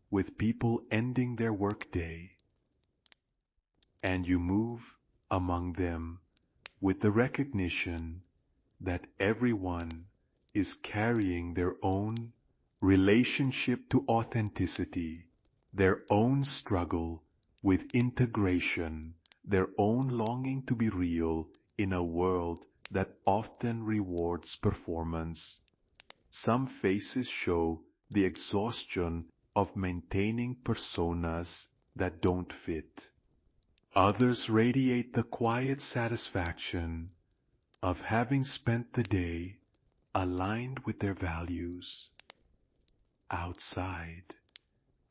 with people ending their workday, and you move among them with the recognition that everyone is carrying their own relationship to authenticity, their own struggle with integration, their own longing to be real in a world that often rewards performance. Some faces show the exhaustion of maintaining personas that don't fit. Others radiate the quiet satisfaction of having spent the day aligned with their values. Outside,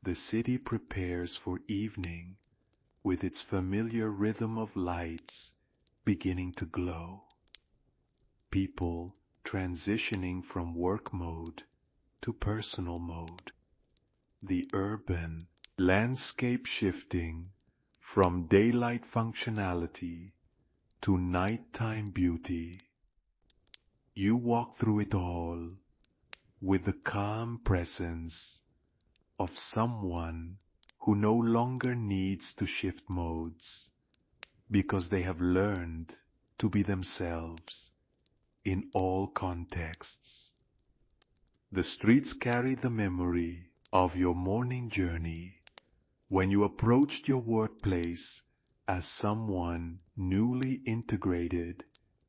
the city prepares for evening with its familiar rhythm of lights beginning to glow. People transitioning from work mode to personal mode. The urban landscape shifting from daylight functionality to nighttime beauty. You walk through it all with the calm presence of someone who no longer needs to shift modes because they have learned to be themselves in all contexts. The streets carry the memory of your morning journey when you approached your workplace as someone newly integrated,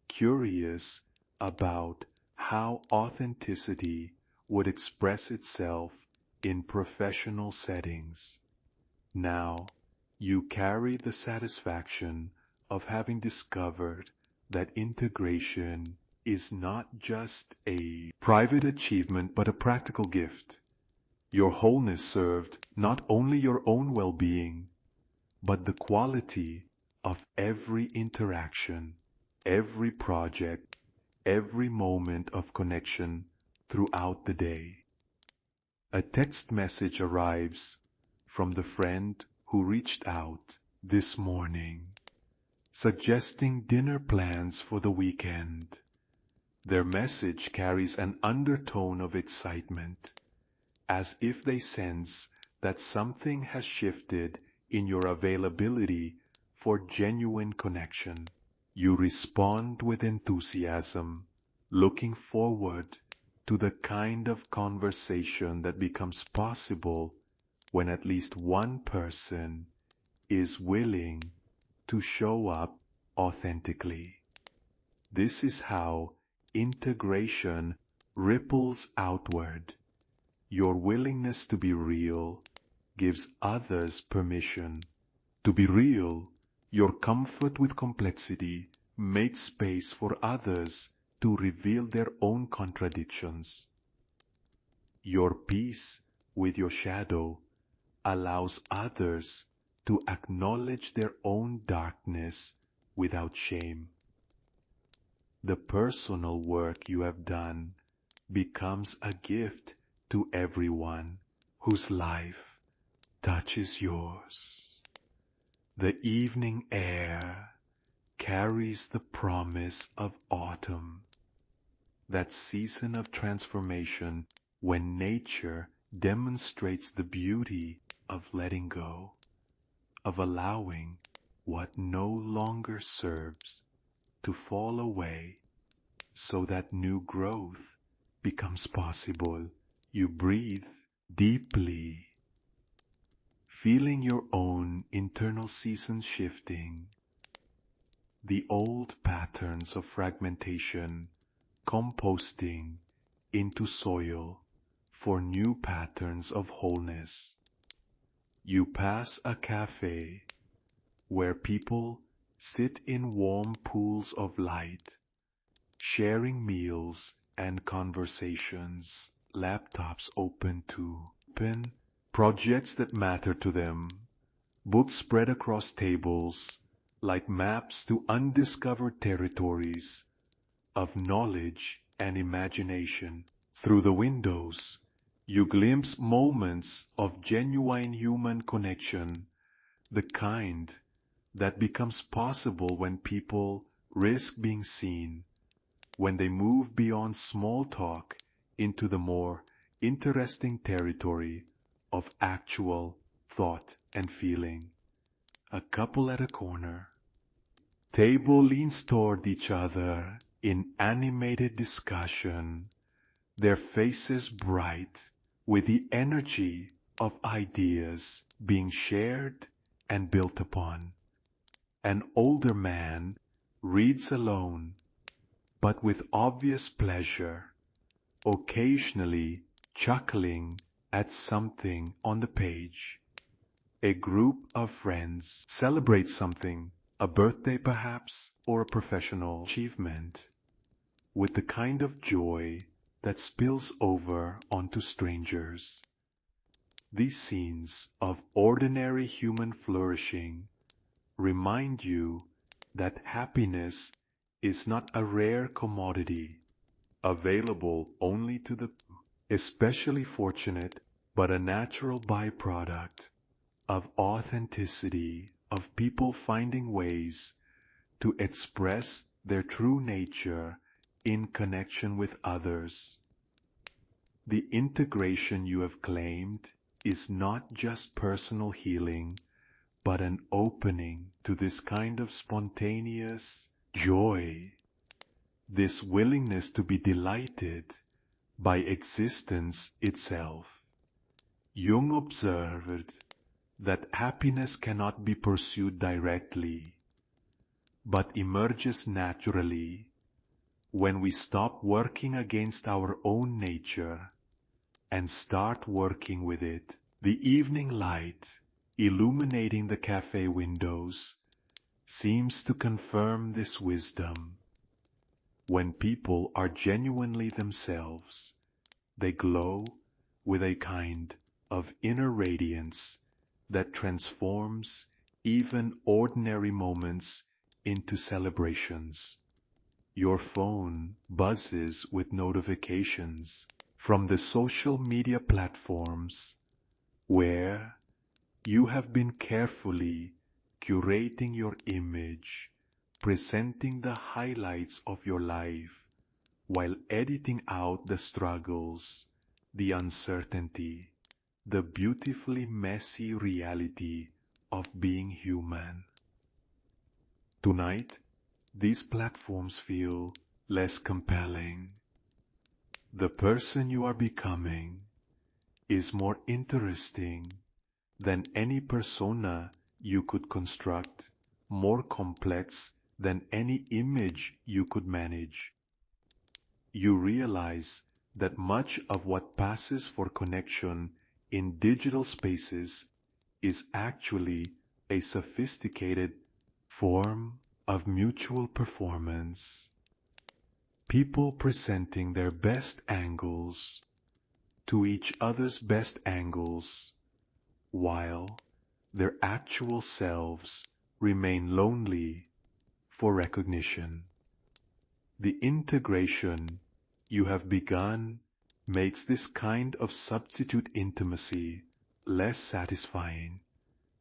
curious about how authenticity would express itself in professional settings. Now you carry the satisfaction of having discovered that integration is not just a private achievement but a practical gift. Your wholeness served not only your own well-being, but the quality of every interaction, every project, every moment of connection throughout the day. A text message arrives from the friend who reached out this morning, suggesting dinner plans for the weekend. Their message carries an undertone of excitement, as if they sense that something has shifted in your availability for genuine connection. You respond with enthusiasm, looking forward to the kind of conversation that becomes possible when at least one person is willing to show up authentically. This is how integration ripples outward. Your willingness to be real gives others permission to be real. Your comfort with complexity makes space for others to reveal their own contradictions. Your peace with your shadow allows others to acknowledge their own darkness without shame. The personal work you have done becomes a gift to everyone whose life touches yours. The evening air carries the promise of autumn, that season of transformation when nature demonstrates the beauty of letting go, of allowing what no longer serves to fall away so that new growth becomes possible. You breathe deeply, feeling your own internal seasons shifting, the old patterns of fragmentation composting into soil for new patterns of wholeness. You pass a cafe where people sit in warm pools of light, sharing meals and conversations, laptops open to projects that matter to them, books spread across tables like maps to undiscovered territories of knowledge and imagination. Through the windows, you glimpse moments of genuine human connection, the kind that becomes possible when people risk being seen, when they move beyond small talk into the more interesting territory of actual thought and feeling. A couple at a corner. Table leans toward each other in animated discussion, their faces bright with the energy of ideas being shared and built upon. An older man reads alone, but with obvious pleasure, occasionally chuckling at something on the page. A group of friends celebrates something, a birthday perhaps, or a professional achievement, with the kind of joy that spills over onto strangers. These scenes of ordinary human flourishing remind you that happiness is not a rare commodity, available only to the especially fortunate, but a natural byproduct of authenticity, of people finding ways to express their true nature in connection with others. The integration you have claimed is not just personal healing, but an opening to this kind of spontaneous joy, this willingness to be delighted by existence itself. Jung observed that happiness cannot be pursued directly, but emerges naturally when we stop working against our own nature and start working with it. The evening light illuminating the cafe windows seems to confirm this wisdom. When people are genuinely themselves, they glow with a kind of inner radiance that transforms even ordinary moments into celebrations. Your phone buzzes with notifications from the social media platforms where you have been carefully curating your image, presenting the highlights of your life, while editing out the struggles, the uncertainty, the beautifully messy reality of being human. Tonight, these platforms feel less compelling. The person you are becoming is more interesting than any persona you could construct, more complex than any image you could manage. You realize that much of what passes for connection in digital spaces is actually a sophisticated form of mutual performance. People presenting their best angles to each other's best angles, while their actual selves remain lonely for recognition. The integration you have begun makes this kind of substitute intimacy less satisfying,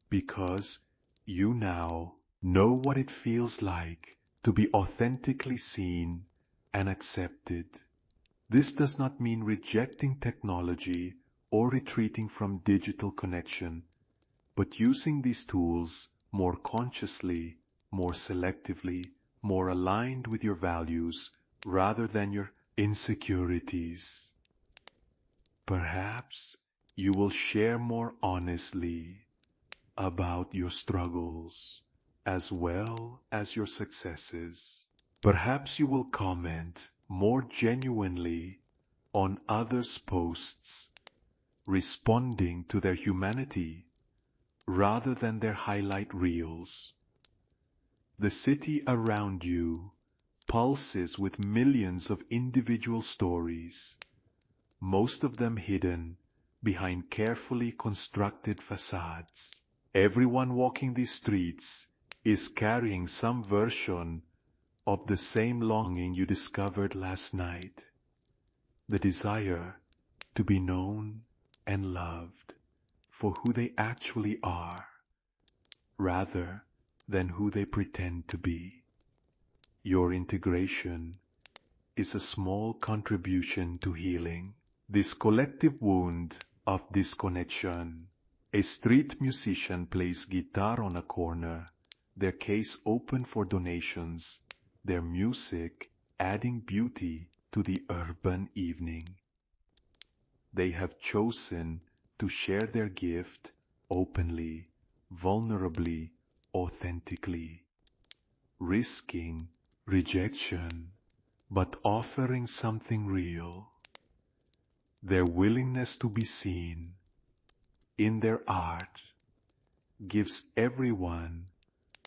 because you now know what it feels like to be authentically seen and accepted. This does not mean rejecting technology or retreating from digital connection, but using these tools more consciously, more selectively, more aligned with your values rather than your insecurities. Perhaps you will share more honestly about your struggles as well as your successes. Perhaps you will comment more genuinely on others' posts, responding to their humanity rather than their highlight reels. The city around you pulses with millions of individual stories, most of them hidden behind carefully constructed facades. Everyone walking these streets is carrying some version of the same longing you discovered last night, the desire to be known and loved for who they actually are, rather than who they pretend to be. Your integration is a small contribution to healing this collective wound of disconnection. A street musician plays guitar on a corner, their case open for donations, their music adding beauty to the urban evening. They have chosen to share their gift openly, vulnerably, authentically, risking rejection, but offering something real. Their willingness to be seen in their art gives everyone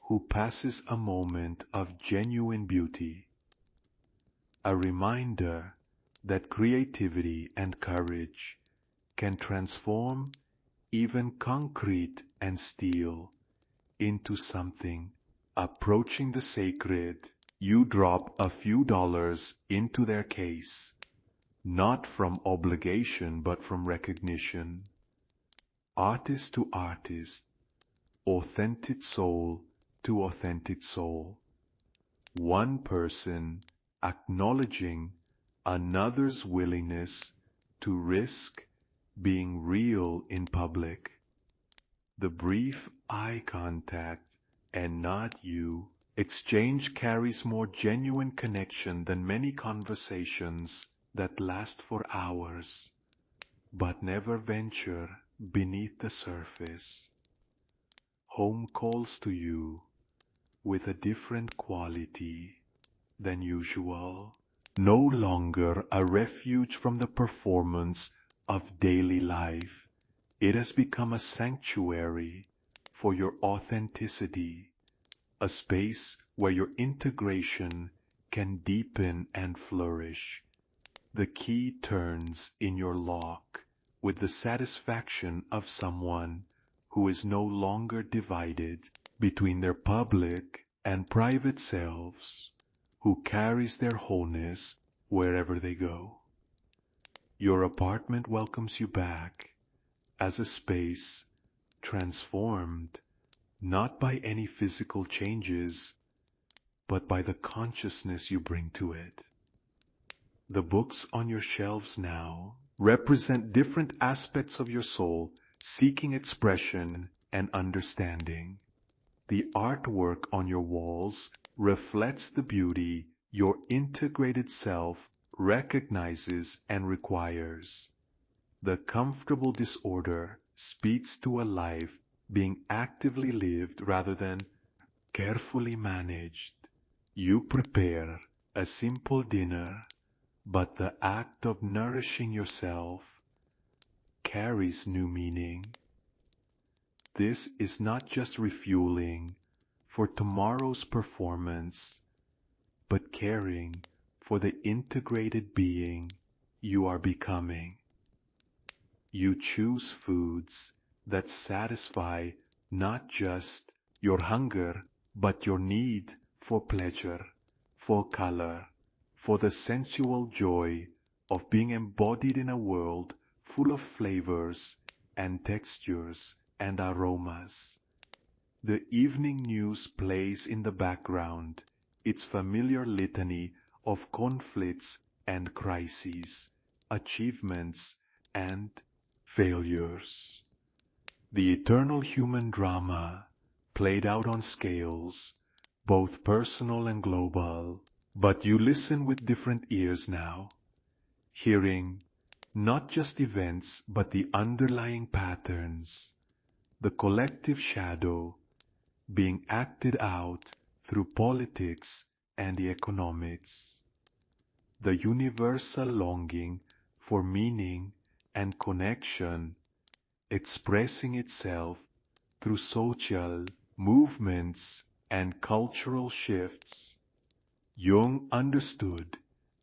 who passes a moment of genuine beauty a reminder that creativity and courage can transform even concrete and steel into something approaching the sacred. You drop a few dollars into their case, not from obligation but from recognition. Artist to artist, authentic soul to authentic soul. One person acknowledging another's willingness to risk being real in public. The brief eye contact and not you exchange carries more genuine connection than many conversations that last for hours, but never venture beneath the surface. Home calls to you with a different quality than usual, no longer a refuge from the performance of daily life. It has become a sanctuary for your authenticity, a space where your integration can deepen and flourish. The key turns in your lock with the satisfaction of someone who is no longer divided between their public and private selves, who carries their wholeness wherever they go. Your apartment welcomes you back as a space transformed not by any physical changes, but by the consciousness you bring to it. The books on your shelves now represent different aspects of your soul seeking expression and understanding. The artwork on your walls reflects the beauty your integrated self recognizes and requires. The comfortable disorder speaks to a life being actively lived rather than carefully managed. You prepare a simple dinner, but the act of nourishing yourself carries new meaning. This is not just refueling for tomorrow's performance, but caring for the integrated being you are becoming. You choose foods that satisfy not just your hunger, but your need for pleasure, for color, for the sensual joy of being embodied in a world full of flavors and textures and aromas. The evening news plays in the background its familiar litany of conflicts and crises, achievements and failures. The eternal human drama played out on scales, both personal and global. But you listen with different ears now, hearing not just events but the underlying patterns, the collective shadow being acted out through politics and the economics, the universal longing for meaning and connection expressing itself through social movements and cultural shifts. Jung understood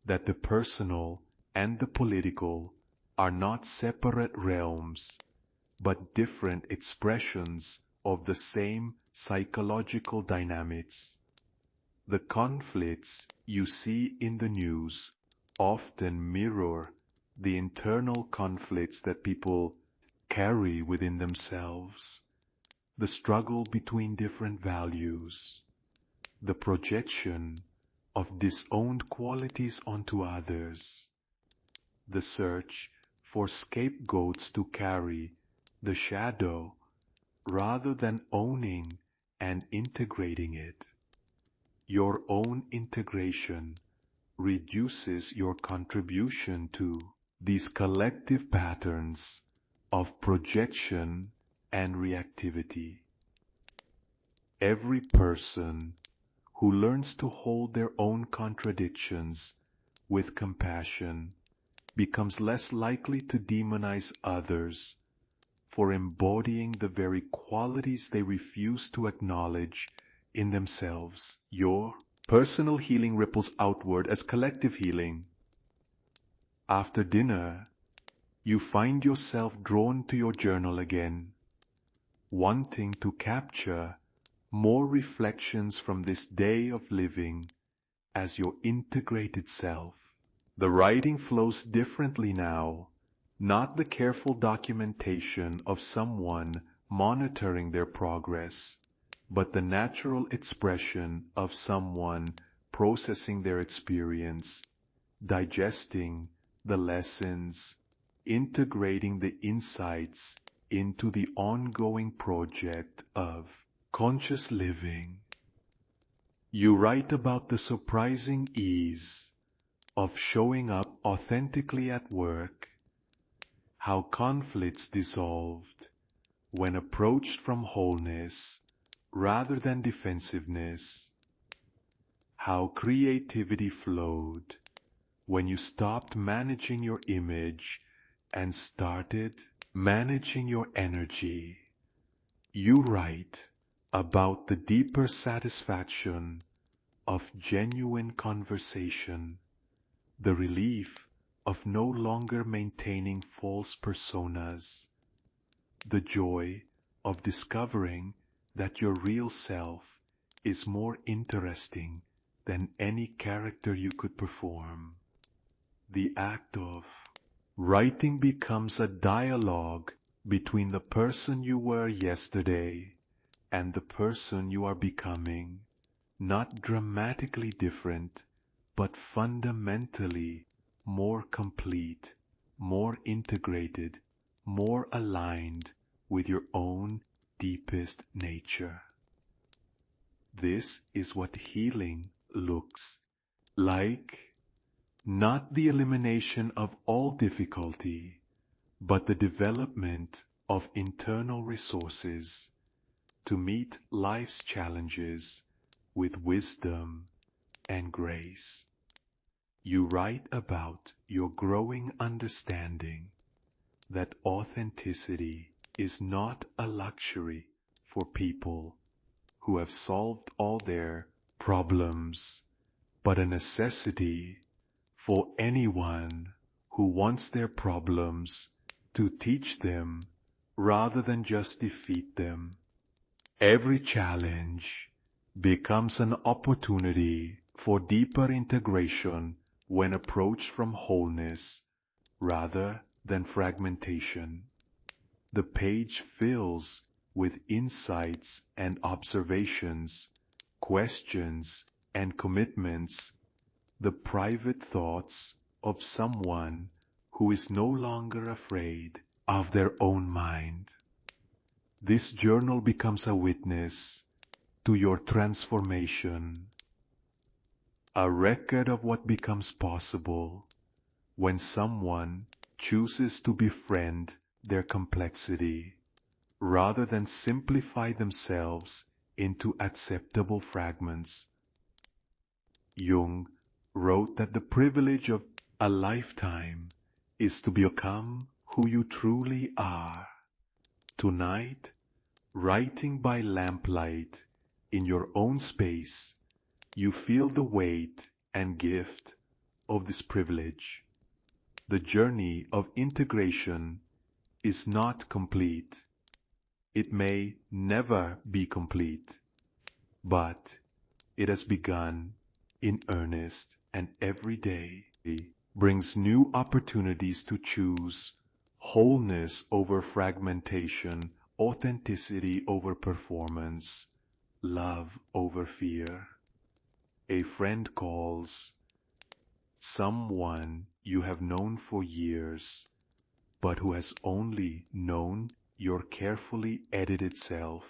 that the personal and the political are not separate realms, but different expressions of the same psychological dynamics. The conflicts you see in the news often mirror the internal conflicts that people carry within themselves, the struggle between different values, the projection of disowned qualities onto others, the search for scapegoats to carry the shadow rather than owning and integrating it. Your own integration reduces your contribution to these collective patterns of projection and reactivity. Every person who learns to hold their own contradictions with compassion becomes less likely to demonize others for embodying the very qualities they refuse to acknowledge in themselves. Your personal healing ripples outward as collective healing. After dinner, you find yourself drawn to your journal again, wanting to capture more reflections from this day of living as your integrated self. The writing flows differently now, not the careful documentation of someone monitoring their progress, but the natural expression of someone processing their experience, digesting the lessons, integrating the insights into the ongoing project of conscious living. You write about the surprising ease of showing up authentically at work, how conflicts dissolved when approached from wholeness rather than defensiveness, how creativity flowed when you stopped managing your image and started managing your energy. You write about the deeper satisfaction of genuine conversation, the relief of no longer maintaining false personas, the joy of discovering that your real self is more interesting than any character you could perform. The act of writing becomes a dialogue between the person you were yesterday and the person you are becoming, not dramatically different, but fundamentally more complete, more integrated, more aligned with your own deepest nature. This is what healing looks like. Not the elimination of all difficulty, but the development of internal resources to meet life's challenges with wisdom and grace. You write about your growing understanding that authenticity is not a luxury for people who have solved all their problems, but a necessity for anyone who wants their problems to teach them rather than just defeat them. Every challenge becomes an opportunity for deeper integration when approached from wholeness rather than fragmentation. The page fills with insights and observations, questions and commitments, the private thoughts of someone who is no longer afraid of their own mind. This journal becomes a witness to your transformation, a record of what becomes possible when someone chooses to befriend their complexity, rather than simplify themselves into acceptable fragments. Jung wrote that the privilege of a lifetime is to become who you truly are. Tonight, writing by lamplight in your own space, you feel the weight and gift of this privilege. The journey of integration is not complete. It may never be complete, but it has begun in earnest, and every day brings new opportunities to choose wholeness over fragmentation, authenticity over performance, love over fear. A friend calls someone you have known for years, but who has only known your carefully edited self.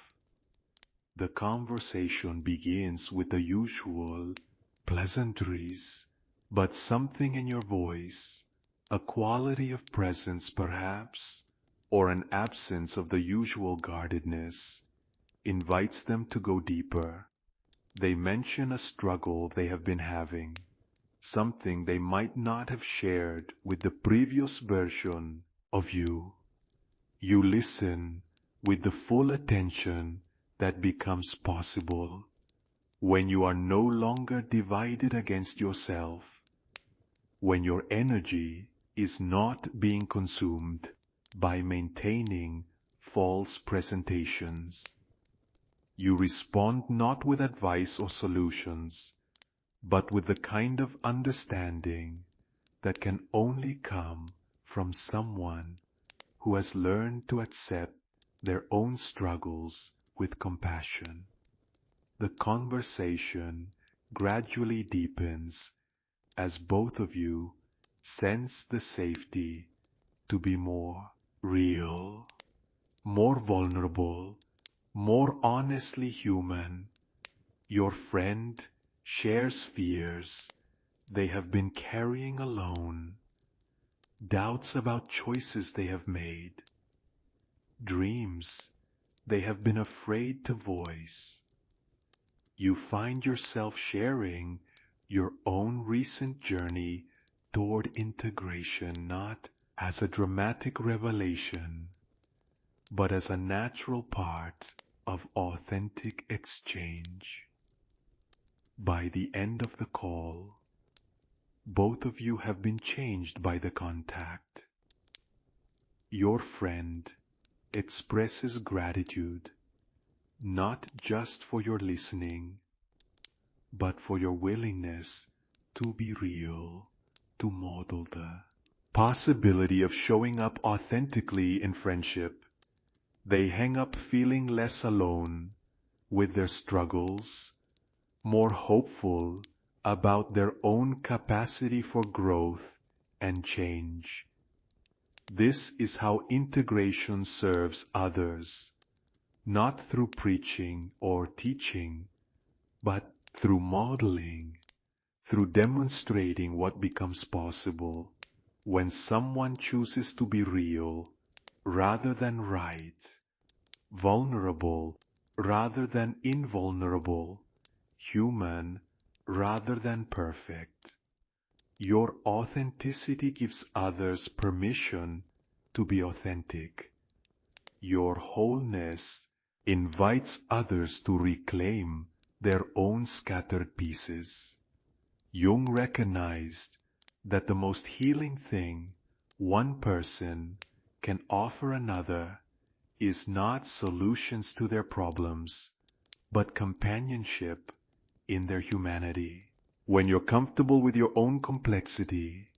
The conversation begins with the usual pleasantries, but something in your voice, a quality of presence perhaps, or an absence of the usual guardedness, invites them to go deeper. They mention a struggle they have been having, something they might not have shared with the previous version of you. You listen with the full attention that becomes possible when you are no longer divided against yourself, when your energy is not being consumed by maintaining false presentations. You respond not with advice or solutions, but with the kind of understanding that can only come from someone who has learned to accept their own struggles with compassion. The conversation gradually deepens as both of you sense the safety to be more real, more vulnerable, more honestly human. Your friend shares fears they have been carrying alone, doubts about choices they have made, dreams they have been afraid to voice. You find yourself sharing your own recent journey toward integration, not as a dramatic revelation, but as a natural part of authentic exchange. By the end of the call, both of you have been changed by the contact. Your friend expresses gratitude, not just for your listening, but for your willingness to be real, to model the possibility of showing up authentically in friendship. They hang up feeling less alone with their struggles, more hopeful about their own capacity for growth and change. This is how integration serves others, not through preaching or teaching, but through modeling, through demonstrating what becomes possible when someone chooses to be real rather than right, vulnerable rather than invulnerable, human rather than perfect. Your authenticity gives others permission to be authentic. Your wholeness invites others to reclaim their own scattered pieces. Jung recognized that the most healing thing one person can offer another is not solutions to their problems, but companionship in their humanity. When you're comfortable with your own complexity,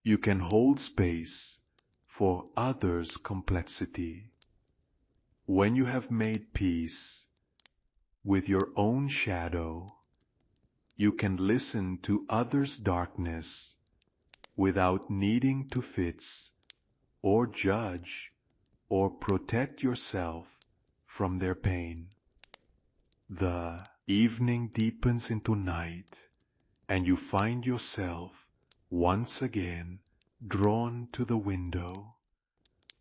you can hold space for others' complexity. When you have made peace with your own shadow, you can listen to others' darkness without needing to fix or judge or protect yourself from their pain. The evening deepens into night, and you find yourself once again drawn to the window,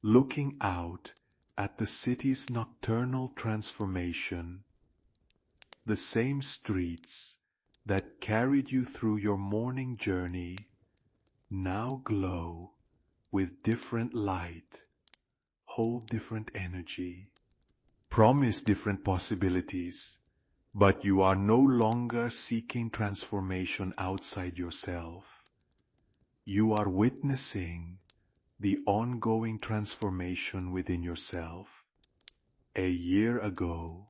looking out at the city's nocturnal transformation. The same streets that carried you through your morning journey now glow with different light, hold different energy, promise different possibilities, but you are no longer seeking transformation outside yourself. You are witnessing the ongoing transformation within yourself. A year ago,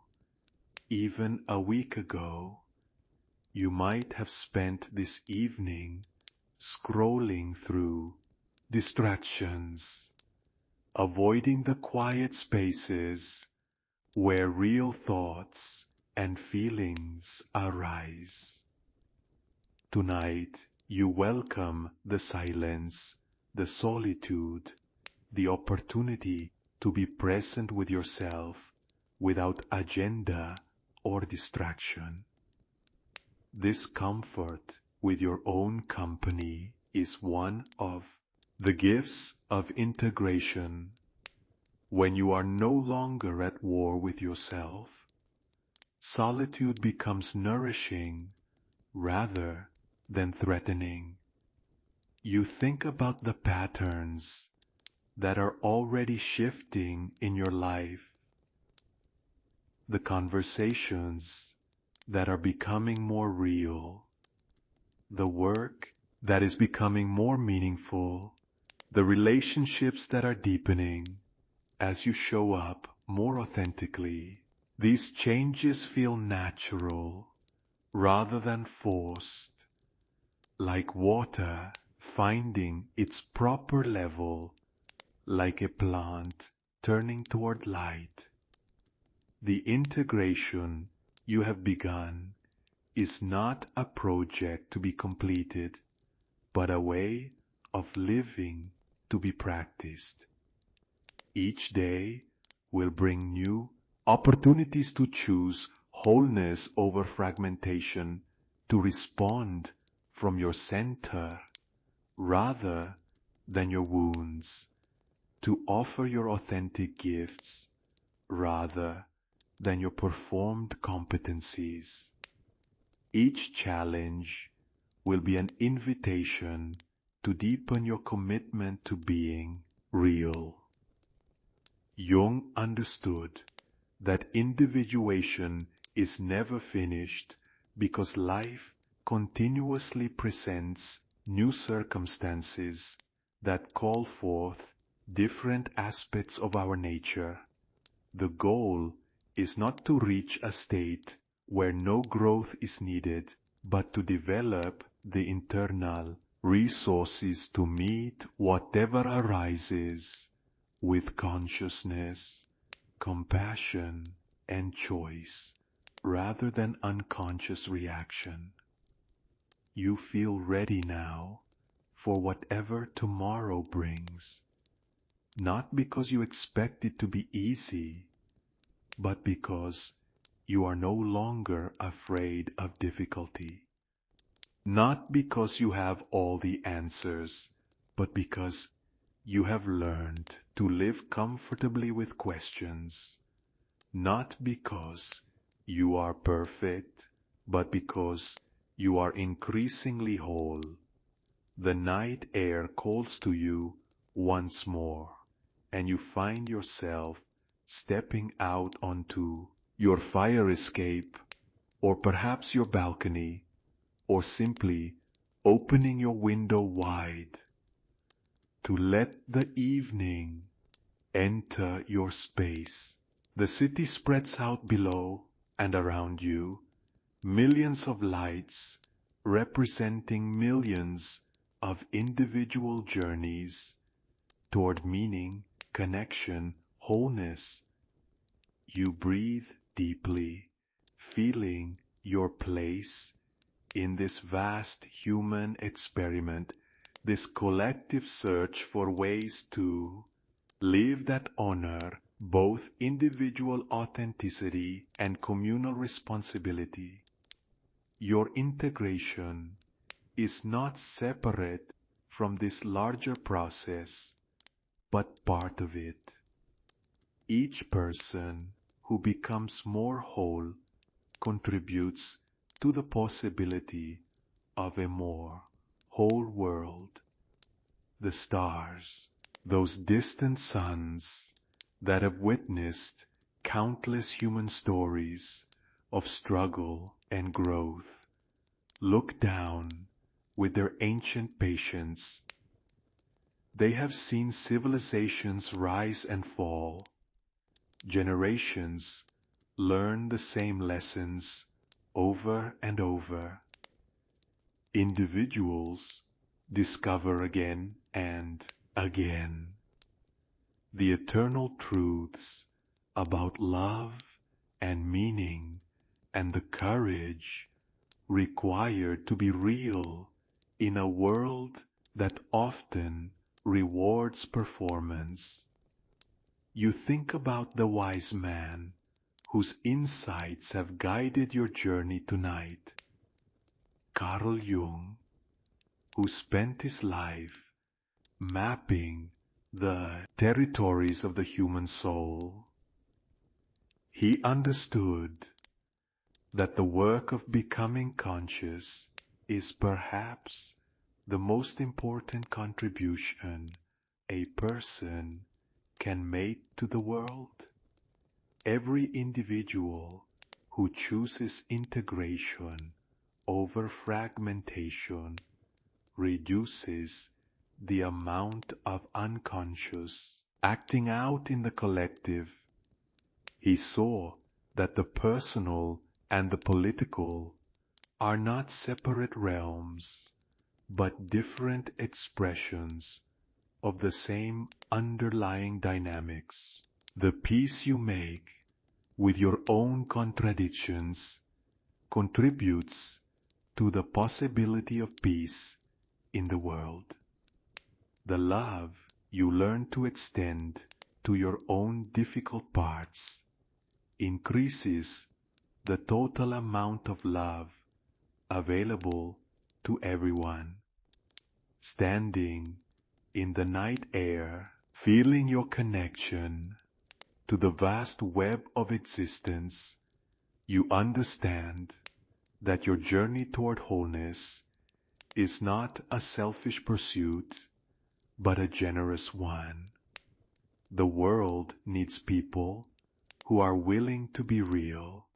even a week ago, you might have spent this evening scrolling through distractions, avoiding the quiet spaces where real thoughts and feelings arise. Tonight, you welcome the silence, the solitude, the opportunity to be present with yourself without agenda or distraction. This comfort with your own company is one of the gifts of integration. When you are no longer at war with yourself, solitude becomes nourishing rather than threatening. You think about the patterns that are already shifting in your life, the conversations that are becoming more real, the work that is becoming more meaningful, the relationships that are deepening as you show up more authentically. These changes feel natural rather than forced, like water finding its proper level, like a plant turning toward light. The integration you have begun is not a project to be completed, but a way of living to be practiced. Each day will bring new opportunities to choose wholeness over fragmentation, to respond from your center rather than your wounds, to offer your authentic gifts rather than your performed competencies. Each challenge will be an invitation to deepen your commitment to being real. Jung understood that individuation is never finished because life continuously presents new circumstances that call forth different aspects of our nature. The goal is not to reach a state where no growth is needed, but to develop the internal resources to meet whatever arises with consciousness, compassion, and choice, rather than unconscious reaction. You feel ready now for whatever tomorrow brings, not because you expect it to be easy, but because you are no longer afraid of difficulty. Not because you have all the answers, but because you have learned to live comfortably with questions. Not because you are perfect, but because you are increasingly whole. The night air calls to you once more, and you find yourself stepping out onto your fire escape, or perhaps your balcony, or simply opening your window wide to let the evening enter your space. The city spreads out below and around you, millions of lights representing millions of individual journeys toward meaning, connection, wholeness. You breathe deeply, feeling your place in this vast human experiment, this collective search for ways to live that honor both individual authenticity and communal responsibility. Your integration is not separate from this larger process, but part of it. Each person who becomes more whole contributes to the possibility of a more whole world. The stars, those distant suns that have witnessed countless human stories of struggle and growth, look down with their ancient patience. They have seen civilizations rise and fall. Generations learn the same lessons over and over. Individuals discover again and again the eternal truths about love and meaning and the courage required to be real in a world that often rewards performance. You think about the wise man whose insights have guided your journey tonight, Carl Jung, who spent his life mapping the territories of the human soul. He understood that the work of becoming conscious is perhaps the most important contribution a person can make to the world. Every individual who chooses integration over fragmentation reduces the amount of unconscious acting out in the collective. He saw that the personal and the political are not separate realms, but different expressions of the same underlying dynamics. The peace you make with your own contradictions contributes to the possibility of peace in the world. The love you learn to extend to your own difficult parts increases the total amount of love available to everyone. Standing in the night air, feeling your connection to the vast web of existence, you understand that your journey toward wholeness is not a selfish pursuit, but a generous one. The world needs people who are willing to be real,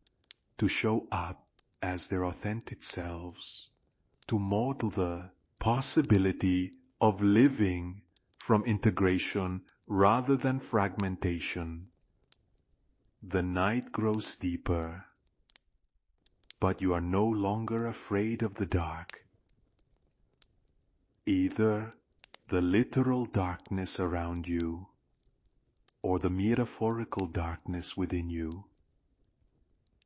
to show up as their authentic selves, to model the possibility of living from integration rather than fragmentation. The night grows deeper, but you are no longer afraid of the dark. Either the literal darkness around you or the metaphorical darkness within you.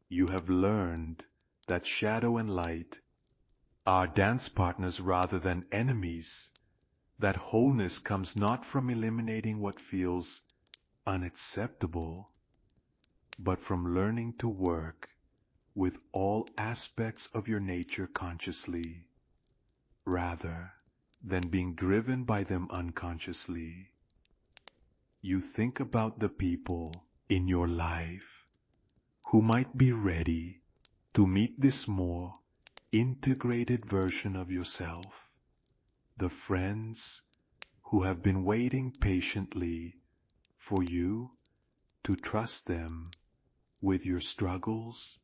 You have learned that shadow and light are dance partners rather than enemies, that wholeness comes not from eliminating what feels unacceptable, but from learning to work with all aspects of your nature consciously, rather than being driven by them unconsciously. You think about the people in your life who might be ready to meet this more integrated version of yourself, the friends who have been waiting patiently for you to trust them with your struggles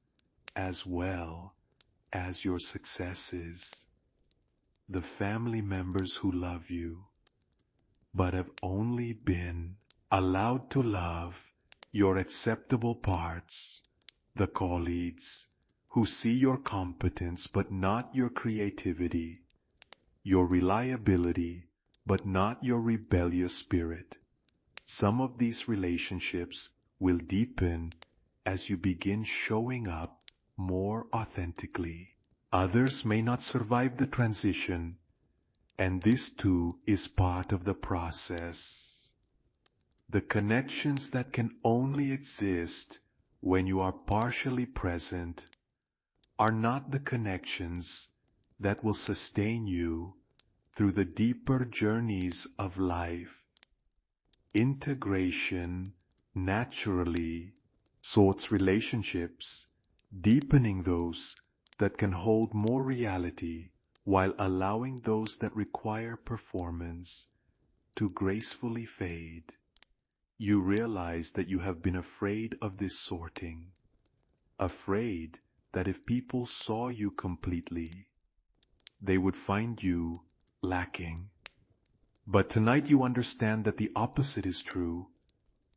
as well as your successes, the family members who love you but have only been allowed to love your acceptable parts, the colleagues who see your competence but not your creativity, your reliability but not your rebellious spirit. Some of these relationships will deepen as you begin showing up more authentically. Others may not survive the transition, and this too is part of the process. The connections that can only exist when you are partially present are not the connections that will sustain you through the deeper journeys of life. Integration naturally sorts relationships, deepening those that can hold more reality while allowing those that require performance to gracefully fade. You realize that you have been afraid of this sorting, afraid that if people saw you completely, they would find you lacking. But tonight you understand that the opposite is true.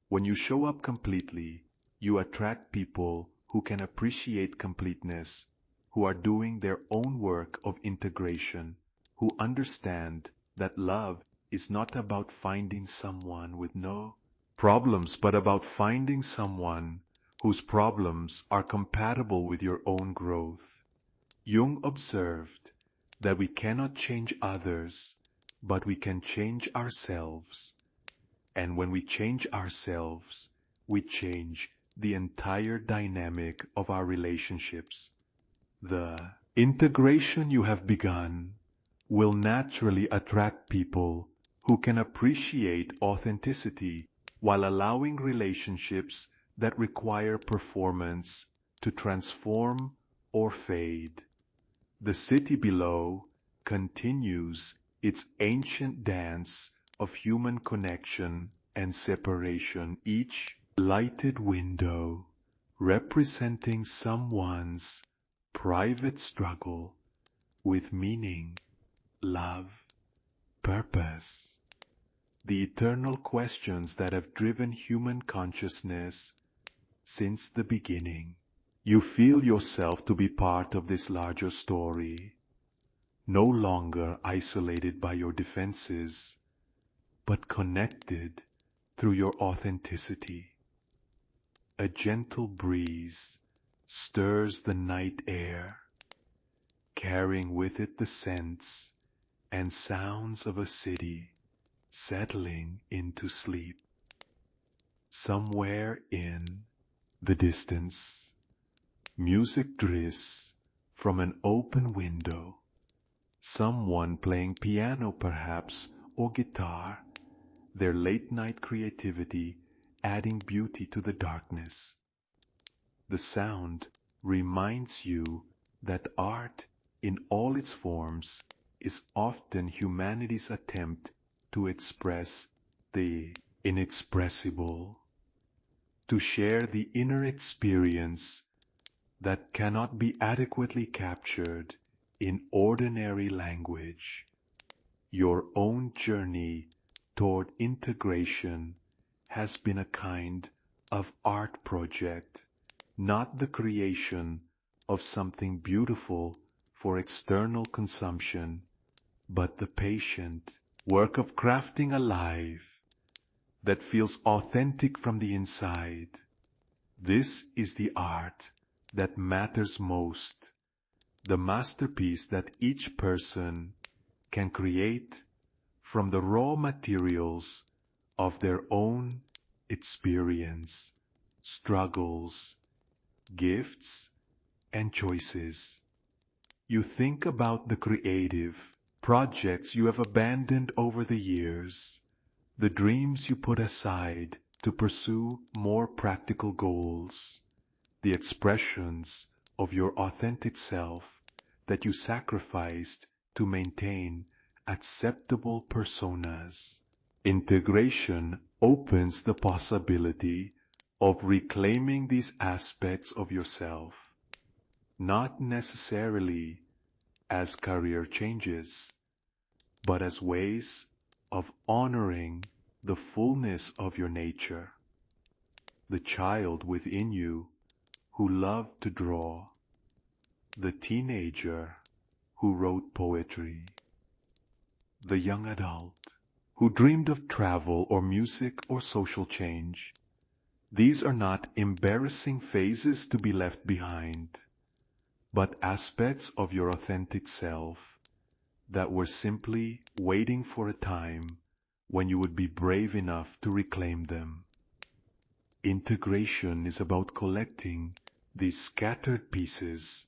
When you show up completely, you attract people who can appreciate completeness, who are doing their own work of integration, who understand that love is not about finding someone with no problems, but about finding someone whose problems are compatible with your own growth. Jung observed that we cannot change others, but we can change ourselves. And when we change ourselves, we change the entire dynamic of our relationships. The integration you have begun will naturally attract people who can appreciate authenticity while allowing relationships that require performance to transform or fade. The city below continues its ancient dance of human connection and separation, each lighted window representing someone's private struggle with meaning, love, purpose, the eternal questions that have driven human consciousness since the beginning. You feel yourself to be part of this larger story, no longer isolated by your defenses, but connected through your authenticity. A gentle breeze stirs the night air, carrying with it the scents and sounds of a city settling into sleep. Somewhere in the distance, music drifts from an open window, someone playing piano perhaps, or guitar, their late-night creativity adding beauty to the darkness. The sound reminds you that art in all its forms is often humanity's attempt to express the inexpressible, to share the inner experience that cannot be adequately captured in ordinary language. Your own journey toward integration has been a kind of art project, not the creation of something beautiful for external consumption, but the patient work of crafting a life that feels authentic from the inside. This is the art that matters most, the masterpiece that each person can create from the raw materials of their own experience, struggles, gifts, and choices. You think about the creative projects you have abandoned over the years, the dreams you put aside to pursue more practical goals, the expressions of your authentic self that you sacrificed to maintain acceptable personas. Integration opens the possibility of reclaiming these aspects of yourself, not necessarily as career changes, but as ways of honoring the fullness of your nature, the child within you who loved to draw, the teenager who wrote poetry, the young adult who dreamed of travel or music or social change. These are not embarrassing phases to be left behind, but aspects of your authentic self that were simply waiting for a time when you would be brave enough to reclaim them. Integration is about collecting these scattered pieces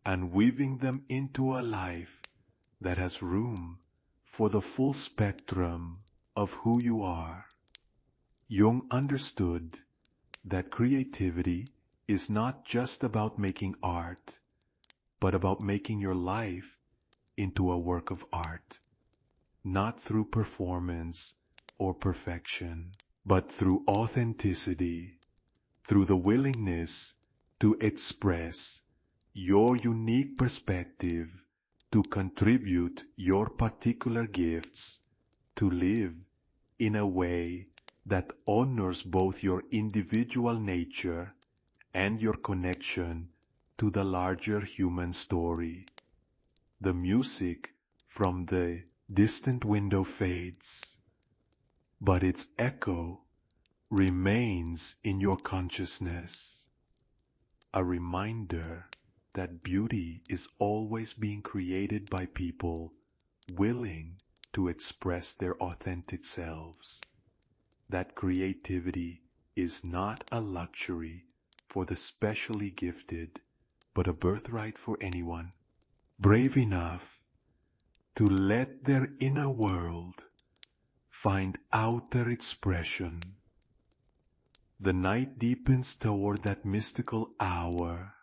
and weaving them into a life that has room for the full spectrum of who you are. Jung understood that creativity is not just about making art, but about making your life into a work of art, not through performance or perfection, but through authenticity, through the willingness to express your unique perspective, to contribute your particular gifts, to live in a way that honors both your individual nature and your connection to the larger human story. The music from the distant window fades, but its echo remains in your consciousness, a reminder that beauty is always being created by people willing to express their authentic selves, that creativity is not a luxury for the specially gifted, but a birthright for anyone brave enough to let their inner world find outer expression. The night deepens toward that mystical hour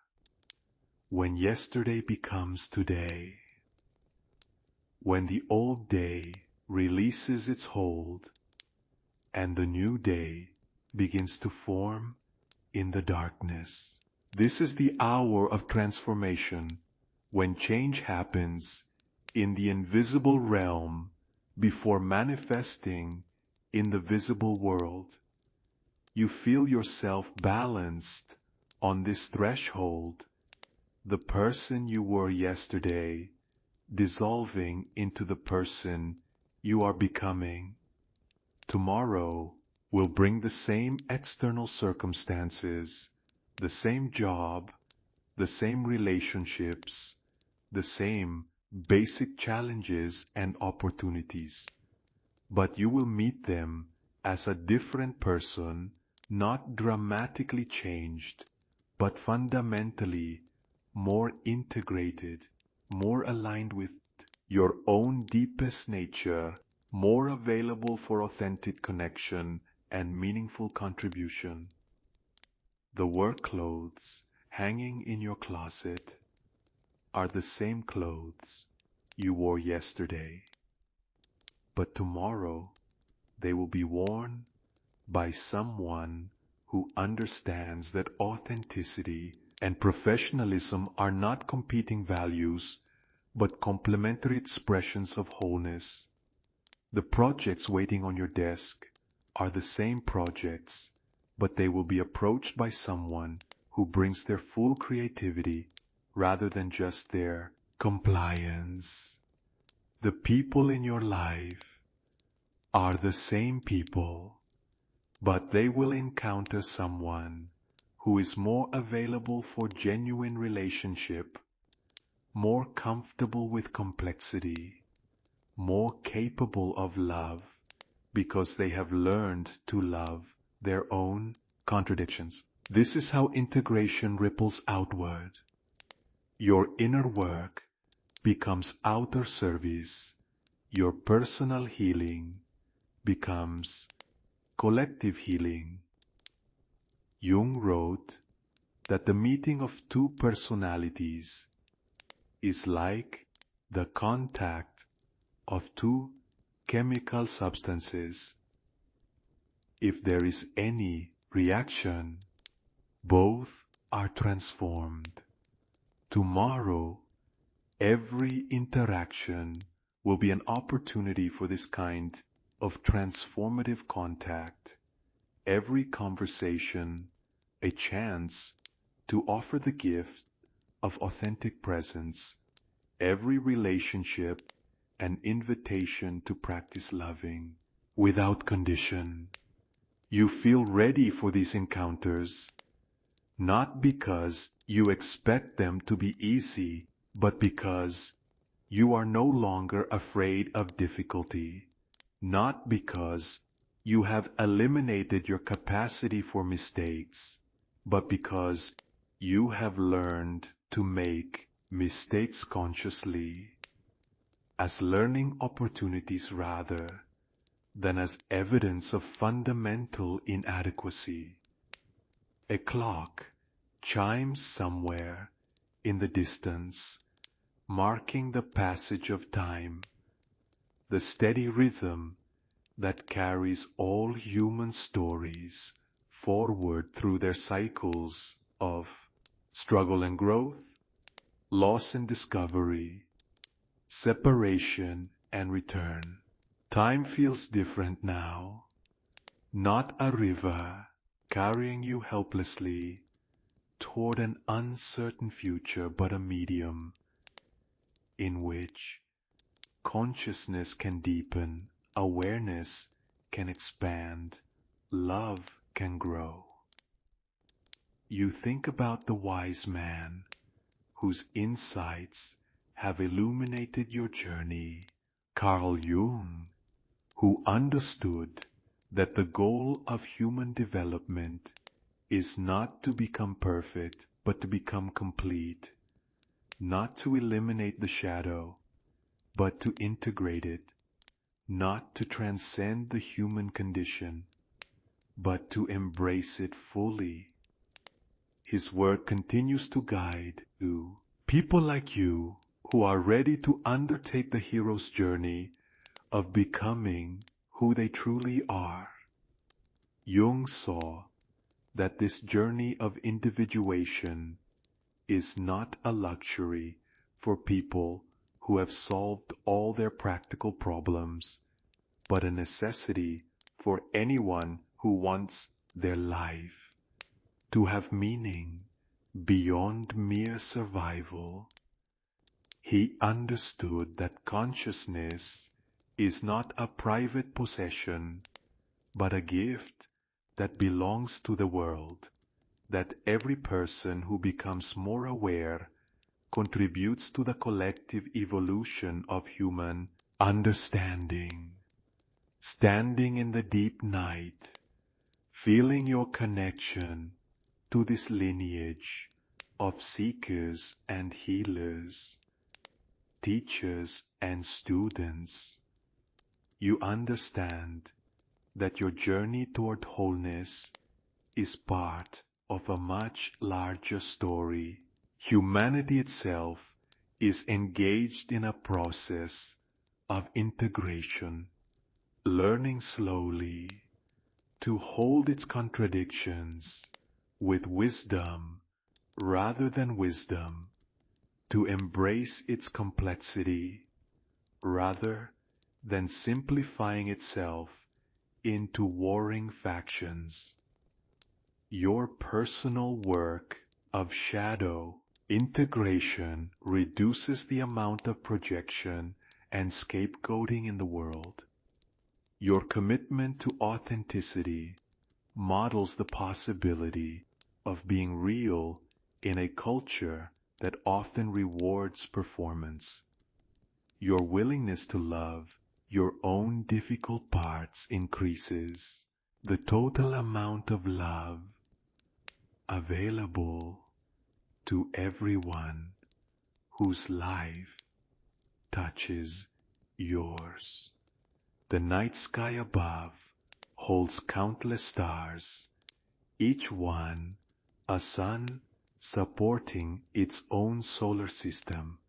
when yesterday becomes today, when the old day releases its hold and the new day begins to form in the darkness. This is the hour of transformation, when change happens in the invisible realm before manifesting in the visible world. You feel yourself balanced on this threshold, the person you were yesterday dissolving into the person you are becoming. Tomorrow will bring the same external circumstances, the same job, the same relationships, the same basic challenges and opportunities. But you will meet them as a different person, not dramatically changed, but fundamentally more integrated, more aligned with your own deepest nature, more available for authentic connection and meaningful contribution. The work clothes hanging in your closet are the same clothes you wore yesterday, but tomorrow they will be worn by someone who understands that authenticity and professionalism are not competing values, but complementary expressions of wholeness. The projects waiting on your desk are the same projects, but they will be approached by someone who brings their full creativity rather than just their compliance. The people in your life are the same people, but they will encounter someone who is more available for genuine relationship, more comfortable with complexity, more capable of love, because they have learned to love their own contradictions. This is how integration ripples outward. Your inner work becomes outer service. Your personal healing becomes collective healing. Jung wrote that the meeting of two personalities is like the contact of two chemical substances. If there is any reaction, both are transformed. Tomorrow, every interaction will be an opportunity for this kind of transformative contact. Every conversation, a chance to offer the gift of authentic presence. Every relationship, an invitation to practice loving without condition. You feel ready for these encounters, not because you expect them to be easy, but because you are no longer afraid of difficulty, not because you have eliminated your capacity for mistakes, but because you have learned to make mistakes consciously, as learning opportunities rather than as evidence of fundamental inadequacy. A clock chimes somewhere in the distance, marking the passage of time, the steady rhythm that carries all human stories forward through their cycles of struggle and growth, loss and discovery, separation and return. Time feels different now, not a river carrying you helplessly toward an uncertain future, but a medium in which consciousness can deepen, awareness can expand, love can grow. You think about the wise man whose insights have illuminated your journey, Carl Jung, who understood that the goal of human development is not to become perfect, but to become complete, not to eliminate the shadow, but to integrate it, not to transcend the human condition, but to embrace it fully. His word continues to guide to people like you who are ready to undertake the hero's journey of becoming who they truly are. Jung saw that this journey of individuation is not a luxury for people who have solved all their practical problems, but a necessity for anyone who wants their life to have meaning beyond mere survival. He understood that consciousness is not a private possession, but a gift that belongs to the world, that every person who becomes more aware contributes to the collective evolution of human understanding. Standing in the deep night, feeling your connection to this lineage of seekers and healers, teachers and students, you understand that your journey toward wholeness is part of a much larger story. Humanity itself is engaged in a process of integration, learning slowly to hold its contradictions with wisdom rather than wisdom, to embrace its complexity rather than simplifying itself into warring factions. Your personal work of shadow integration reduces the amount of projection and scapegoating in the world. Your commitment to authenticity models the possibility of being real in a culture that often rewards performance. Your willingness to love your own difficult parts increases the total amount of love available to everyone whose life touches yours. The night sky above holds countless stars, each one a sun supporting its own solar system,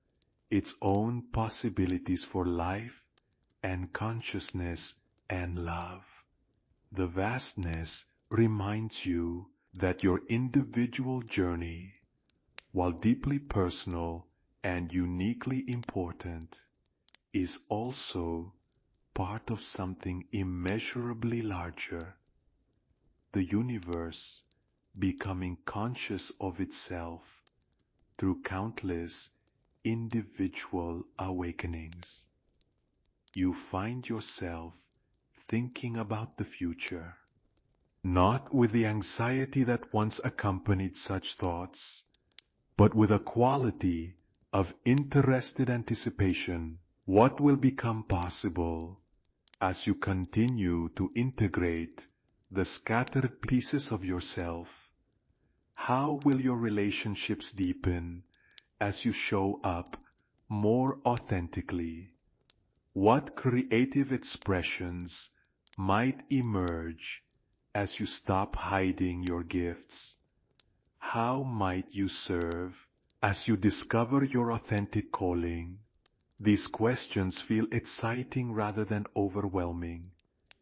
its own possibilities for life and consciousness and love. The vastness reminds you that your individual journey, while deeply personal and uniquely important, is also part of something immeasurably larger, the universe becoming conscious of itself through countless individual awakenings. You find yourself thinking about the future, not with the anxiety that once accompanied such thoughts, but with a quality of interested anticipation. What will become possible as you continue to integrate the scattered pieces of yourself? How will your relationships deepen as you show up more authentically? What creative expressions might emerge as you stop hiding your gifts. How might you serve as you discover your authentic calling? These questions feel exciting rather than overwhelming,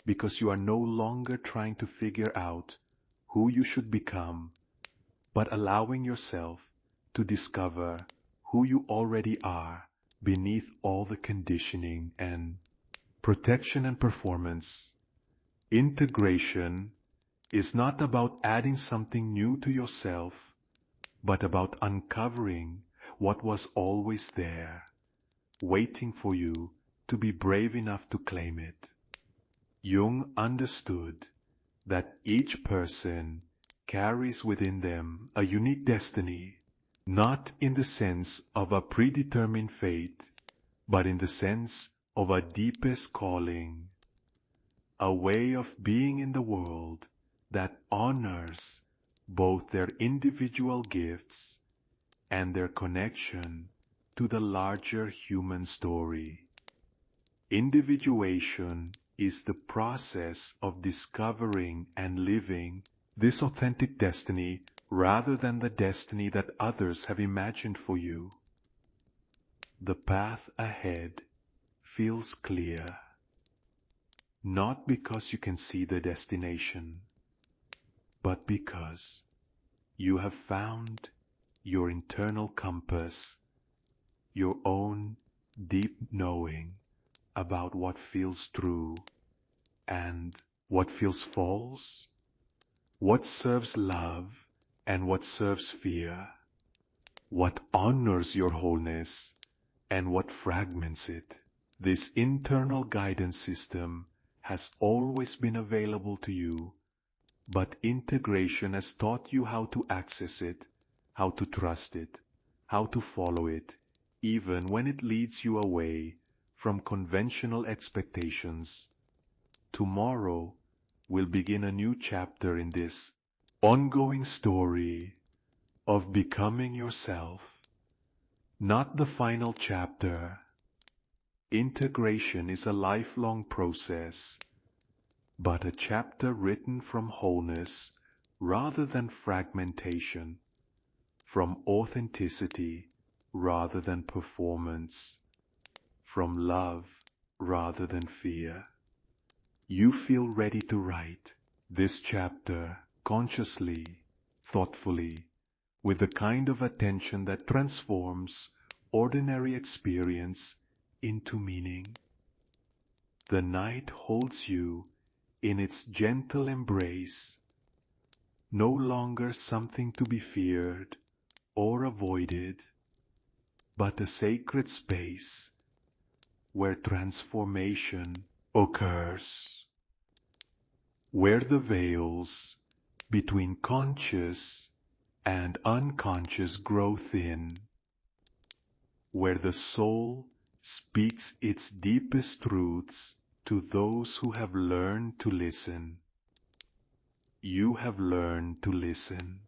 because you are no longer trying to figure out who you should become, but allowing yourself to discover who you already are beneath all the conditioning and protection and performance. Integration is not about adding something new to yourself, but about uncovering what was always there, waiting for you to be brave enough to claim it. Jung understood that each person carries within them a unique destiny, not in the sense of a predetermined fate, but in the sense of a deepest calling, a way of being in the world that honors both their individual gifts and their connection to the larger human story. Individuation is the process of discovering and living this authentic destiny rather than the destiny that others have imagined for you. The path ahead feels clear, not because you can see the destination, but because you have found your internal compass, your own deep knowing about what feels true and what feels false, what serves love and what serves fear, what honors your wholeness and what fragments it. This internal guidance system has always been available to you, but integration has taught you how to access it, how to trust it, how to follow it, even when it leads you away from conventional expectations. Tomorrow will begin a new chapter in this ongoing story of becoming yourself, not the final chapter. Integration is a lifelong process, but a chapter written from wholeness rather than fragmentation, from authenticity rather than performance, from love rather than fear. You feel ready to write this chapter consciously, thoughtfully, with the kind of attention that transforms ordinary experience into meaning. The night holds you in its gentle embrace, no longer something to be feared or avoided, but a sacred space where transformation occurs, where the veils between conscious and unconscious grow thin, where the soul speaks its deepest truths to those who have learned to listen. You have learned to listen.